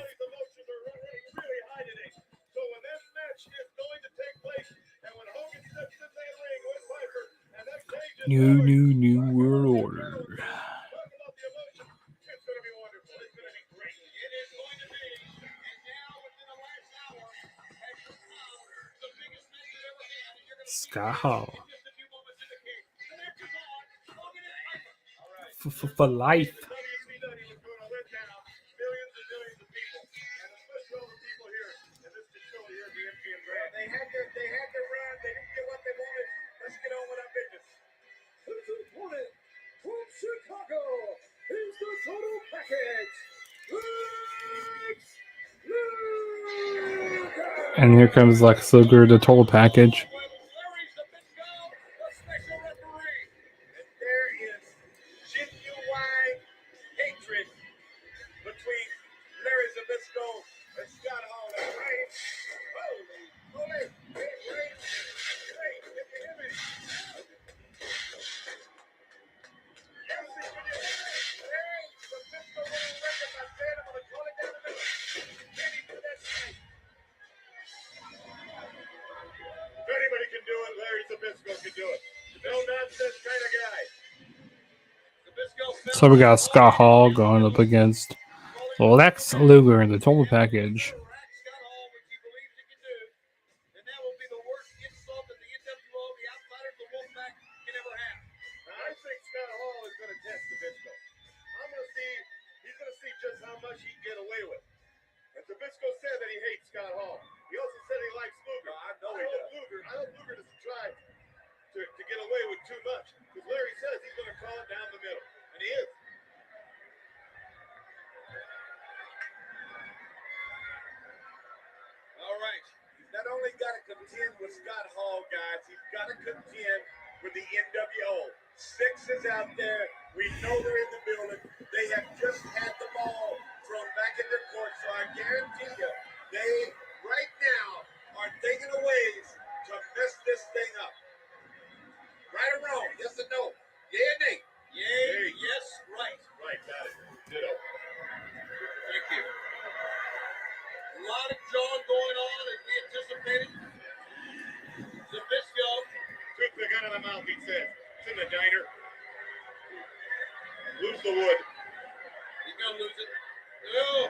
New world order. Talk about the emotion. It's going to be wonderful. It's going to be great. It is going to be. And now, within the last hour, has become the biggest match you've ever had. And you're going to see Scott it Hall. in just a few moments in the cage. The match is on. Logan and Piper. All right. For life. The WCW is going to let down millions and millions of people, and especially all the people here in this facility here at the MGM Grand. They had to run. They didn't get what they wanted. Let's get on with our business. His opponent from Chicago is the total package. Lex Luger. And here comes Lex Luger, the total package. Larry Zbyszko, the special referee. And there is genuine hatred between Larry Zbyszko and Scott Hall. That's right. Holy, hey, if you hear me. Larry Zbyszko won't record my bed. I'm going to call it down the middle. Can he do that tonight? If anybody can do it, Larry Zbyszko can do it. No nonsense kind of guy. Zbyszko So we got Scott Hall going up against Lex Luger in the total package. Scott Hall, which he believes he can do. And that will be the worst insult that the NWO, the Outsiders, the Wolfpack can ever have. Now, I think Scott Hall is going to test Zbyszko. I'm going to see, he's going to see just how much he can get away with. And Zbyszko said that he hates Scott Hall. He also said he likes Luger. I know he does. I hope Luger doesn't try to get away with too much. Because Larry says he's going to call it down the middle. And he is. All right. He's not only got to contend with Scott Hall, guys, he's got to contend with the NWO. Six is out there. We know they're in the building. They have just had the ball thrown back in their court, so I guarantee you, they right now are thinking of ways to mess this thing up. Right or wrong? Yes or no? Yay or nay? Yay, yes, right. Right, got it. Ditto. Thank you. A lot of jawing going on as we anticipated. Zbyszko. Toothpick out of the mouth, he says. It's in the diner. Lose the wood. He's going to lose it. Oh.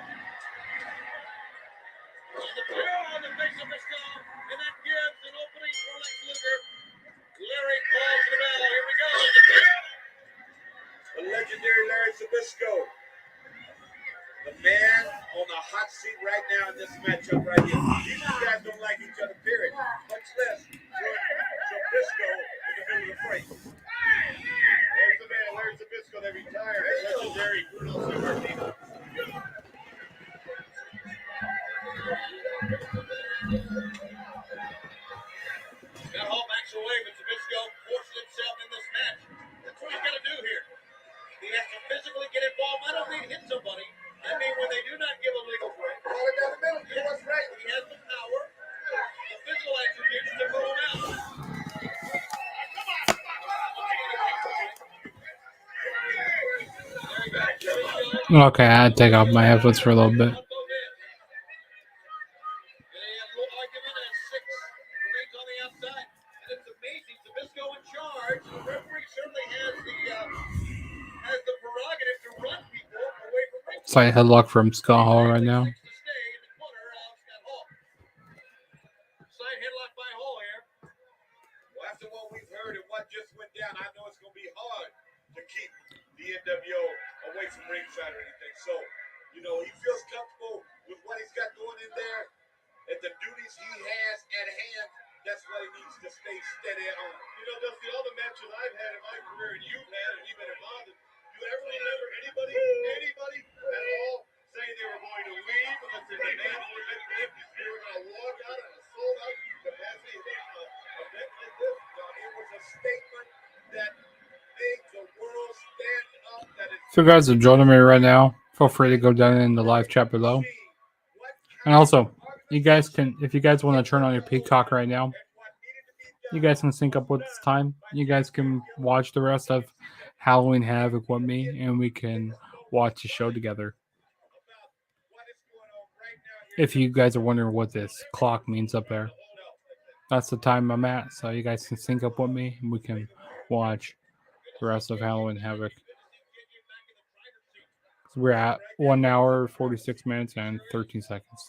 On the face of Zbyszko. And that gives an opening for Lex Luger. Larry calls the bell. Here we go. The legendary Larry Zbyszko. The man on the hot seat right now in this matchup right here. These two guys don't like each other, period. Much less Zbyszko in the middle of the fray. There's the man, Larry Zbyszko, that retired. The legendary Bruno Sammartino. Scott Hall backs away, but Zbyszko forces himself in this match. That's what he's got to do here. He has to physically get involved. I don't mean hit somebody. I mean when they do not give him legal break. Call it down the middle. Do what's right. He has the power, the physical attributes to pull him out. Okay, I had to take off my headphones for a little bit. They have no argument as 6 remains on the outside. And it's amazing. Zbyszko in charge. The referee certainly has the prerogative to run people away from ring. Slight headlock from Scott Hall right now. To stay in the corner of Scott Hall. Side headlock by Hall here. Well, after what we've heard and what just went down, I know it's going to be hard to keep the NWO away from ringside or anything. So, you know, he feels comfortable with what he's got going in there and the duties he has at hand. That's what he needs to stay steady on. You know, Dusty, all the matches I've had in my career and you've had and you've been involved in, you ever remember anybody at all saying they were going to leave unless their demands were met? They were going to walk out on a sold-out capacity event like this? It was a statement that made the world stand up. That is If you guys are joining me right now, feel free to go down in the live chat below. And also, you guys can, if you guys want to turn on your Peacock right now, you guys can sync up with this time. You guys can watch the rest of Halloween Havoc with me, and we can watch the show together. If you guys are wondering what this clock means up there, that's the time I'm at. So you guys can sync up with me, and we can watch the rest of Halloween Havoc. So we're at 1 hour, 46 minutes, and 13 seconds.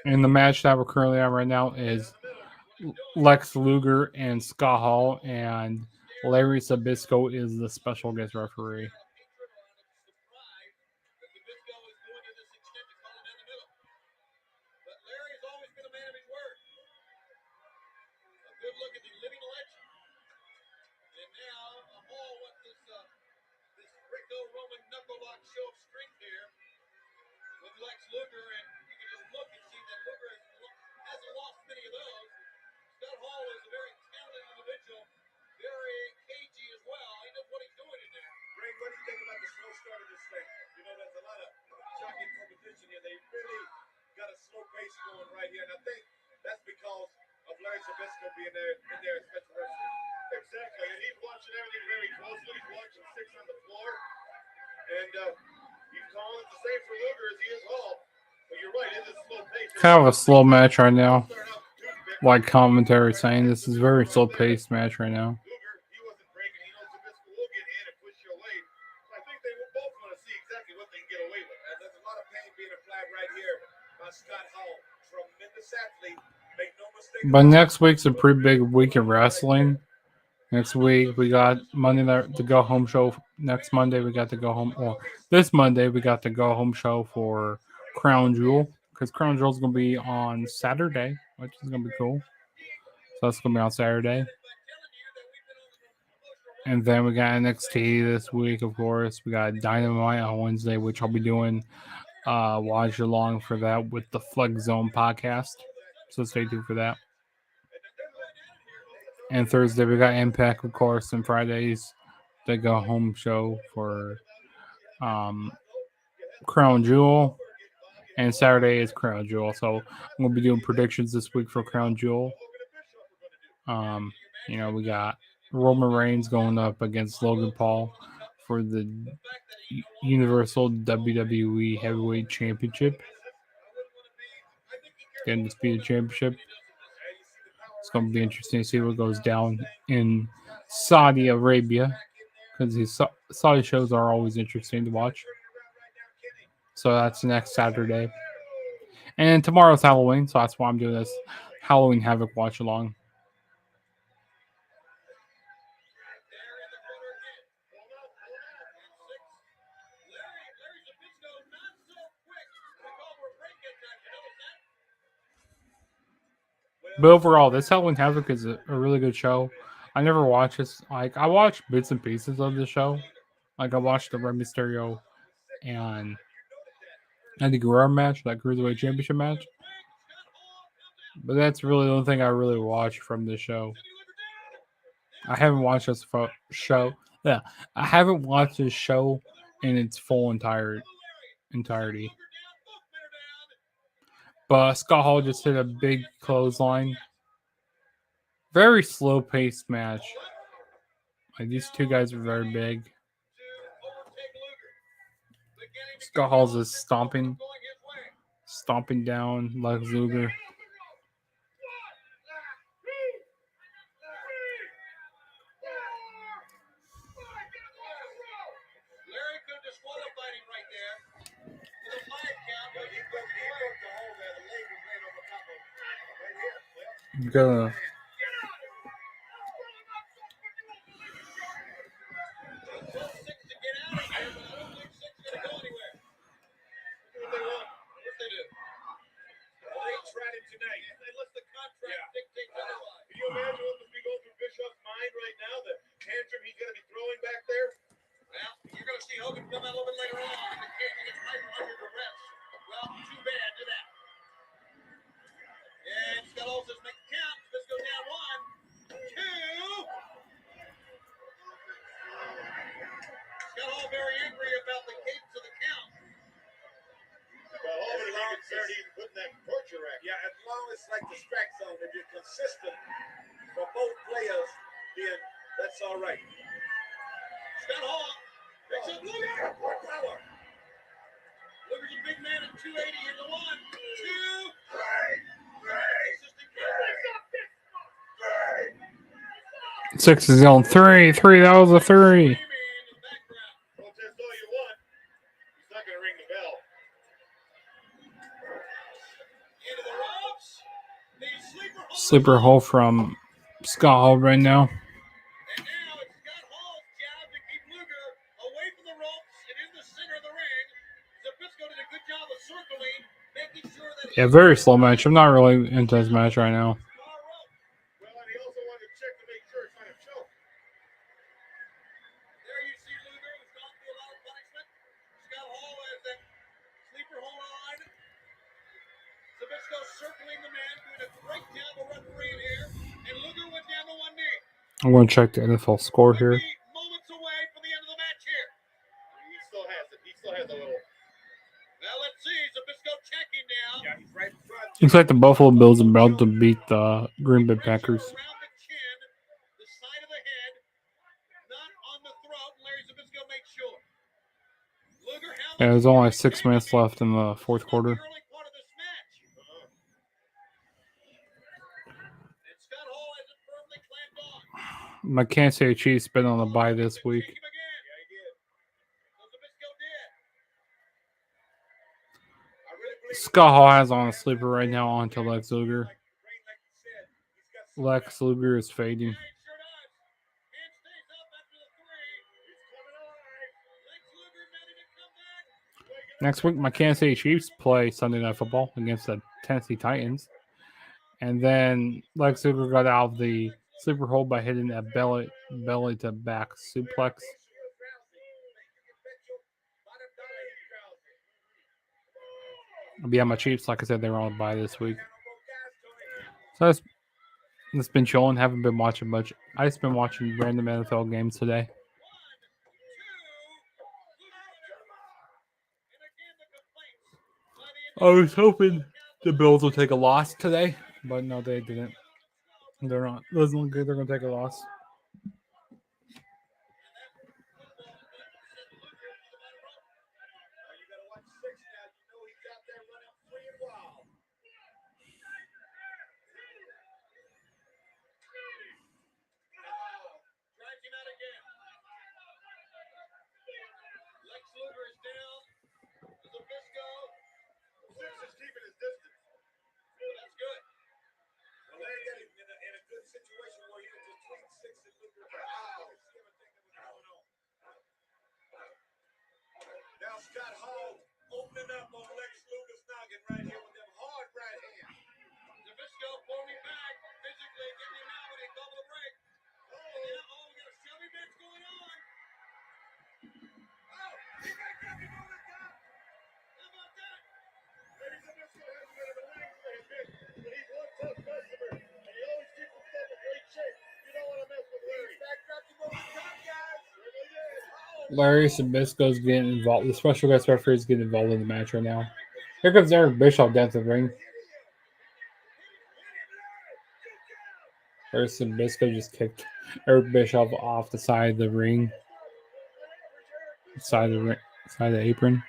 And the match that we're currently at right now is Lex Luger and Scott Hall, and Larry Sabisco is the special guest referee. Lex Luger, and you can just look and see that Luger hasn't lost many of those. Scott Hall is a very talented individual, very cagey as well. He knows what he's doing in there. Ray, what do you think about the slow start of this thing? You know, there's a lot of shocking competition here. They really got a slow pace going right here, and I think that's because of Larry Sabisco being there in there as special referee. Exactly, and he's watching everything very closely. He's watching six on the floor, and he's calling it the same for Luger as he is Hall. But you're right, it is a slow pace. Kind of a slow match right now. Like commentary saying, this is a very slow paced match right now. Luger, he wasn't breaking. He knows Sabisco will get in and push you away. I think they will both want to see exactly what they can get away with. There's a lot of pain being applied right here by Scott Hall. Tremendous athlete. Make no mistake. But next week's a pretty big week of wrestling. Next week we got Monday night, the go home show. Next Monday we got the go home. Well, this Monday we got the go home show for Crown Jewel, because Crown Jewel is gonna be on Saturday, which is gonna be cool. So that's gonna be on Saturday. And then we got NXT this week, of course. We got Dynamite on Wednesday, which I'll be doing watch along for that with the Flex Zone podcast. So stay tuned for that. And Thursday we got Impact, of course, and Fridays the go home show for Crown Jewel, and Saturday is Crown Jewel. So I'm gonna be doing predictions this week for Crown Jewel. You know, we got Roman Reigns going up against Logan Paul for the Universal WWE Heavyweight Championship, the Undisputed Championship. It's going to be interesting to see what goes down in Saudi Arabia, because these Saudi shows are always interesting to watch. So that's next Saturday. And tomorrow's Halloween, so that's why I'm doing this Halloween Havoc watch along. But overall, this Halloween Havoc is a really good show. I never watched this. Like, I watched bits and pieces of the show. Like, I watched the Rey Mysterio and Eddie Guerrero match, that Cruiserweight Championship match. But that's really the only thing I really watch from this show. I haven't watched this show. Yeah, I haven't watched this show in its full entirety. But Scott Hall just hit a big clothesline. Very slow paced match. Like, these two guys are very big. Scott Hall's is stomping down Lex Luger. I'm gonna Can you imagine what must be going through Bischoff's mind right now? The tantrum he's going to be throwing back there? Well, you're going to see Hogan come out a little bit later on in the cage against Piper under duress. Well, too bad to that. And Scott Hall says make the count. Let's go down 1, 2. Scott Hall very angry about the cadence of the count. Well, as long as he's putting that torture rack. Yeah, as long as like the strike zone, if you're consistent for both players, then that's all right. Scott Hall picks up Luger. Power. Luger's a big man at 280 in the 1, 2. Six is on three. That was a three. Protest all you want. He's not going to ring the bell. Into the ropes. The Sleeper hole from Scott Hall right now. And now it's Scott Hall's job to keep Luger away from the ropes and in the center of the ring. Zbyszko did a good job of circling, making sure that Yeah, very slow match. I'm not really into this match right now. Well, and he also wanted to check to make sure it's not a choke. There you see Luger, who's gone through a lot of punishment. Scott Hall has that sleeper hold on. Zbyszko circling the man, doing a great job of refereeing here. And Luger went down to one knee. I'm going to check the NFL score Could here. be moments away from the end of the match here. He still has it. He still has a little. Well, let's see. Zbyszko checking now. Yeah, he's right in front. Looks like the Buffalo Bills are about to beat the Green Bay Packers. Around the chin, the side of the head, not on the throat. Larry Zbyszko makes sure. Luger, how Yeah, there's only 6 minutes left in the fourth quarter. early part of this match. And Scott Hall has it firmly clamped on. My Kansas City Chiefs been on a bye this week. Kick him again. Yeah, he did. So Zbyszko did. I really believe Scott Hall has on a sleeper right now onto Lex Luger. like he said, he's got some Lex Luger is fading. sure does. And stays up after the three. He's coming alive. Lex Luger ready to come back. Next week, my Kansas City Chiefs play Sunday Night Football against the Tennessee Titans. And then Lex Luger got out of the sleeper hold by hitting a belly to back suplex. But yeah, my Chiefs, like I said, they were on a bye this week. So it's been chilling. Haven't been watching much. I just been watching random NFL games today. I was hoping the Bills would take a loss today, but no, they didn't. They're not. It doesn't look good. They're going to take a loss. You gotta watch six now. You know he's out there running free and wild. Drives him out again. Lex Luger is down. Zbyszko. Six is keeping his distance. Well, that's good. Well, they got him in a good situation where he was between Six and Luger. Wow. See everything that was going on. Now Scott Hall opening up on Lex Luger's noggin right here with them hard right hands. Zbyszko forming back, physically getting him out with a double break. Oh, we got a shoving match going on. Oh, he got nothing on the top. How about that? Maybe Zbyszko hasn't been in the ring for a bit, but he's one tough customer, and he always keeps himself in great shape. You don't want to mess with Larry. Back dropped him over the top, guys. Really is. Larry Zbyszko's getting involved. The special guest referee is getting involved in the match right now. Here comes Eric Bischoff down to the ring. Larry Zbyszko just kicked Eric Bischoff off the side of the ring. Side of the apron.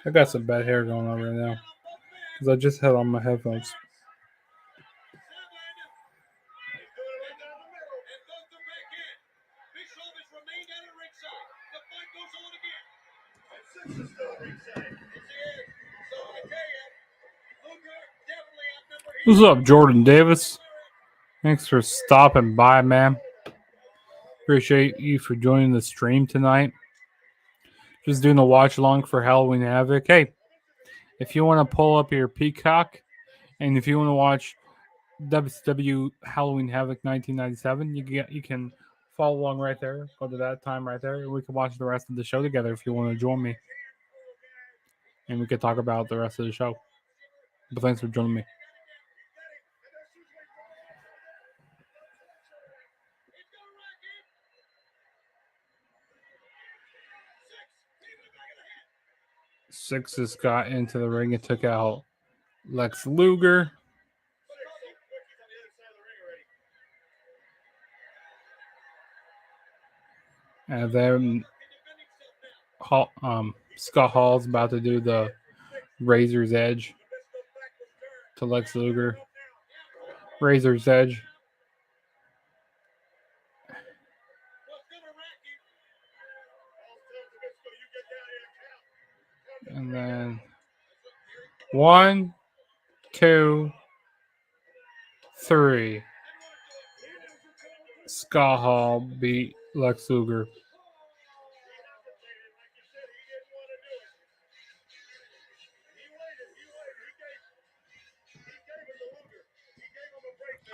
I got some bad hair going on right now. Because I just had on my headphones. What's up, Jordan Davis? Thanks for stopping by, man. Appreciate you for joining the stream tonight. Just doing a watch along for Halloween Havoc. Hey, if you want to pull up your Peacock and if you want to watch WCW Halloween Havoc 1997, you can follow along right there. Go to that time right there. We can watch the rest of the show together if you want to join me. And we can talk about the rest of the show. But thanks for joining me. Six just got into the ring and took out Lex Luger. And then Scott Hall's about to do the Razor's Edge to Lex Luger. Razor's Edge. And then 1, 2, 3. Scott Hall beat Lex Luger.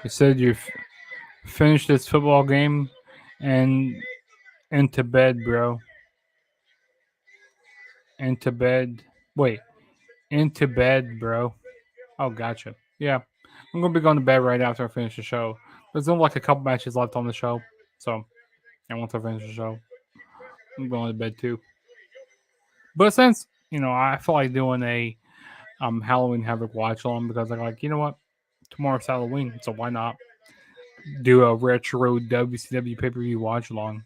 You said you finished this football game and into bed, bro. Into bed. Wait. Into bed, bro. Oh, gotcha. Yeah. I'm going to be going to bed right after I finish the show. There's only like a couple matches left on the show. So, once I finish the show, I'm going to bed too. But since, I feel like doing a Halloween Havoc watch along because I'm like, you know what? Tomorrow's Halloween, so why not do a retro WCW pay per view watch along?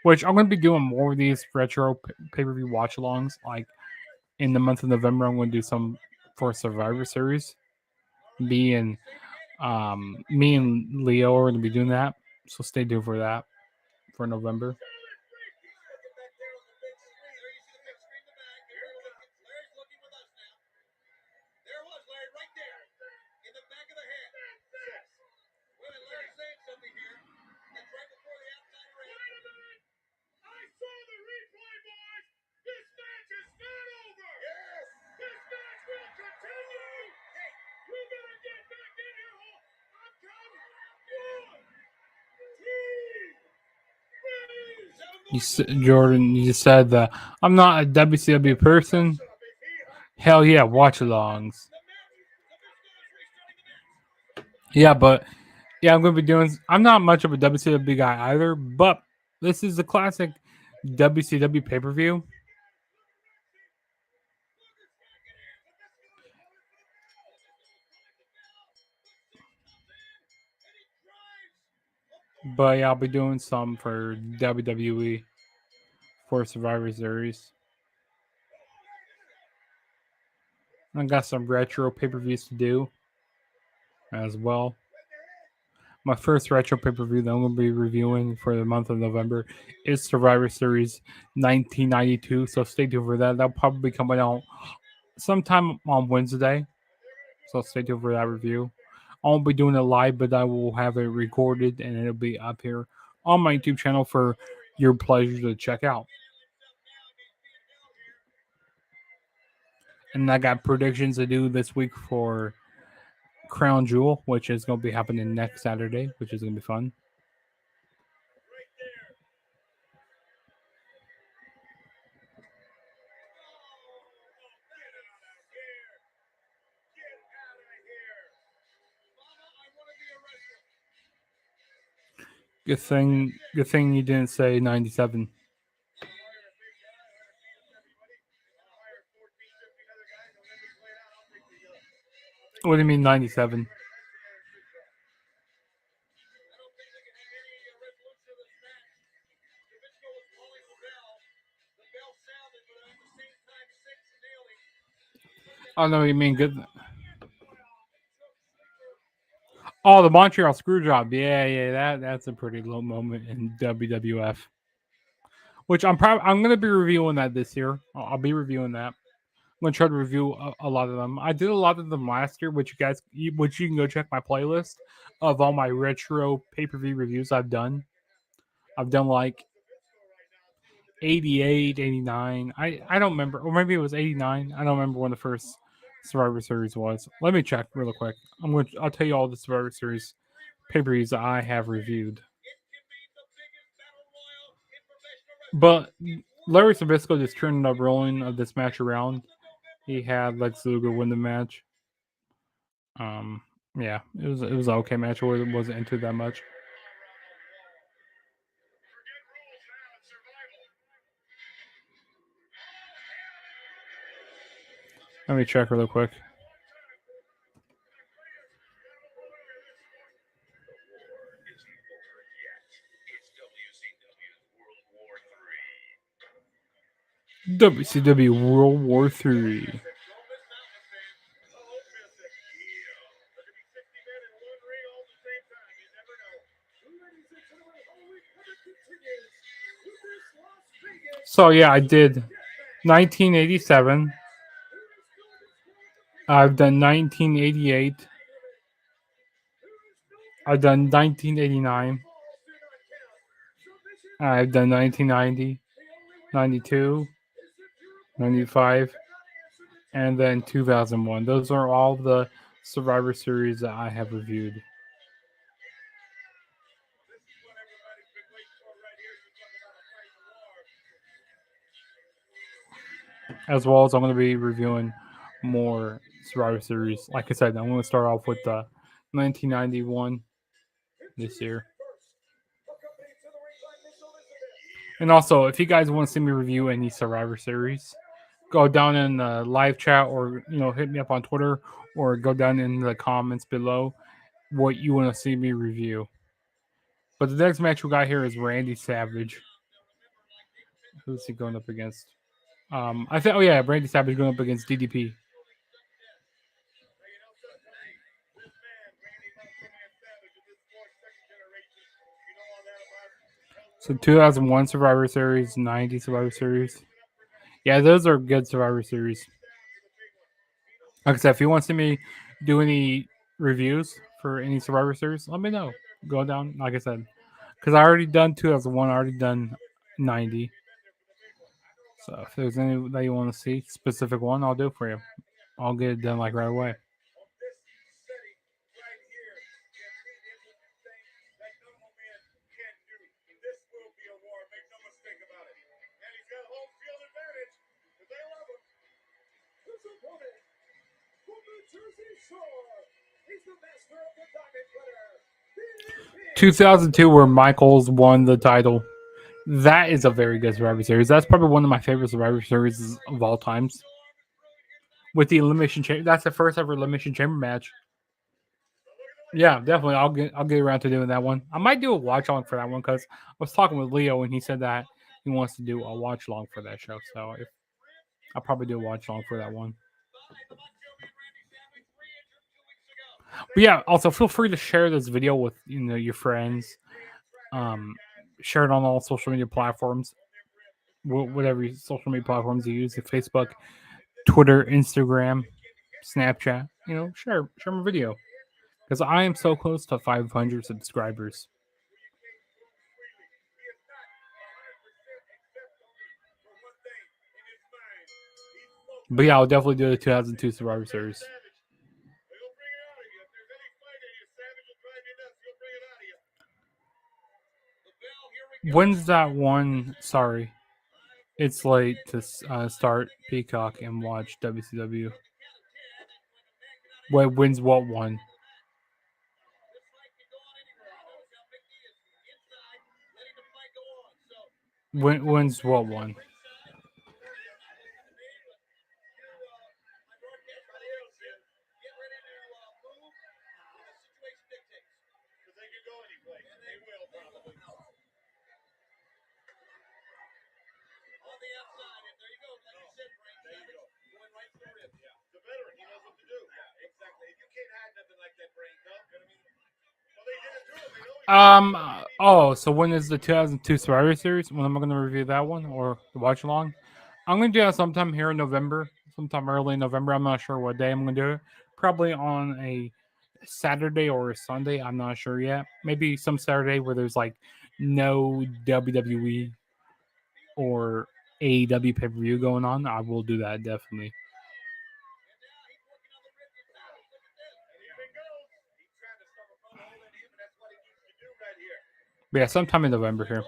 Which I'm going to be doing more of these retro pay per view watch alongs. Like in the month of November, I'm going to do some for Survivor Series. Me and Leo are going to be doing that, so stay tuned for that for November. Jordan, you said that I'm not a WCW person. Hell yeah, watch alongs. Yeah, but I'm gonna be doing. I'm not much of a WCW guy either, but this is a classic WCW pay per view. But yeah, I'll be doing some for WWE for Survivor Series. I got some retro pay per views to do as well. My first retro pay per view that I'm going to be reviewing for the month of November is Survivor Series 1992. So stay tuned for that. That'll probably be coming out sometime on Wednesday. So stay tuned for that review. I won't be doing it live, but I will have it recorded and it'll be up here on my YouTube channel for your pleasure to check out. And I got predictions to do this week for Crown Jewel, which is going to be happening next Saturday, which is going to be fun. Good thing you didn't say 97. What do you mean 97? Oh no, you mean good. Oh, the Montreal Screwjob. Yeah, that's a pretty low moment in WWF. Which I'm gonna be reviewing that this year. I'll be reviewing that. I'm gonna try to review a lot of them. I did a lot of them last year, which you can go check my playlist of all my retro pay per view reviews I've done. I've done like 88, 89. I don't remember, or maybe it was 89. I don't remember when the first Survivor Series was. Let me check real quick. I'll tell you all the Survivor Series pay per views I have reviewed. But Larry Sabisco just turned the rolling of this match around. He had Lex Luger win the match. Yeah, it was an okay match. It wasn't into that much. Let me check real quick. WCW World War III. So yeah, I did 1987. I've done 1988. I've done 1989. I've done 1990, 92, 95, and then 2001. Those are all the Survivor Series that I have reviewed. As well as I'm going to be reviewing more Survivor Series. Like I said, I'm going to start off with 1991 this year. And also, if you guys want to see me review any Survivor Series, go down in the live chat or hit me up on Twitter or go down in the comments below what you want to see me review. But the next match we got here is Randy Savage. Who's he going up against? I think. Oh yeah, Randy Savage going up against DDP. So 2001 Survivor Series, 90 Survivor Series. Yeah, those are good Survivor Series. Like I said, if you want to see me do any reviews for any Survivor Series, let me know. Go down, like I said, because I already done 2001, I already done 90. So if there's any that you want to see, specific one, I'll do it for you. I'll get it done like right away. He's the master of the diamond cutter. 2002, where Michaels won the title. That is a very good Survivor Series. That's probably one of my favorite Survivor Series of all times. With the Elimination Chamber, that's the first ever Elimination Chamber match. Yeah, definitely. I'll get around to doing that one. I might do a watch along for that one because I was talking with Leo and he said that he wants to do a watch along for that show. So I'll probably do a watch along for that one. But yeah, also feel free to share this video with your friends. Share it on all social media platforms, whatever social media platforms you use, like Facebook, Twitter, Instagram, Snapchat. Share my video because I am so close to 500 subscribers. But yeah, I'll definitely do the 2002 Survivor Series. When's that one? Sorry, it's late to start Peacock and watch WCW. When's what one? When's what one? So when is the 2002 Survivor Series? When am I going to review that one or the watch along? I'm going to do that sometime here in November, sometime early in November. I'm not sure what day I'm going to do it. Probably on a Saturday or a Sunday. I'm not sure yet. Maybe some Saturday where there's like no WWE or AEW pay per view going on. I will do that definitely. But yeah, sometime in November here.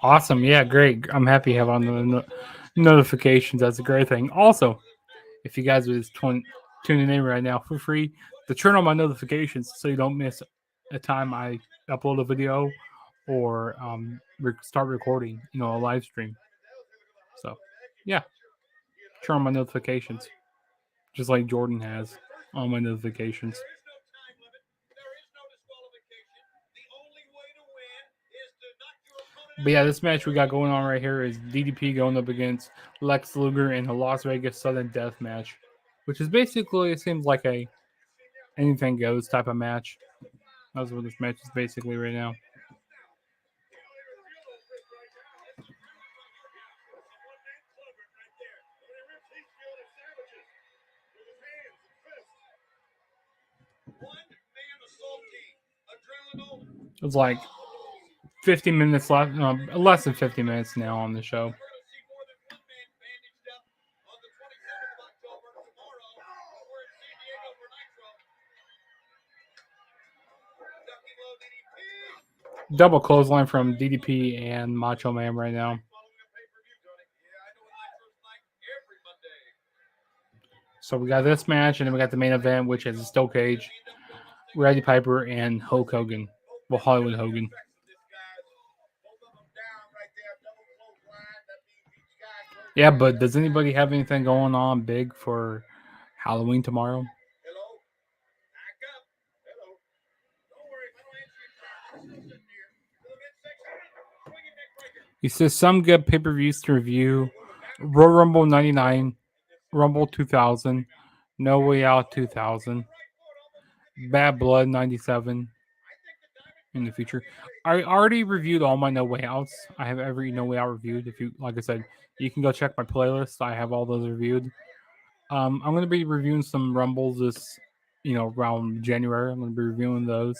Awesome. Yeah, great. I'm happy to have on the notifications. That's a great thing. Also, if you guys are just tuning in right now, feel free to turn on my notifications so you don't miss a time I upload a video or start recording, a live stream. So, yeah, turn on my notifications, just like Jordan has on my notifications. But yeah, this match we got going on right here is DDP going up against Lex Luger in a Las Vegas Sudden Death match, which is basically, it seems like a anything goes type of match. That's what this match is basically right now. It's like 50 minutes left, no, less than 50 minutes now on the show. Double clothesline from DDP and Macho Man right now. So we got this match, and then we got the main event, which is a steel cage, Roddy Piper and Hulk Hogan. Well, Hollywood Hogan. Yeah, but does anybody have anything going on big for Halloween tomorrow? He says some good pay-per-views to review: Royal Rumble 99, Rumble 2000, No Way Out 2000, Bad Blood 97 in the future. I already reviewed all my No Way Outs. I have every No Way Out reviewed. If you, like I said, you can go check my playlist. I have all those reviewed. I'm going to be reviewing some Rumbles this, around January. I'm going to be reviewing those.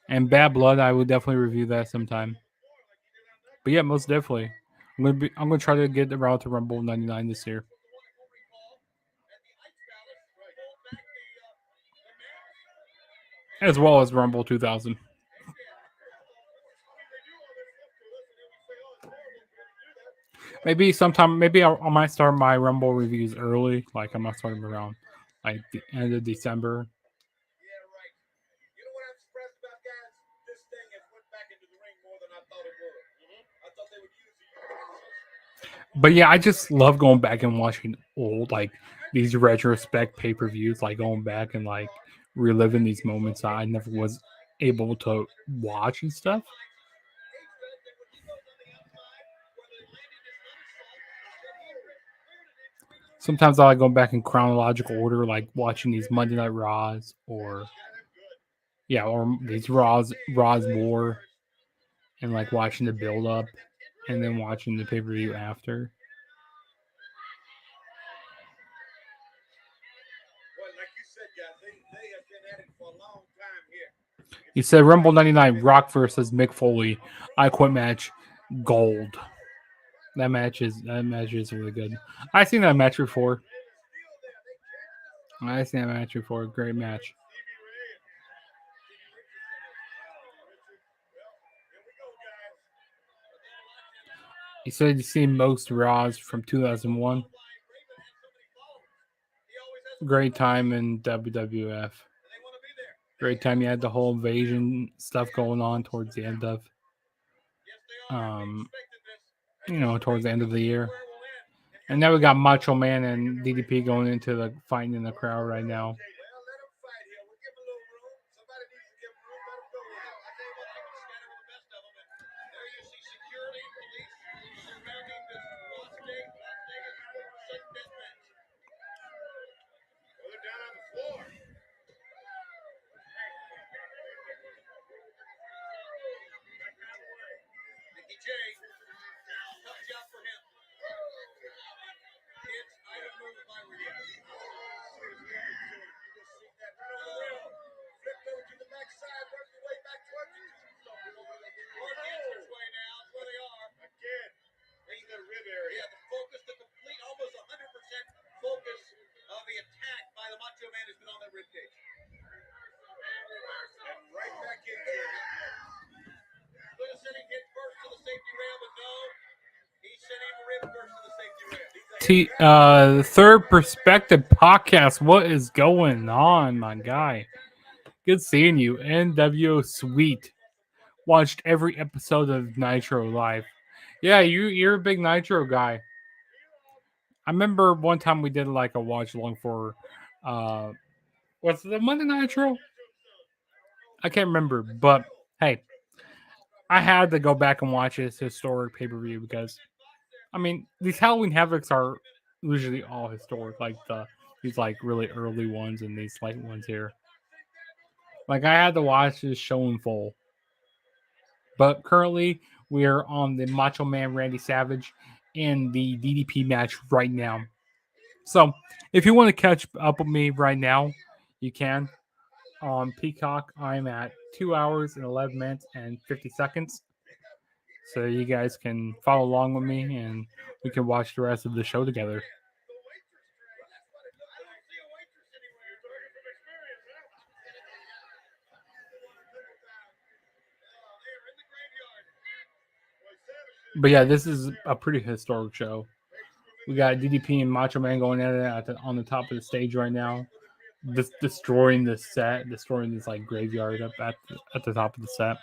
And Bad Blood, I will definitely review that sometime. But yeah, most definitely. I'm gonna try to get around to Rumble 99 this year. As well as Rumble 2000. Maybe sometime, I might start my Rumble reviews early. Like I might start them around like the end of December. But yeah, I just love going back and watching old, like these retrospect pay-per-views, like going back and like reliving these moments I never was able to watch and stuff. Sometimes I like going back in chronological order, like watching these Monday Night Raws or these Raws War, and like watching the build up and then watching the pay-per-view after. He said Rumble 99, Rock versus Mick Foley, I Quit match, gold. That match is really good. I've seen that match before. Great match. He said he's seen most Raws from 2001. Great time in WWF. Great time. You had the whole invasion stuff going on towards the end of, towards the end of the year. And now we got Macho Man and DDP going into the fighting in the crowd right now. Third Perspective Podcast. What is going on, my guy? Good seeing you. NWO Sweet. Watched every episode of Nitro Live. Yeah, you're a big Nitro guy. I remember one time we did like a watch along for what's the Monday Nitro? I can't remember, but hey, I had to go back and watch this historic pay per view because, I mean, these Halloween Havocs are usually all historic, like these like really early ones and these late ones here. Like I had to watch this show in full. But currently, we are on the Macho Man Randy Savage and the DDP match right now. So, if you want to catch up with me right now, you can. On Peacock, I'm at 2 hours and 11 minutes and 50 seconds. So, you guys can follow along with me and we can watch the rest of the show together. But yeah, this is a pretty historic show. We got DDP and Macho Man going at it on the top of the stage right now, destroying the set, destroying this like graveyard up at the top of the set.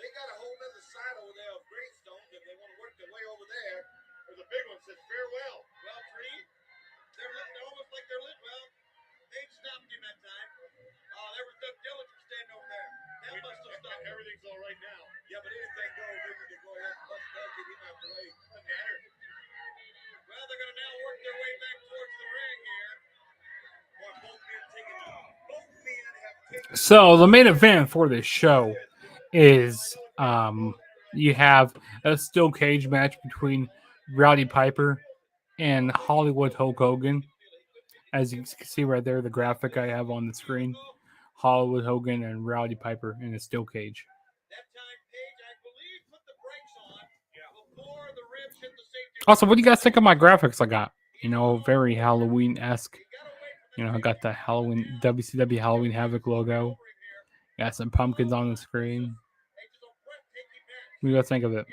They got a whole other side over there of gravestones, and they want to work their way over there. There's a big one that says farewell. Well, Tree, they're almost like they're lit. Well, they stopped him that time. Oh, there was Doug Dillinger standing over there. That must have stopped. Everything's all right now. Yeah, but anything goes. They need to go ahead and bust Doug, get him out the way. Doesn't matter. Well, they're going to now work their way back towards the ring here. Boy, both men have taken. So the main event for this show is you have a steel cage match between Rowdy Piper and Hollywood Hulk Hogan. As you can see right there, the graphic I have on the screen, Hollywood Hogan and Rowdy Piper in a steel cage. Also, what do you guys think of my graphics I got? You know, very Halloween-esque. You know, I got the Halloween WCW Halloween Havoc logo. Got some pumpkins on the screen. What do you guys think of it?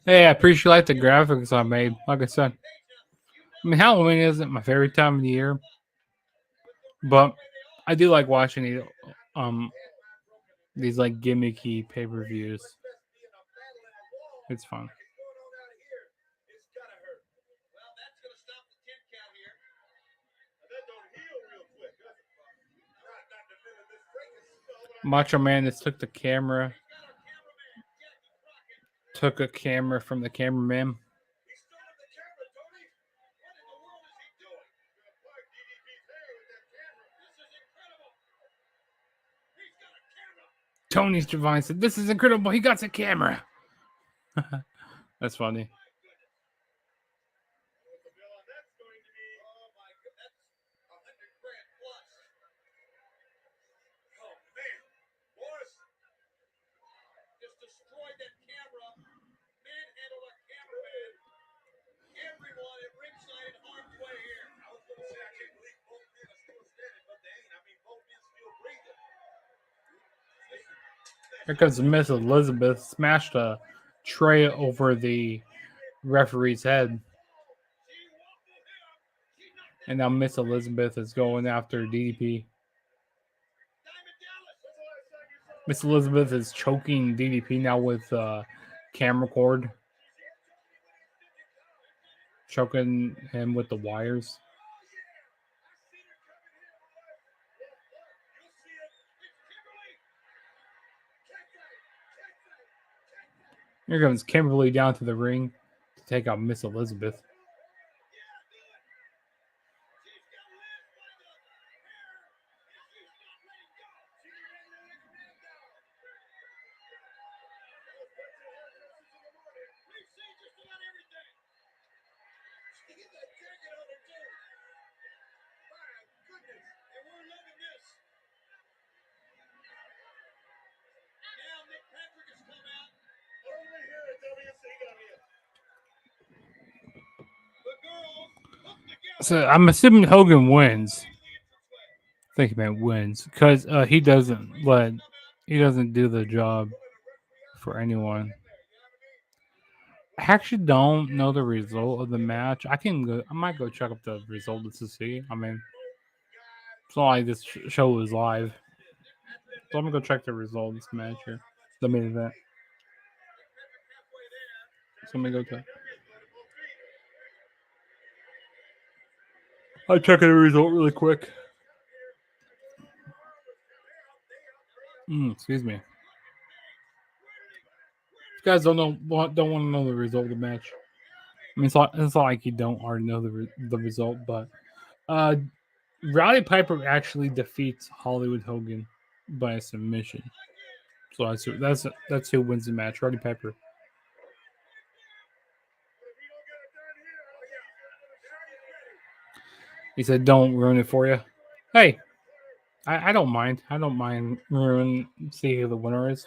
Hey, I appreciate the graphics I made. Like I said, I mean, Halloween isn't my favorite time of the year, but I do like watching these like gimmicky pay-per-views. It's fun. Macho Man just took the camera, took a camera from the cameraman. Tony's Divine said, "This is incredible. He got a camera." That's funny. Here comes Miss Elizabeth, smashed a tray over the referee's head. And now Miss Elizabeth is going after DDP. Miss Elizabeth is choking DDP now with camera cord. Choking him with the wires. Here comes Kimberly down to the ring to take out Miss Elizabeth. So I'm assuming Hogan wins think he meant wins because he doesn't do the job for anyone. I actually don't know the result of the match. I might go check up the result just to see. I mean, it's not like this show is live. So I'm gonna go check the result of this match here. The main event. So let me go to. I'll check the result really quick. Excuse me. If you guys don't want to know the result of the match. I mean, it's not like you don't already know the result, but Roddy Piper actually defeats Hollywood Hogan by submission. So that's who wins the match. Roddy Piper. He said, "Don't ruin it for you." Hey, I don't mind. I don't mind ruin. See who the winner is.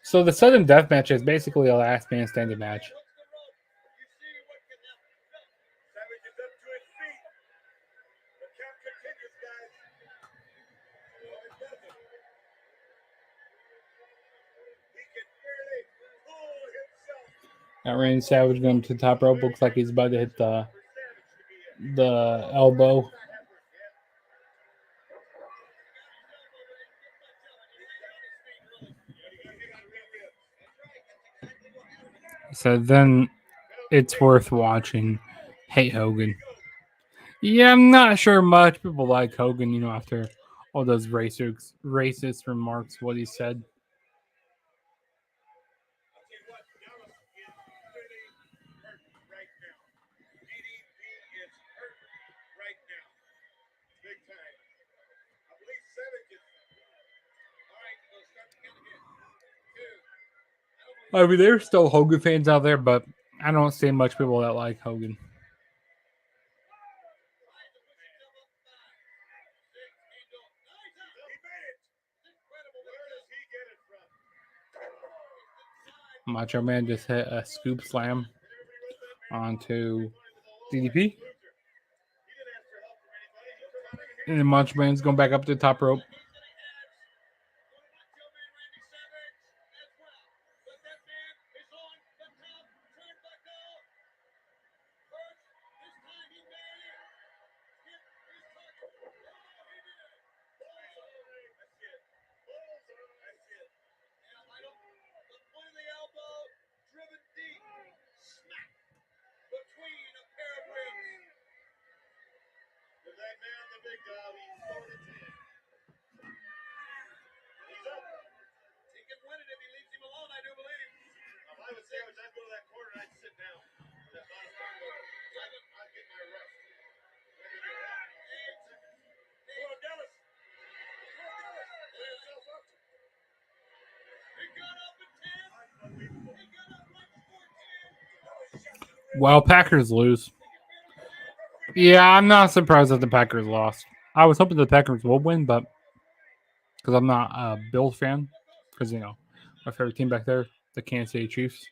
So the sudden death match is basically a last man standing match. Got Randy Savage going to the top rope. Looks like he's about to hit the elbow. So then it's worth watching. Hey Hogan. Yeah, I'm not sure much people like Hogan, after all those racist remarks, what he said. I mean, there's still Hogan fans out there, but I don't see much people that like Hogan. Macho Man just hit a scoop slam onto DDP. And then Macho Man's going back up to the top rope. Well, Packers lose. Yeah, I'm not surprised that the Packers lost. I was hoping the Packers will win, but because I'm not a Bills fan, because my favorite team back there, the Kansas City Chiefs,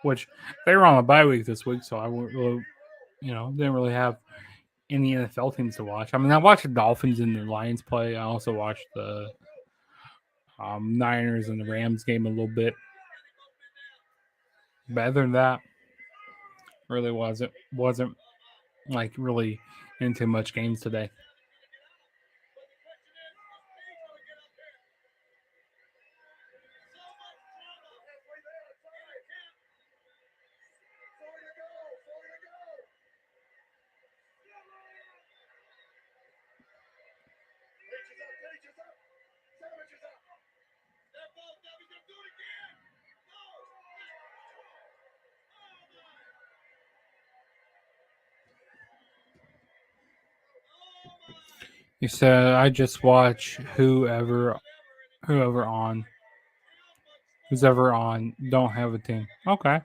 which they were on a bye week this week, so I really, didn't really have any NFL teams to watch. I mean, I watched the Dolphins and the Lions play. I also watched the Niners and the Rams game a little bit. But other than that, really wasn't like really into much games today. You said I just watch whoever on who's ever on don't have a team. Okay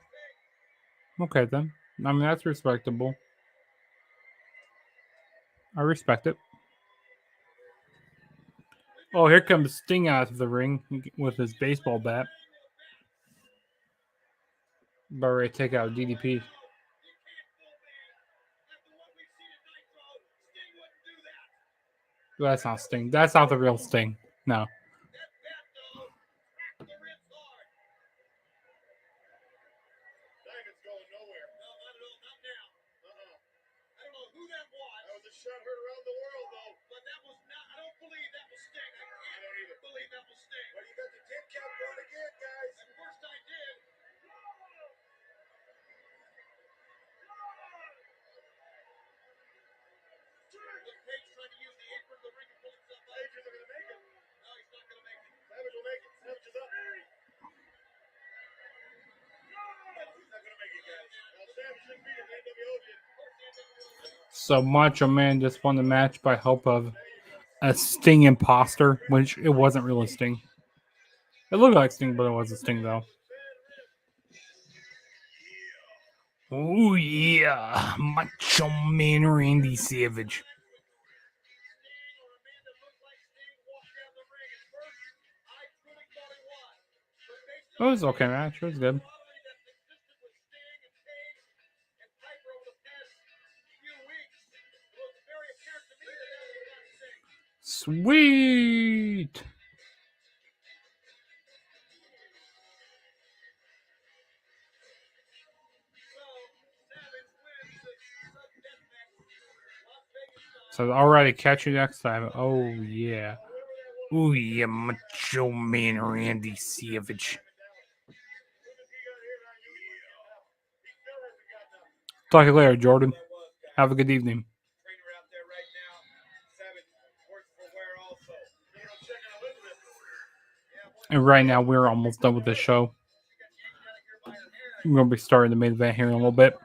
then. I mean, that's respectable. I respect it. Oh, here comes Sting out of the ring with his baseball bat. About ready to take out DDP. That's not Sting. That's not the real Sting. No. Diamond's going nowhere. No, not at all. Not now. I don't know who that was. That was a shot heard around the world, though. But that was not. I don't believe that was Sting. I don't either believe that was Sting. Well, you got the 10 count going again, guys. At first I did. Look, Page trying to use the apron of the ring and pull himself up. Page isn't going to make it. No, he's not going to make it. Savage will make it. Savage is up. He's not going to make it, guys. Now, Savage should be in the NWO did. So Macho Man just won the match by help of a Sting imposter, which it wasn't really Sting. It looked like Sting, but it wasn't Sting though. Oh yeah, Macho Man Randy Savage. It was okay match. It was good. Sweet. So alrighty, catch you next time. Oh yeah. Oh yeah, Macho Man Randy Savage. Talk to you later, Jordan. Have a good evening. And right now, we're almost done with the show. We're going to be starting the main event here in a little bit.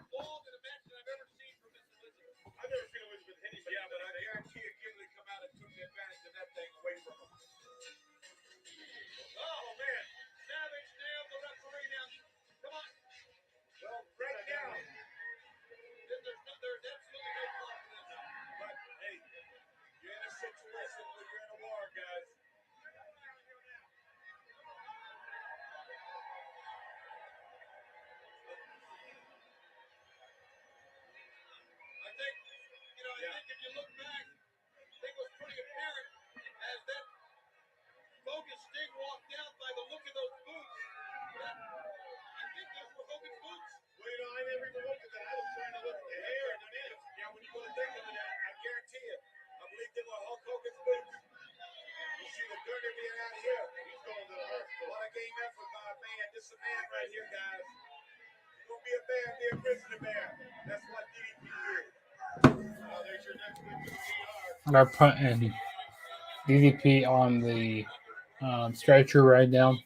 They're putting DDP on the stretcher right now.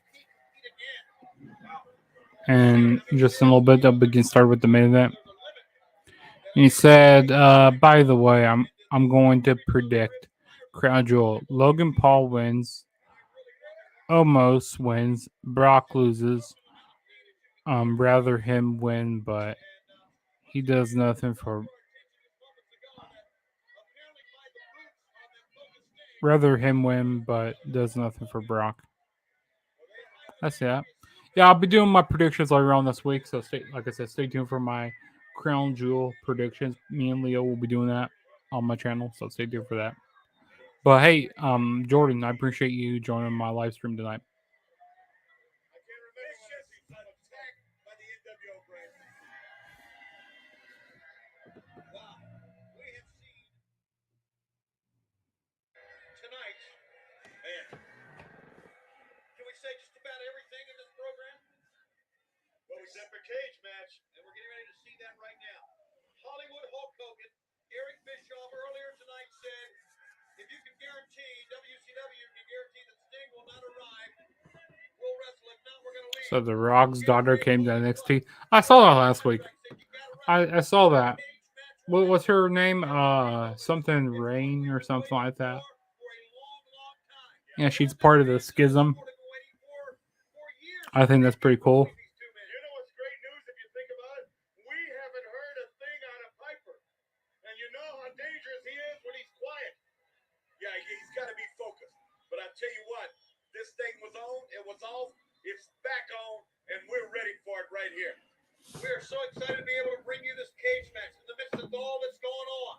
And just in a little bit, they'll begin start with the main event. And he said, by the way, I'm going to predict Crown Jewel. Logan Paul wins. Omos wins. Brock loses. Rather him win, but he does nothing for. Rather him win, but does nothing for Brock. That's it. Yeah, I'll be doing my predictions later on this week. So like I said, stay tuned for my Crown Jewel predictions. Me and Leo will be doing that on my channel, so stay tuned for that. But hey, Jordan, I appreciate you joining my live stream tonight. Separate cage match, and we're getting ready to see that right now. Hollywood Hulk Hogan, Eric Bischoff earlier tonight said, if you can guarantee WCW can guarantee that Sting will not arrive, we'll wrestle. If not, we're going to leave. So the Rock's daughter came to NXT. I saw that last week. I saw that. What was her name? Something Rain or something like that. Yeah, she's part of the Schism. I think that's pretty cool. thing was on, it was off, it's back on, and we're ready for it right here. We are so excited to be able to bring you this cage match in the midst of all that's going on.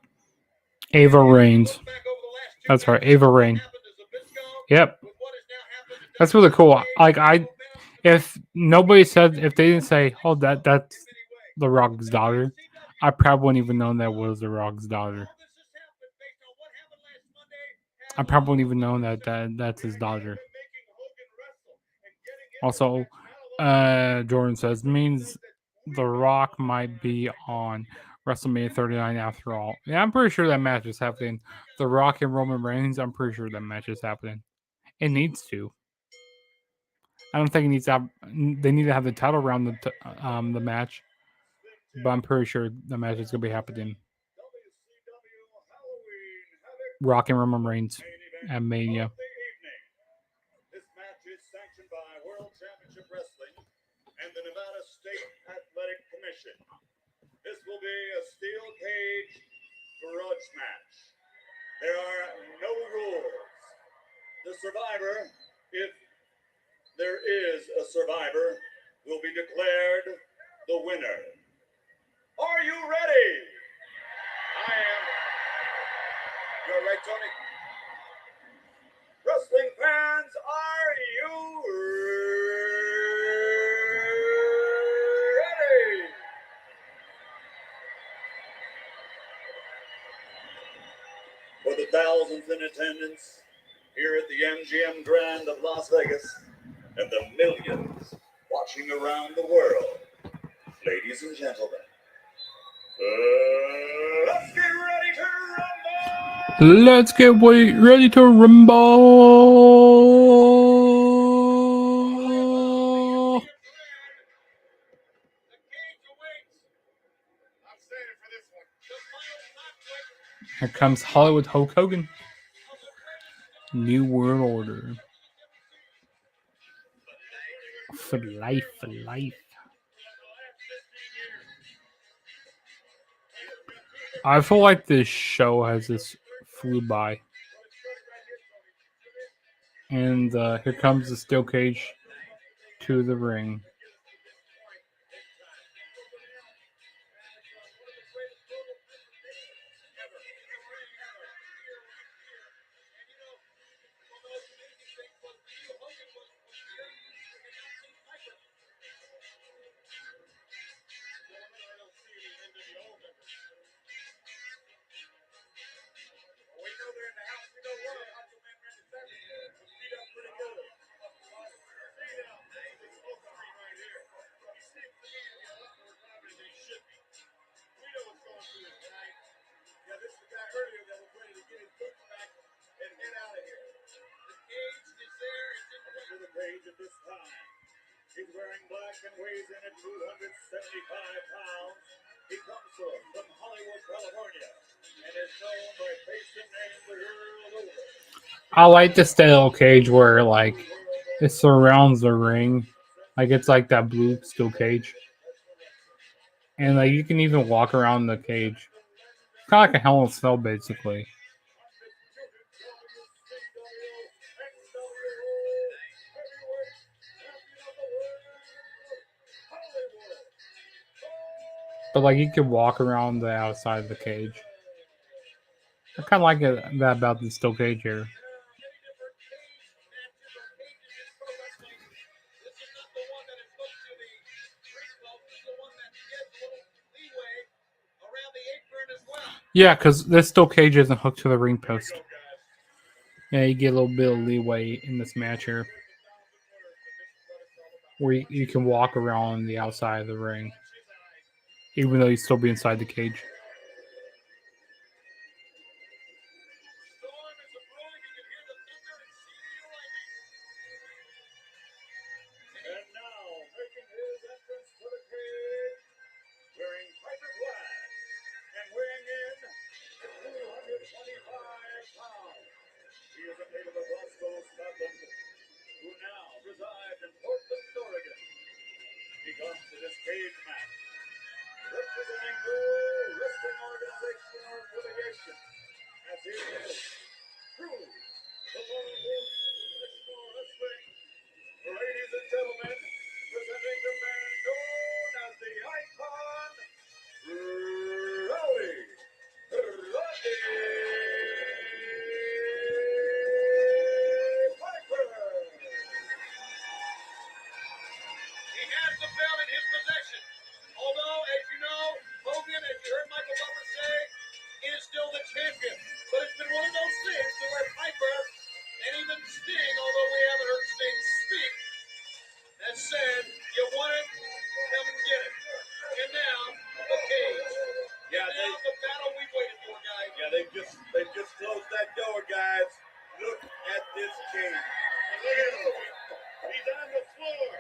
Ava Reigns. Look back over the last two That's right, matches, Ava what Reign. happened to Zbyszko, Yep. with what has now happened to That's really cool. Cage, Like if nobody said, if they didn't say, "Oh, that's The Rock's daughter," I probably wouldn't even know that was The Rock's daughter. all this has happened based on what happened last Monday. I probably wouldn't even know that's his daughter. Making Hogan wrestle and getting him Also, Jordan says means The Rock might be on WrestleMania 39 after all. Yeah, I'm pretty sure that match is happening. The Rock and Roman Reigns. I'm pretty sure that match is happening. It needs to. I don't think it needs to have. They need to have the title around the match, but I'm pretty sure the match is gonna be happening. WCW Halloween Havoc Rock and Roman Reigns main event at Mania. of the evening. This match is sanctioned by World Championship Wrestling and the Nevada State Athletic Commission. This will be a steel cage grudge match. There are no rules. The survivor, if there is a survivor, will be declared the winner. Are you ready? I am. You're right, Tony. Wrestling fans, are you ready? For the thousands in attendance here at the MGM Grand of Las Vegas and the millions watching around the world, ladies and gentlemen, let's get ready to rumble! Let's get ready to rumble. The cage awaits. I'm standing for this one. The final conflict Here comes Hollywood Hulk Hogan. of the greatest New World Order. For life, for life. I feel like this show has just flew by. And here comes the steel cage to the ring. We know they're in the house. We know one of them. Macho Man Randy Savage was beat up pretty good. See now, this smoke screen right here. He seems to be a lot more confident than he should be. We know what's going through his mind. Yeah, this is the guy earlier that was ready to get his boots back and head out of here. The cage is there. It's in Coming to the cage at this time. He's wearing black and weighs in at 275 pounds. He comes from Hollywood, California, and is known by facing names the world over. I like the steel cage where like it surrounds the ring. Like it's like that blue steel cage. And like you can even walk around the cage. It's kind of like a Hell in a Cell basically. But like you can walk around the outside of the cage. I kind of like that about the steel cage here. Yeah, because this steel cage isn't hooked to the ring post. Yeah, you get a little bit of leeway in this match here. Where you can walk around the outside of the ring. Even though you still be inside the cage. And now, making his entrance to the cage, wearing Piper Black and weighing in at 225 pounds. He is a native of Glasgow, Scotland, who now resides in Portland, Oregon. He comes to this cage match representing no wrestling organization or affiliation, as he is true the Lone Wolf Professional Wrestling has the belt in his possession. Although, as you know, Hogan, as you heard Michael Buffer say, is still the champion. But it's been one of those things to where Piper and even Sting, although we haven't heard Sting speak, has said, you want it, come and get it. And now, the cage. Yeah, And now the battle we waited for, guys. Yeah, they just closed that door, guys. Look at this cage. And look at him. He's on the floor.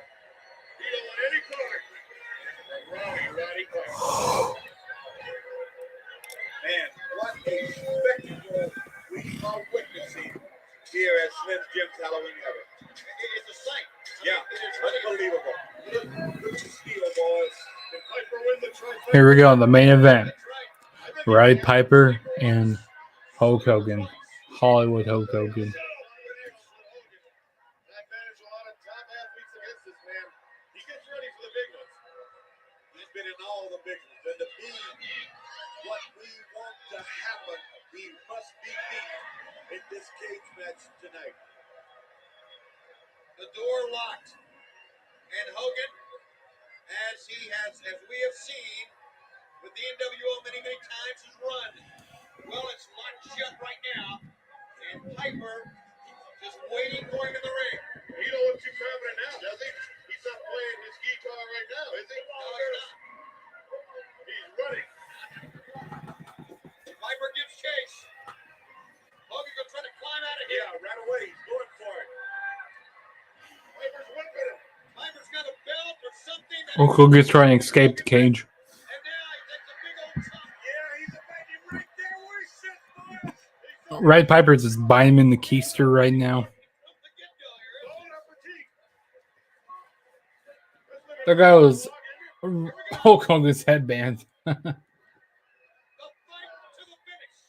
He don't want any part from Roddy Piper. Man, what a spectacle we are witnessing here at Slim Jim's Halloween Havoc. It's a sight. Yeah, It is really unbelievable. Look at the steel, boys. Did Piper win the trifecta? Here we go, the main event. That's right. I think Roddy he Piper and Hulk Hogan. Hollywood Hulk Hogan. I've managed a lot of top athletes against this man. He gets ready for the big ones. He's been in all the big ones. And to be what we want to happen, he must be beat in this cage match tonight. The door locked. And Hogan, as we have seen with the NWO many times, has run. Well, it's locked shut right now. And Piper just waiting for him in the ring. He don't look too confident now, does he? He's not playing his guitar right now, is he? No, he's not. He's running. Piper gives chase. Hogan gonna try to climb out of here. Yeah, right away. He's going for it. Piper's whipping him. Piper's got a belt or something. Hulk Hogan's trying to escape the cage. And now he takes a big old chop. Yeah, he's about him right there where he sits, boys. Roddy Piper's just biting him in the keister right now. From the get-go here. Hold up for teeth. That guy was Hulk Hogan's headband. The fight to the finish.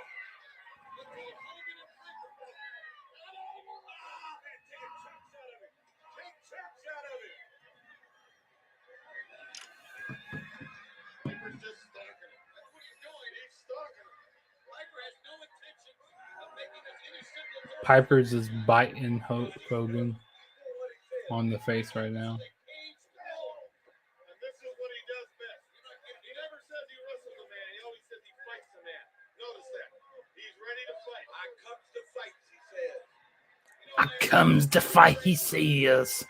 Between Hogan and Piper. Take chunks out of it. Piper's just stalking him. That's what he's doing. He's stalking him. Piper has no intention of making this any simpler. Piper's just biting Hulk Hogan on the face right now. And this is what he does best. He never says he wrestles a man. He always says he fights a man. Notice that. He's ready to fight. I comes to fight, he says. I comes to fight, he sees.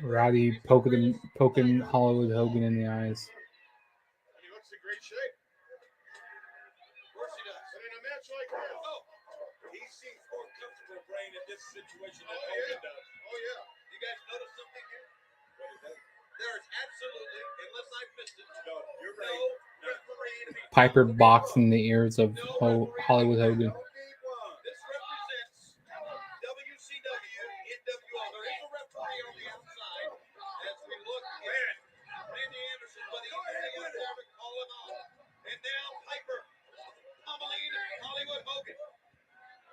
Roddy poking Hollywood Hogan in the eyes. And he looks in great shape. Of course he does. And in a match like this. Oh, he seems more comfortable brain in this situation than Oh, Hogan yeah. does. Oh, yeah. You guys notice something here? What is that? There is absolutely, unless I missed it, No, you're no right. referee. Piper boxing the ears of Hollywood Hogan. This represents WCW, NWO. There is a referee on the outside as we look at Randy Anderson, but he's going to have to call him off. And now Piper pummeling Hollywood Hogan.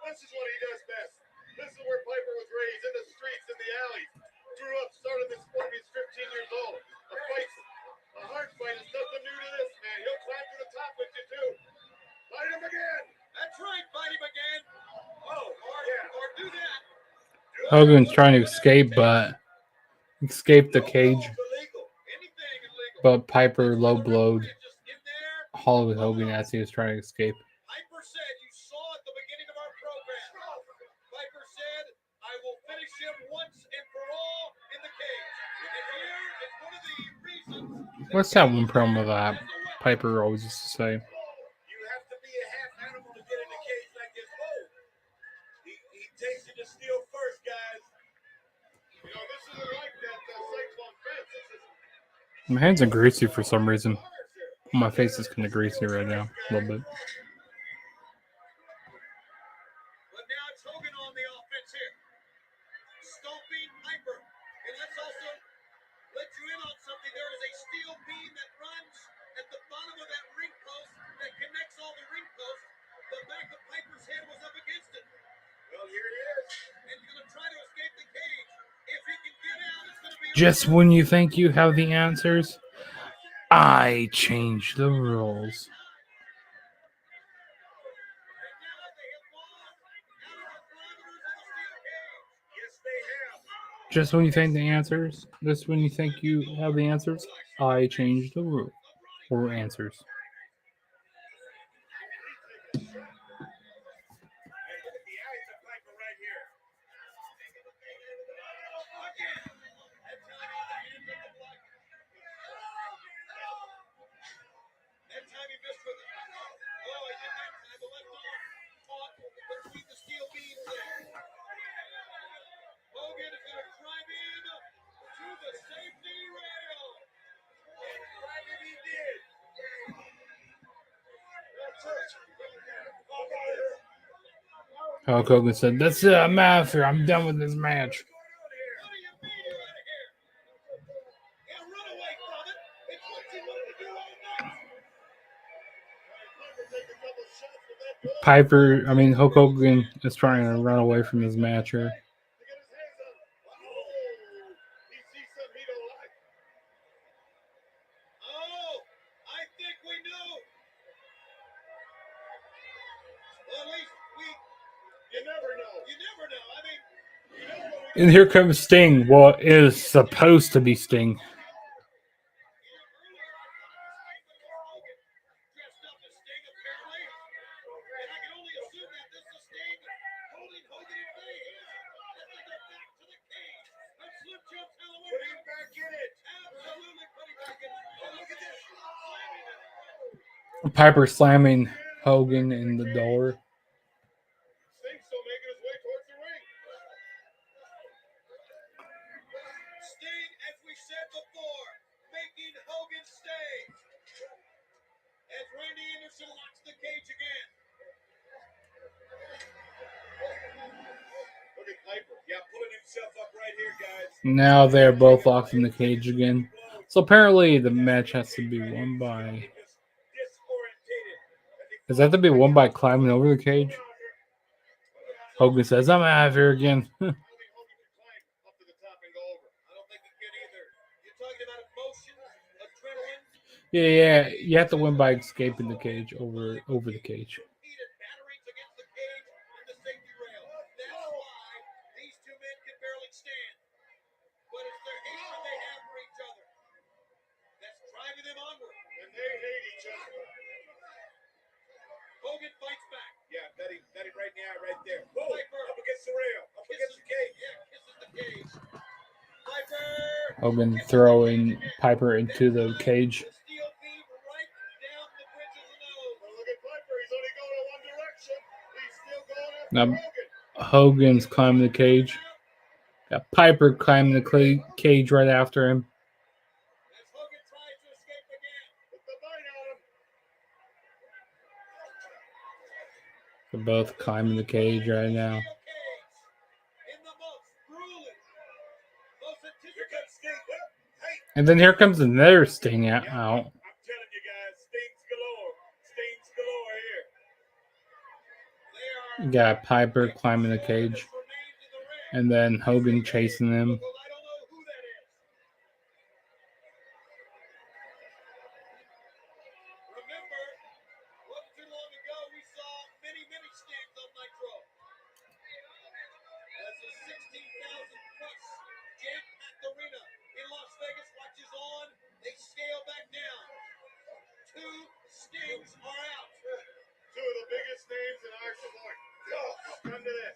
This is what he does best. This is where Piper was raised, in the streets, in the alleys. Grew up, started this sport when he's 15 years old. A hard fight is nothing new to this man. He'll climb to the top with you, too. Fight him again. That's right, fight him again. Oh, or do that. Hogan's trying to escape, but escape the cage. Anything illegal. But Piper low blowed Just in there. Hollywood Hogan as he was trying to escape. Piper said, you saw at the beginning of our program. Piper said, I will finish him once and for all in the cage. And here is one of the reasons. What's that one promo that Piper always used to say? You have to be a half animal to get in a cage like this. Oh, he tasted the steel first, guys. You know, this isn't like that cyclone fence. This is My hands are greasy for some reason. My face is kind of greasy right now, a little bit. But now it's Hogan on the offense here. Stomping Piper. And let's also let you in on something. There is a steel beam that runs at the bottom of that ring post that connects all the ring posts. The back of Piper's head was up against it. Well, here it is. And he's going to try to escape the cage. If he can get out, it's going to be Just when you think you have the answers, I change the rules. And now they have gone out of the parameters of the steel cage. Just when you think the answers, just when you think you have the answers, I change the rule or answers. And look at the eyes of Piper right here. Again. That time he lands on the block. That time he missed with it. Oh, he did that time. The left arm caught between the steel beams there. Hogan is going to drive in to the safety rail. And drive him he did. That's it. Hulk Hogan said, "That's it. I'm out of here. I'm done with this match." What's going on here? What do you mean you're out of here? Yeah, run away from it. It's what you wanted to do all night. Hulk Hogan is trying to run away from his match here. Oh, I think we knew. Well, at least you never know. You never know. I mean, you know what we And here comes Sting. What is supposed to be Sting. dressed up as Sting, apparently. And I can only assume that this is Sting holding Hogan in place. As they go back to the cage. And Slim jumps Halloween. Put him back in it. Absolutely put him back in it. Oh, look at this. Slamming it. Piper slamming Hogan in the door. Sting's still making his way towards the ring. Sting, as we said before, making Hogan stay. As Randy Anderson locks the cage again. Look at Piper. Yeah, pulling himself up right here, guys. Now they're both locked in the cage again. So apparently the match has to be won by... Does that have to be won by climbing over the cage? Hogan says, "I'm out of here again." Yeah, you have to win by escaping the cage over the cage. These two men can barely stand. But it's their hatred they have for each other that's driving them onward. And they hate each other. Hogan fights back. Yeah, that him right now, right there. Piper up against the rail, up against the cage. Yeah, kisses the cage. Piper. Hogan throwing Piper into the cage. The steel beam right down the bridge of the nose. Oh, look at Piper. He's only going in one direction. He's still going after Now Hogan. Hogan's climbing the cage. Got Piper climbing the cage right after him. As Hogan tries to escape again. Put the bite on him. They're both climbing the cage right now. In the most grueling, most anticipated Sting. Hey, And then here comes another Sting out. I'm telling you guys, Stings galore. Stings galore here. They are You got Piper climbing the cage. remains in the ring. And then Hogan chasing them. I don't know who that is. Remember, wasn't too long ago we saw many Stings on Nitro. As the 16,000 plus jam-packed arena in Las Vegas watches on, they scale back down. 2 Stings are out. 2 of the biggest names in our sport. Come to this.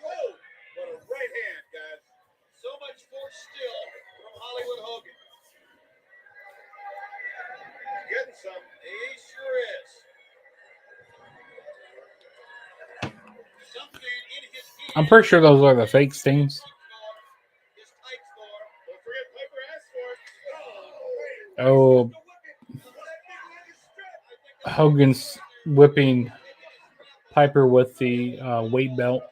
Whoa! What a right hand, guys. So much force still from Hollywood Hogan. Getting some. He sure is. Something in his hand. I'm pretty sure those are the fake Stings. His tights for. Don't forget Piper asked for it. Oh, Hogan's whipping Piper with the weight belt. And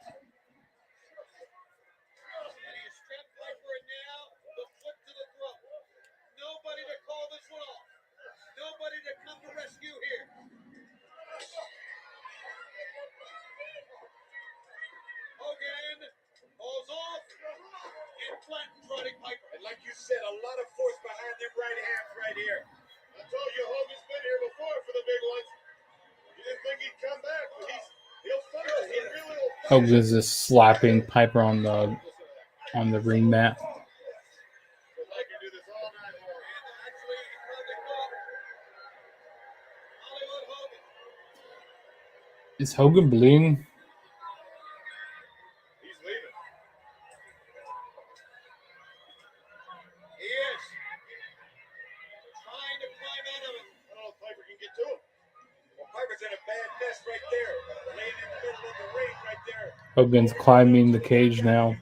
he has strapped Piper in now, the foot to the throat. Nobody to call this one off. Nobody to come to rescue here. Hogan falls off and flattens Roddy Piper. And like you said, a lot of force behind them right hands right here. I told you Hogan's been here before for the big ones. You didn't think he'd come back, but he's Hogan's just slapping Piper on the ring mat. Is Hogan bleeding? He's leaving. He is. Trying to climb out of it. I don't know if Piper can get to him. Well, Piper's in a bad mess right there. Laying in the middle of the ring right there. Hogan's climbing the cage now.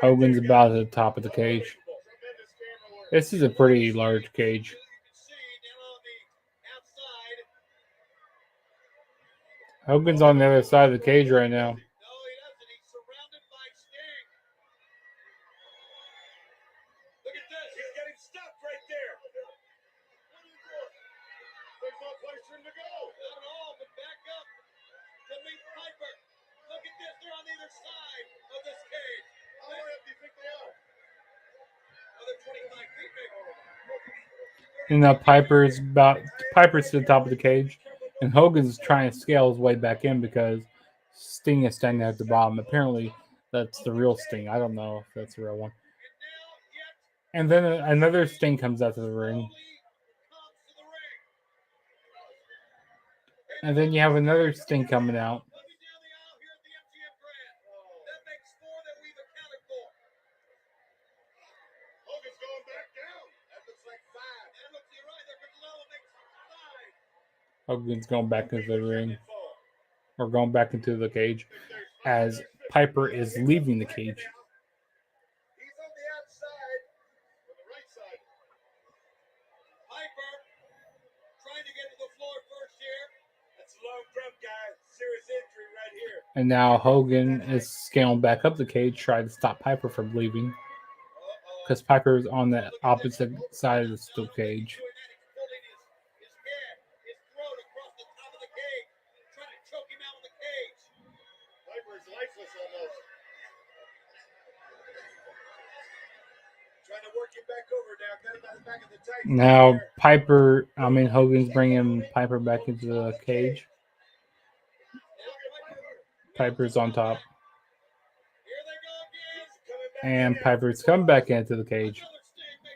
Hogan's about at the top of the cage. This is a pretty large cage. Hogan's on the other side of the cage right now. No, he doesn't. He's surrounded by Sting. Look at this. He's getting stuck right there. What are you doing? There's no place for him to go. Not at all, but back up to meet Piper. Look at this. They're on either side of this cage. How high up do you think they are? Another 25 feet, maybe. And now Piper's to the top of the cage, and Hogan's trying to scale his way back in because Sting is standing at the bottom. Apparently, that's the real Sting. I don't know if that's the real one. And then another Sting comes out to the ring. And then you have another Sting coming out. Hogan's going back into the ring, or going back into the cage, as Piper is leaving the cage. He's on the outside, on the right side. Piper trying to get to the floor first here. That's a long jump, guys. Serious injury right here. And now Hogan is scaling back up the cage, trying to stop Piper from leaving, because Piper is on the opposite side of the steel cage. Now Hogan's bringing Piper back into the cage. Piper's on top. And Piper's coming back into the cage.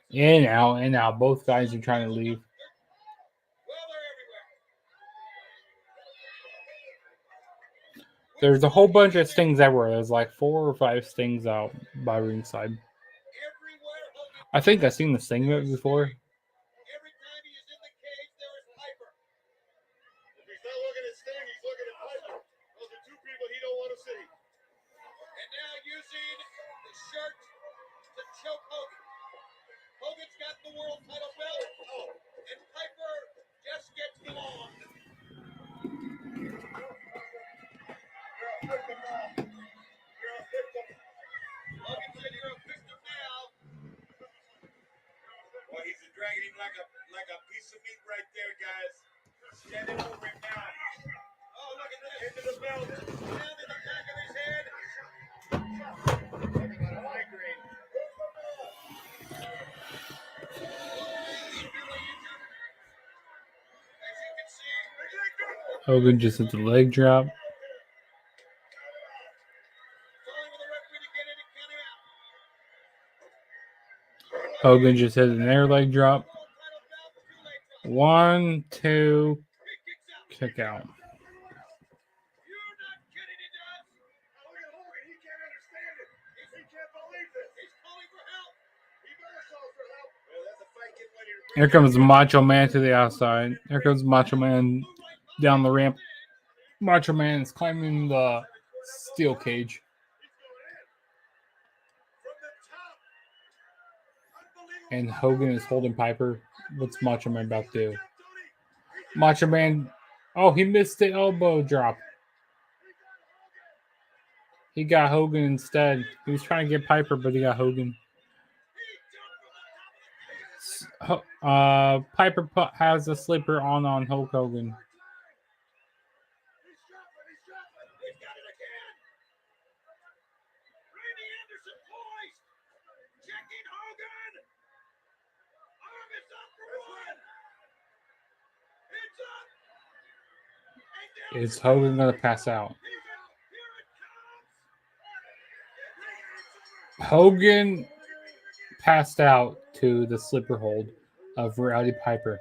In, out, out. Both guys are trying to leave. There's a whole bunch of Stings everywhere. There's like 4 or 5 Stings out by ringside. I think I've seen the Sting before. Every time he's in the cage, there is Piper. If he's not looking at Sting, he's looking at Piper. Those are two people he don't want to see. And now using the shirt to choke Hogan. Hogan's got the world title belt. And Piper just gets belonged. Hogan said you're a victim now. Well, he's dragging him like a piece of meat right there, guys. Standing over him now. Oh, look at this. Into the belt. Down in the back of his head. Talking about a migraine. As you can see, Hogan just hit the leg drop. Hogan just hit an air leg drop. 1, 2, kick out. Here comes Macho Man to the outside. Here comes Macho Man down the ramp. Macho Man is climbing the steel cage. And Hogan is holding Piper. What's Macho Man about to do? Macho Man, oh, he missed the elbow drop. He got Hogan instead. He was trying to get Piper, but he got Hogan. Piper has a slipper on Hulk Hogan. Is Hogan gonna pass out? Hogan passed out to the slipper hold of Rowdy Piper.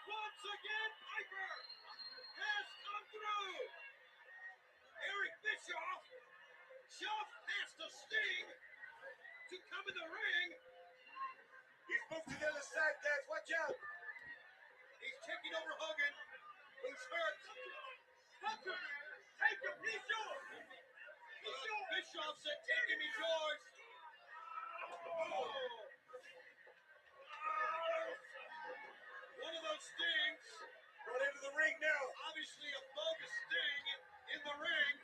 Once again, Piper has come through. Eric Bischoff shoved past a Sting to come in the ring. He's moved to the other side, guys. Watch out. He's checking over Hogan, who's hurt. Hunter, take him. He's yours. Bischoff said, take him. He's yours. Oh. One of those Stings. Run into the ring now. Obviously a bogus Sting in the ring.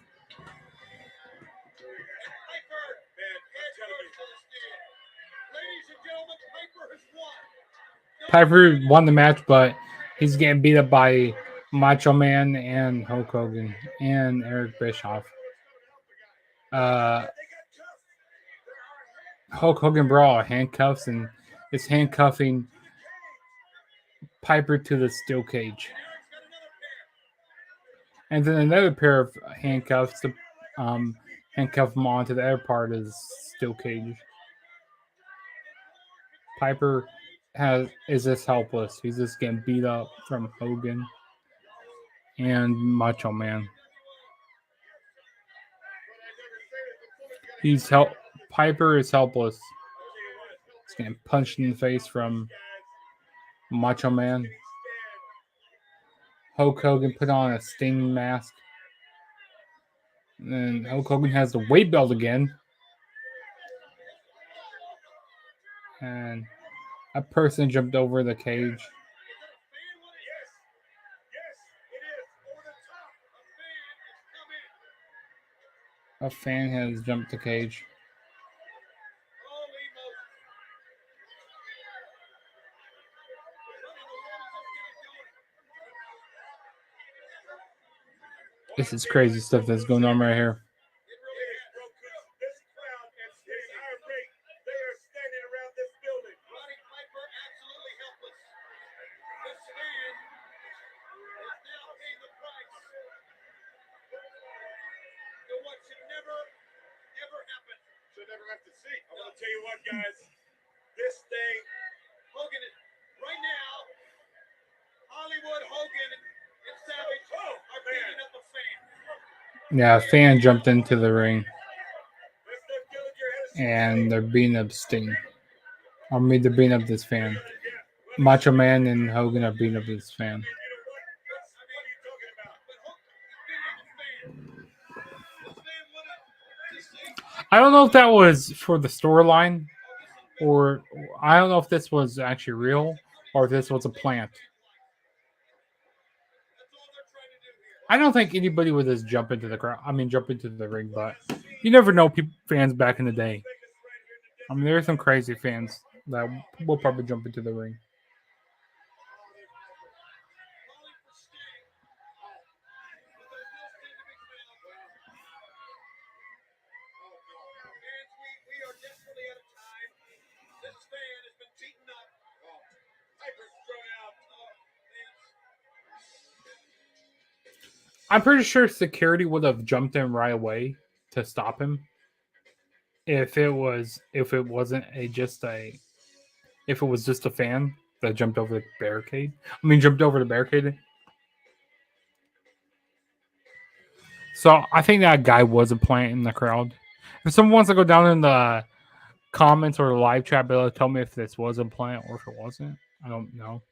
And Piper head first to the Sting. Ladies and gentlemen, Piper has won. Piper won the match, but he's getting beat up by Macho Man and Hulk Hogan and Eric Bischoff. Hulk Hogan brought out handcuffs and is handcuffing Piper to the steel cage. And then another pair of handcuffs to handcuff him onto the other part of the steel cage. Piper is just helpless. He's just getting beat up from Hogan and Macho Man. Piper is helpless. He's getting punched in the face from Macho Man. Hulk Hogan put on a Sting mask. And then Hulk Hogan has the weight belt again. And a person jumped over the cage. A fan has jumped the cage. This is crazy stuff that's going on right here. This crowd is irate. They are standing around this building. Roddy Piper absolutely helpless. This man is now paying the price for what should never, ever happen. Should never have to see. I'm going to tell you what, guys. This thing, Hogan, right now, Hollywood, Hogan, and Savage are beating up a fan. Yeah, a fan jumped into the ring. And they're beating up Sting. I mean, they're beating up this fan. Macho Man and Hogan are beating up this fan. I don't know if that was for the storyline, or I don't know if this was actually real, or if this was a plant. I don't think anybody would just jump into the crowd. I mean, jump into the ring, but you never know. Fans back in the day. I mean, there are some crazy fans that will probably jump into the ring. I'm pretty sure security would have jumped in right away to stop him. If it wasn't if it was just a fan that jumped over the barricade. I mean, jumped over the barricade. So I think that guy was a plant in the crowd. If someone wants to go down in the comments or the live chat below, tell me if this was a plant or if it wasn't. I don't know.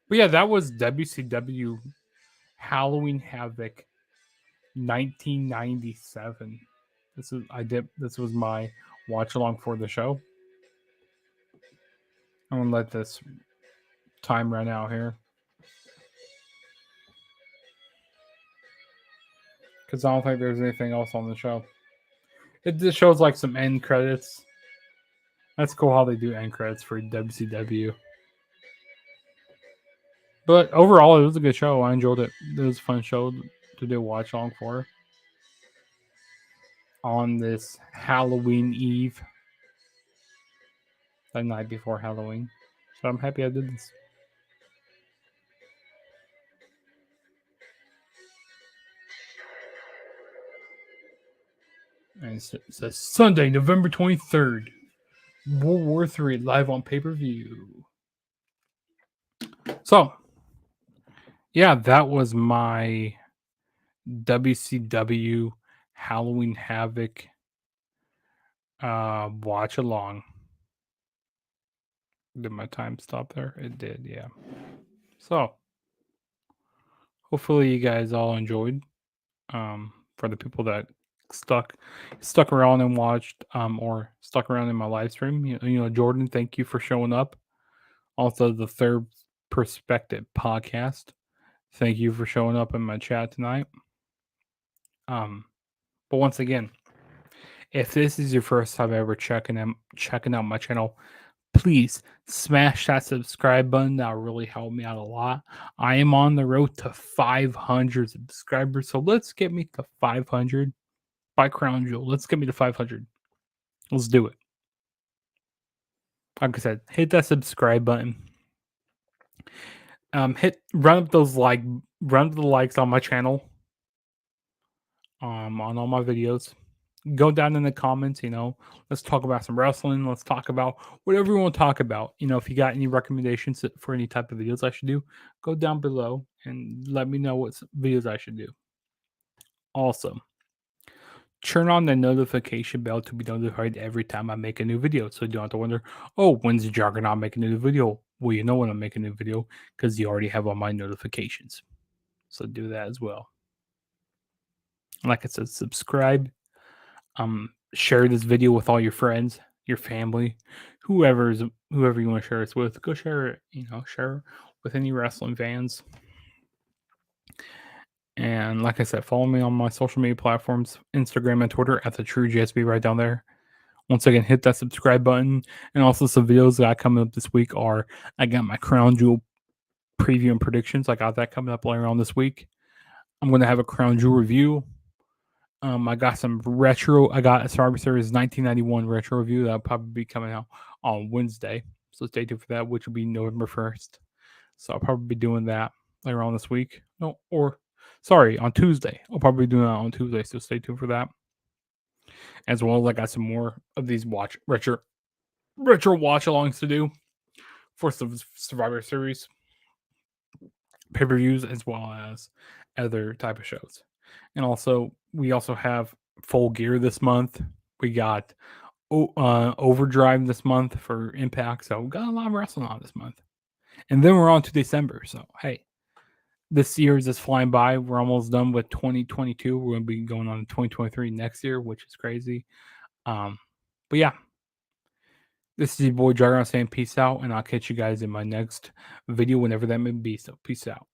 But yeah, that was WCW Halloween Havoc 1997. This was my watch along for the show. I'm gonna let this time run out here. Because I don't think there's anything else on the show. It just shows like some end credits. That's cool how they do end credits for WCW. But overall, it was a good show. I enjoyed it. It was a fun show to do a watch along for on this Halloween Eve. the night before Halloween. So I'm happy I did this. And it says Sunday, November 23rd. World War III live on pay-per-view. So, yeah, that was my WCW Halloween Havoc watch along. Did my time stop there? It did, yeah. So, hopefully you guys all enjoyed. For the people that stuck around and watched, or stuck around in my live stream, Jordan, thank you for showing up. Also, the Third Perspective podcast, thank you for showing up in my chat tonight. But once again, if this is your first time ever checking out my channel, please smash that subscribe button. That'll really help me out a lot. I am on the road to 500 subscribers, so let's get me to 500 by Crown Jewel. Let's get me to 500. Let's do it. Like I said, hit that subscribe button. Run up the likes on my channel. On all my videos. Go down in the comments, let's talk about some wrestling. Let's talk about whatever you want to talk about. If you got any recommendations for any type of videos I should do, go down below and let me know what videos I should do. Also, turn on the notification bell to be notified every time I make a new video. So you don't have to wonder, oh, when's Juggernaut making a new video? Well, you know when I'm making a new video because you already have all my notifications. So do that as well. Like I said, subscribe. Share this video with all your friends, your family, whoever you want to share this with. Go share it, share with any wrestling fans. And like I said, follow me on my social media platforms, Instagram and Twitter at the True JSB right down there. Once again, hit that subscribe button. And also some videos that I coming up this week are I got my Crown Jewel preview and predictions. I got that coming up later on this week. I'm going to have a Crown Jewel review. I got some retro. I got a Survivor Series 1991 retro review that'll probably be coming out on Wednesday. So stay tuned for that, which will be November 1st. So I'll probably be doing that later on this week. On Tuesday. I'll probably be doing that on Tuesday. So stay tuned for that. As well as I got some more of these retro watch alongs to do for some Survivor Series pay-per-views as well as other type of shows. And we also have Full Gear this month. We got Overdrive this month for Impact. So we got a lot of wrestling on this month. And then we're on to December. So, hey, this year is just flying by. We're almost done with 2022. We're going to be going on to 2023 next year, which is crazy. But yeah, this is your boy Jargon saying peace out. And I'll catch you guys in my next video whenever that may be. So peace out.